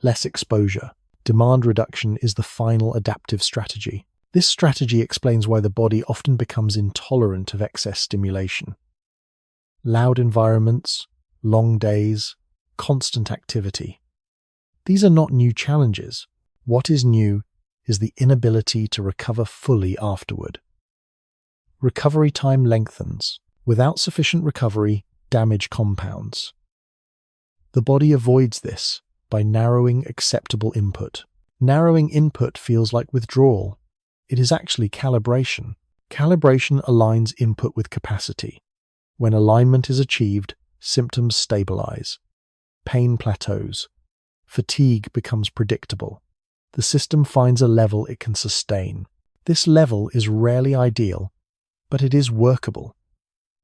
less exposure. Demand reduction is the final adaptive strategy. This strategy explains why the body often becomes intolerant of excess stimulation. Loud environments, long days, constant activity. These are not new challenges. What is new is the inability to recover fully afterward. Recovery time lengthens. Without sufficient recovery, damage compounds. The body avoids this by narrowing acceptable input. Narrowing input feels like withdrawal. It is actually calibration. Calibration aligns input with capacity. When alignment is achieved, symptoms stabilize. Pain plateaus. Fatigue becomes predictable. The system finds a level it can sustain. This level is rarely ideal, but it is workable.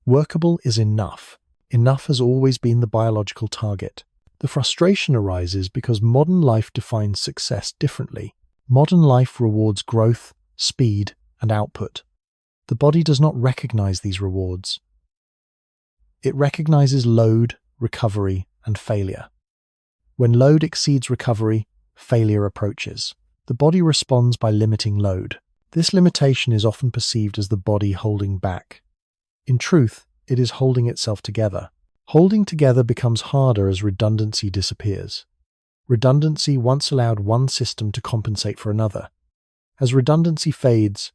Workable is enough. Enough has always been the biological target. The frustration arises because modern life defines success differently. Modern life rewards growth, speed, and output. The body does not recognize these rewards. It recognizes load, recovery, and failure. When load exceeds recovery, failure approaches. The body responds by limiting load. This limitation is often perceived as the body holding back. In truth, it is holding itself together. Holding together becomes harder as redundancy disappears. Redundancy once allowed one system to compensate for another. As redundancy fades,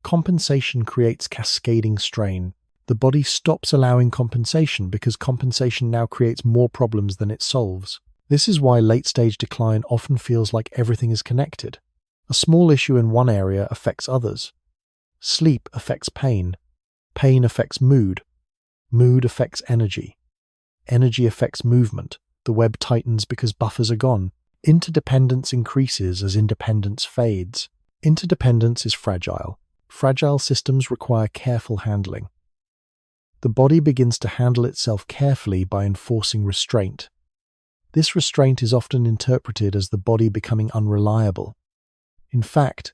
compensation creates cascading strain. The body stops allowing compensation because compensation now creates more problems than it solves. This is why late-stage decline often feels like everything is connected. A small issue in one area affects others. Sleep affects pain. Pain affects mood. Mood affects energy. Energy affects movement. The web tightens because buffers are gone. Interdependence increases as independence fades. Interdependence is fragile. Fragile systems require careful handling. The body begins to handle itself carefully by enforcing restraint. This restraint is often interpreted as the body becoming unreliable. In fact,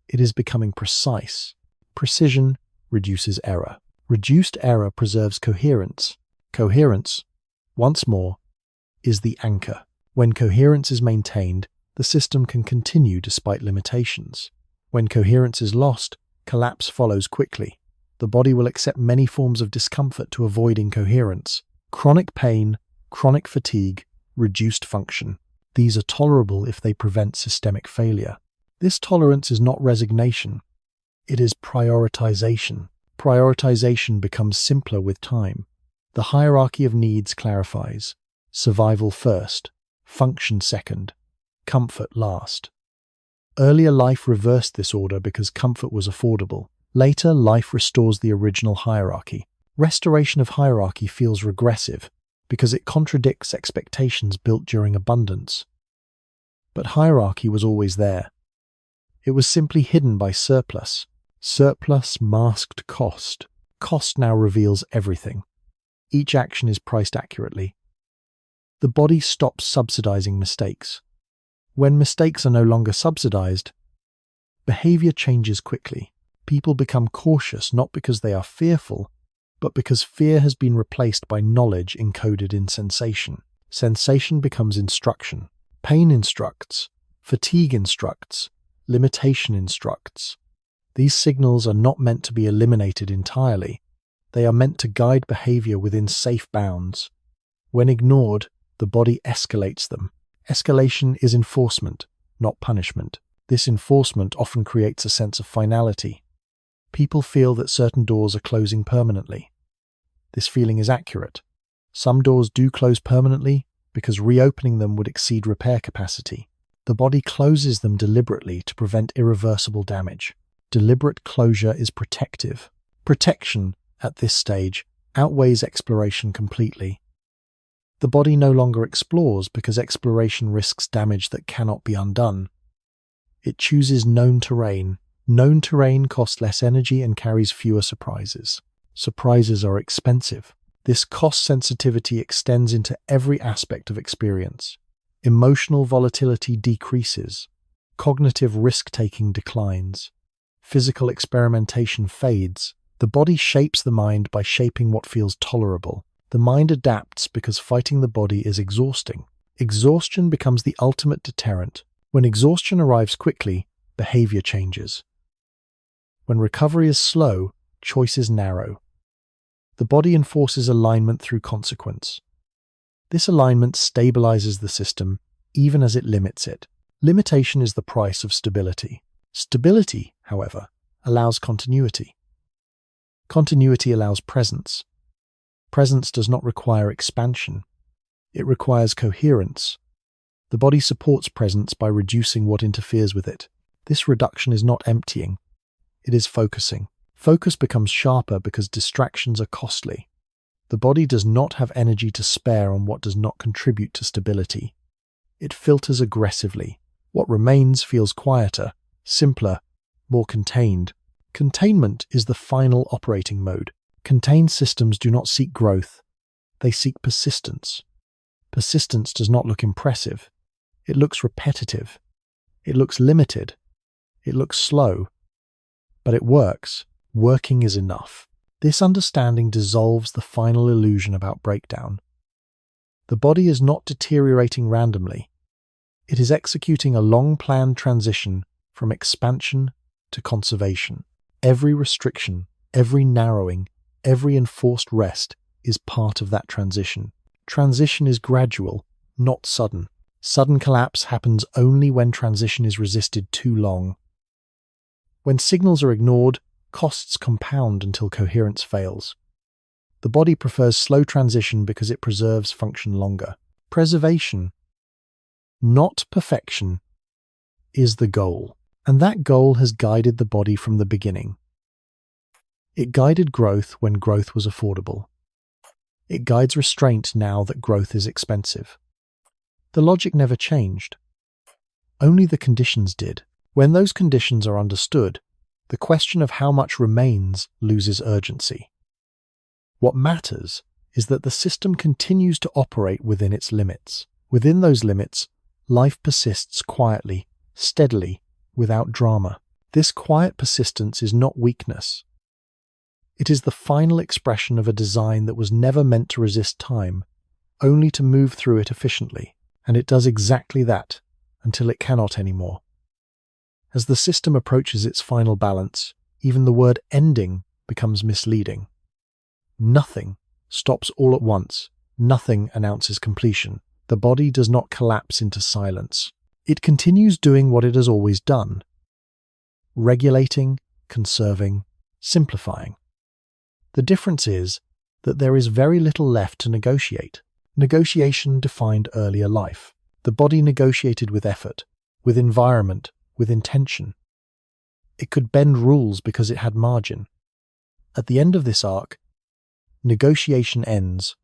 it is becoming precise. Precision reduces error. Reduced error preserves coherence. Coherence, once more, is the anchor. When coherence is maintained, the system can continue despite limitations. When coherence is lost, collapse follows quickly. The body will accept many forms of discomfort to avoid incoherence. Chronic pain, chronic fatigue, reduced function. These are tolerable if they prevent systemic failure. This tolerance is not resignation. It is prioritization. Prioritization becomes simpler with time. The hierarchy of needs clarifies. Survival first, function second, comfort last. Earlier life reversed this order because comfort was affordable. Later, life restores the original hierarchy. Restoration of hierarchy feels regressive because it contradicts expectations built during abundance. But hierarchy was always there. It was simply hidden by surplus. Surplus masked cost. Cost now reveals everything. Each action is priced accurately. The body stops subsidizing mistakes. When mistakes are no longer subsidized, behavior changes quickly. People become cautious not because they are fearful, but because fear has been replaced by knowledge encoded in sensation. Sensation becomes instruction. Pain instructs. Fatigue instructs. Limitation instructs. These signals are not meant to be eliminated entirely. They are meant to guide behavior within safe bounds. When ignored, the body escalates them. Escalation is enforcement, not punishment. This enforcement often creates a sense of finality. People feel that certain doors are closing permanently. This feeling is accurate. Some doors do close permanently because reopening them would exceed repair capacity. The body closes them deliberately to prevent irreversible damage. Deliberate closure is protective. Protection, at this stage, outweighs exploration completely. The body no longer explores because exploration risks damage that cannot be undone. It chooses known terrain. Known terrain costs less energy and carries fewer surprises. Surprises are expensive. This cost sensitivity extends into every aspect of experience. Emotional volatility decreases. Cognitive risk-taking declines. Physical experimentation fades. The body shapes the mind by shaping what feels tolerable. The mind adapts because fighting the body is exhausting. Exhaustion becomes the ultimate deterrent. When exhaustion arrives quickly, behavior changes. When recovery is slow, choices narrow. The body enforces alignment through consequence. This alignment stabilizes the system, even as it limits it. Limitation is the price of stability. Stability, however, allows continuity. Continuity allows presence. Presence does not require expansion. It requires coherence. The body supports presence by reducing what interferes with it. This reduction is not emptying. It is focusing. Focus becomes sharper because distractions are costly. The body does not have energy to spare on what does not contribute to stability. It filters aggressively. What remains feels quieter, simpler, more contained. Containment is the final operating mode. Contained systems do not seek growth. They seek persistence. Persistence does not look impressive. It looks repetitive. It looks limited. It looks slow. But it works. Working is enough. This understanding dissolves the final illusion about breakdown. The body is not deteriorating randomly. It is executing a long-planned transition from expansion to conservation. Every restriction, every narrowing, every enforced rest is part of that transition. Transition is gradual, not sudden. Sudden collapse happens only when transition is resisted too long. When signals are ignored, costs compound until coherence fails. The body prefers slow transition because it preserves function longer. Preservation, not perfection, is the goal, and that goal has guided the body from the beginning. It guided growth when growth was affordable. It guides restraint now that growth is expensive. The logic never changed. Only the conditions did. When those conditions are understood, the question of how much remains loses urgency. What matters is that the system continues to operate within its limits. Within those limits, life persists quietly, steadily, without drama. This quiet persistence is not weakness. It is the final expression of a design that was never meant to resist time, only to move through it efficiently. And it does exactly that, until it cannot anymore. As the system approaches its final balance, even the word ending becomes misleading. Nothing stops all at once. Nothing announces completion. The body does not collapse into silence. It continues doing what it has always done. Regulating, conserving, simplifying. The difference is that there is very little left to negotiate. Negotiation defined earlier life. The body negotiated with effort, with environment, with intention. It could bend rules because it had margin. At the end of this arc, negotiation ends.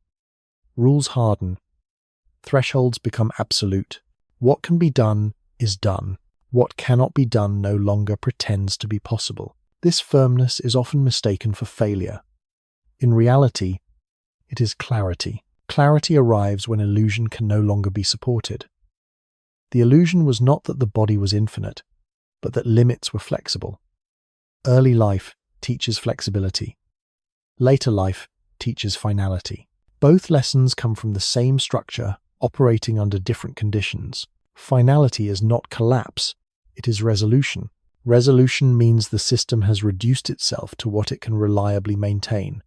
Rules harden. Thresholds become absolute. What can be done is done. What cannot be done no longer pretends to be possible. This firmness is often mistaken for failure. In reality, it is clarity. Clarity arrives when illusion can no longer be supported. The illusion was not that the body was infinite, but that limits were flexible. Early life teaches flexibility. Later life teaches finality. Both lessons come from the same structure, operating under different conditions. Finality is not collapse, it is resolution. Resolution means the system has reduced itself to what it can reliably maintain.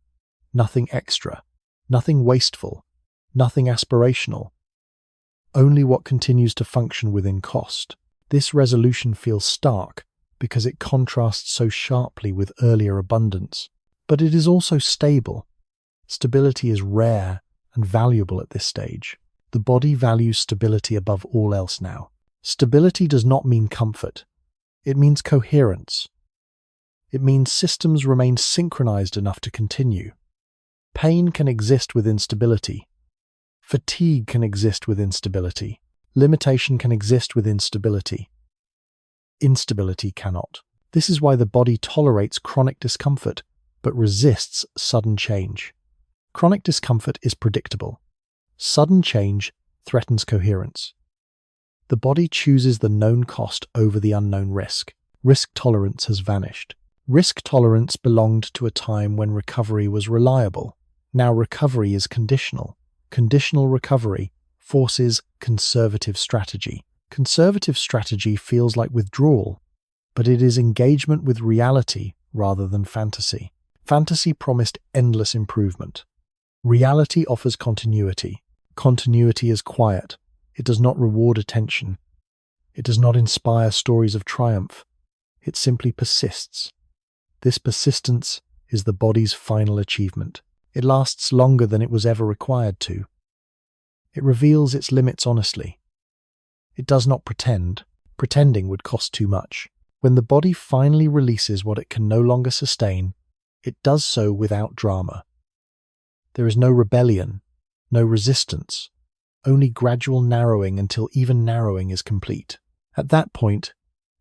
Nothing extra, nothing wasteful, nothing aspirational. Only what continues to function within cost. This resolution feels stark because it contrasts so sharply with earlier abundance. But it is also stable. Stability is rare and valuable at this stage. The body values stability above all else now. Stability does not mean comfort. It means coherence. It means systems remain synchronized enough to continue. Pain can exist within stability. Fatigue can exist within stability. Limitation can exist within stability. Instability cannot. This is why the body tolerates chronic discomfort, but resists sudden change. Chronic discomfort is predictable. Sudden change threatens coherence. The body chooses the known cost over the unknown risk. Risk tolerance has vanished. Risk tolerance belonged to a time when recovery was reliable. Now recovery is conditional. Conditional recovery forces conservative strategy. Conservative strategy feels like withdrawal, but it is engagement with reality rather than fantasy. Fantasy promised endless improvement. Reality offers continuity. Continuity is quiet. It does not reward attention. It does not inspire stories of triumph. It simply persists. This persistence is the body's final achievement. It lasts longer than it was ever required to. It reveals its limits honestly. It does not pretend. Pretending would cost too much. When the body finally releases what it can no longer sustain, it does so without drama. There is no rebellion, no resistance, only gradual narrowing until even narrowing is complete. At that point,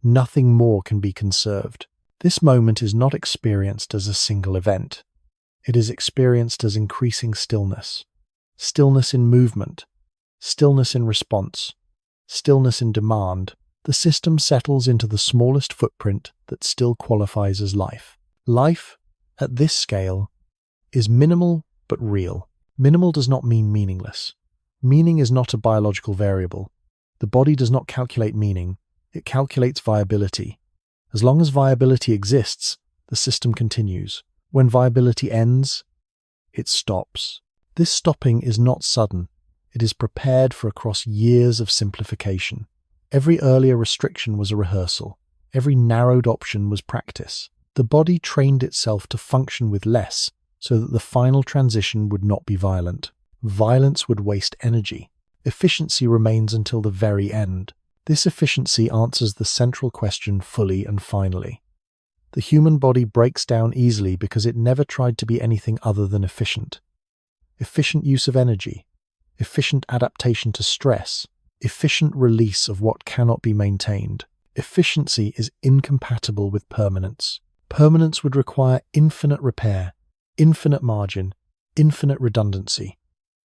nothing more can be conserved. This moment is not experienced as a single event. It is experienced as increasing stillness. Stillness in movement, stillness in response, stillness in demand. The system settles into the smallest footprint that still qualifies as life. Life, at this scale, is minimal but real. Minimal does not mean meaningless. Meaning is not a biological variable. The body does not calculate meaning. It calculates viability. As long as viability exists, the system continues. When viability ends, it stops. This stopping is not sudden. It is prepared for across years of simplification. Every earlier restriction was a rehearsal. Every narrowed option was practice. The body trained itself to function with less so that the final transition would not be violent. Violence would waste energy. Efficiency remains until the very end. This efficiency answers the central question fully and finally. The human body breaks down easily because it never tried to be anything other than efficient. Efficient use of energy, efficient adaptation to stress, efficient release of what cannot be maintained. Efficiency is incompatible with permanence. Permanence would require infinite repair, infinite margin, infinite redundancy.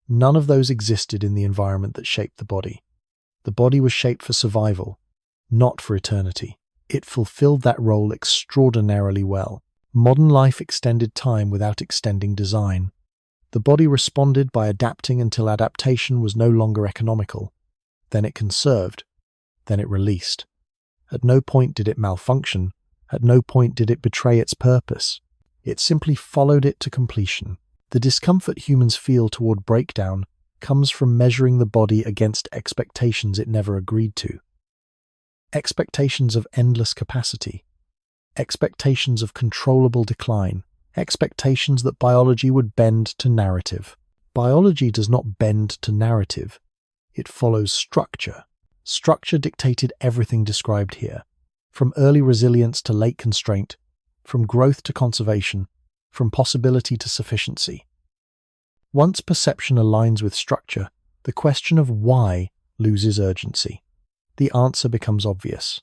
None of those existed in the environment that shaped the body. The body was shaped for survival, not for eternity. It fulfilled that role extraordinarily well. Modern life extended time without extending design. The body responded by adapting until adaptation was no longer economical. Then it conserved. Then it released. At no point did it malfunction. At no point did it betray its purpose. It simply followed it to completion. The discomfort humans feel toward breakdown comes from measuring the body against expectations it never agreed to. Expectations of endless capacity. Expectations of controllable decline. Expectations that biology would bend to narrative. Biology does not bend to narrative. It follows structure. Structure dictated everything described here, from early resilience to late constraint, from growth to conservation, from possibility to sufficiency. Once perception aligns with structure, the question of why loses urgency. The answer becomes obvious.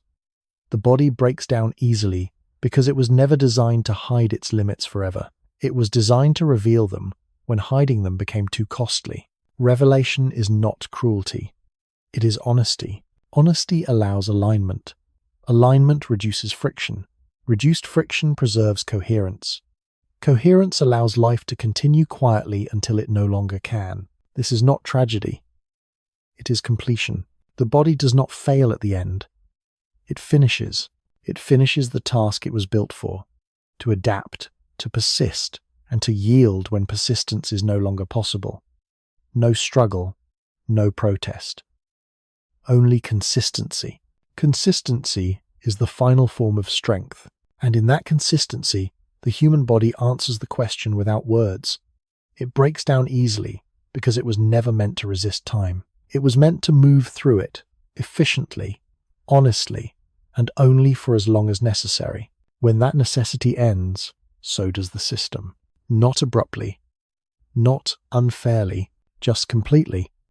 The body breaks down easily because it was never designed to hide its limits forever. It was designed to reveal them when hiding them became too costly. Revelation is not cruelty. It is honesty. Honesty allows alignment. Alignment reduces friction. Reduced friction preserves coherence. Coherence allows life to continue quietly until it no longer can. This is not tragedy. It is completion. The body does not fail at the end. It finishes. It finishes the task it was built for, to adapt, to persist, and to yield when persistence is no longer possible. No struggle, no protest. Only consistency. Consistency is the final form of strength, and in that consistency, the human body answers the question without words. It breaks down easily because it was never meant to resist time. It was meant to move through it, efficiently, honestly, and only for as long as necessary. When that necessity ends, so does the system. Not abruptly, not unfairly, just completely.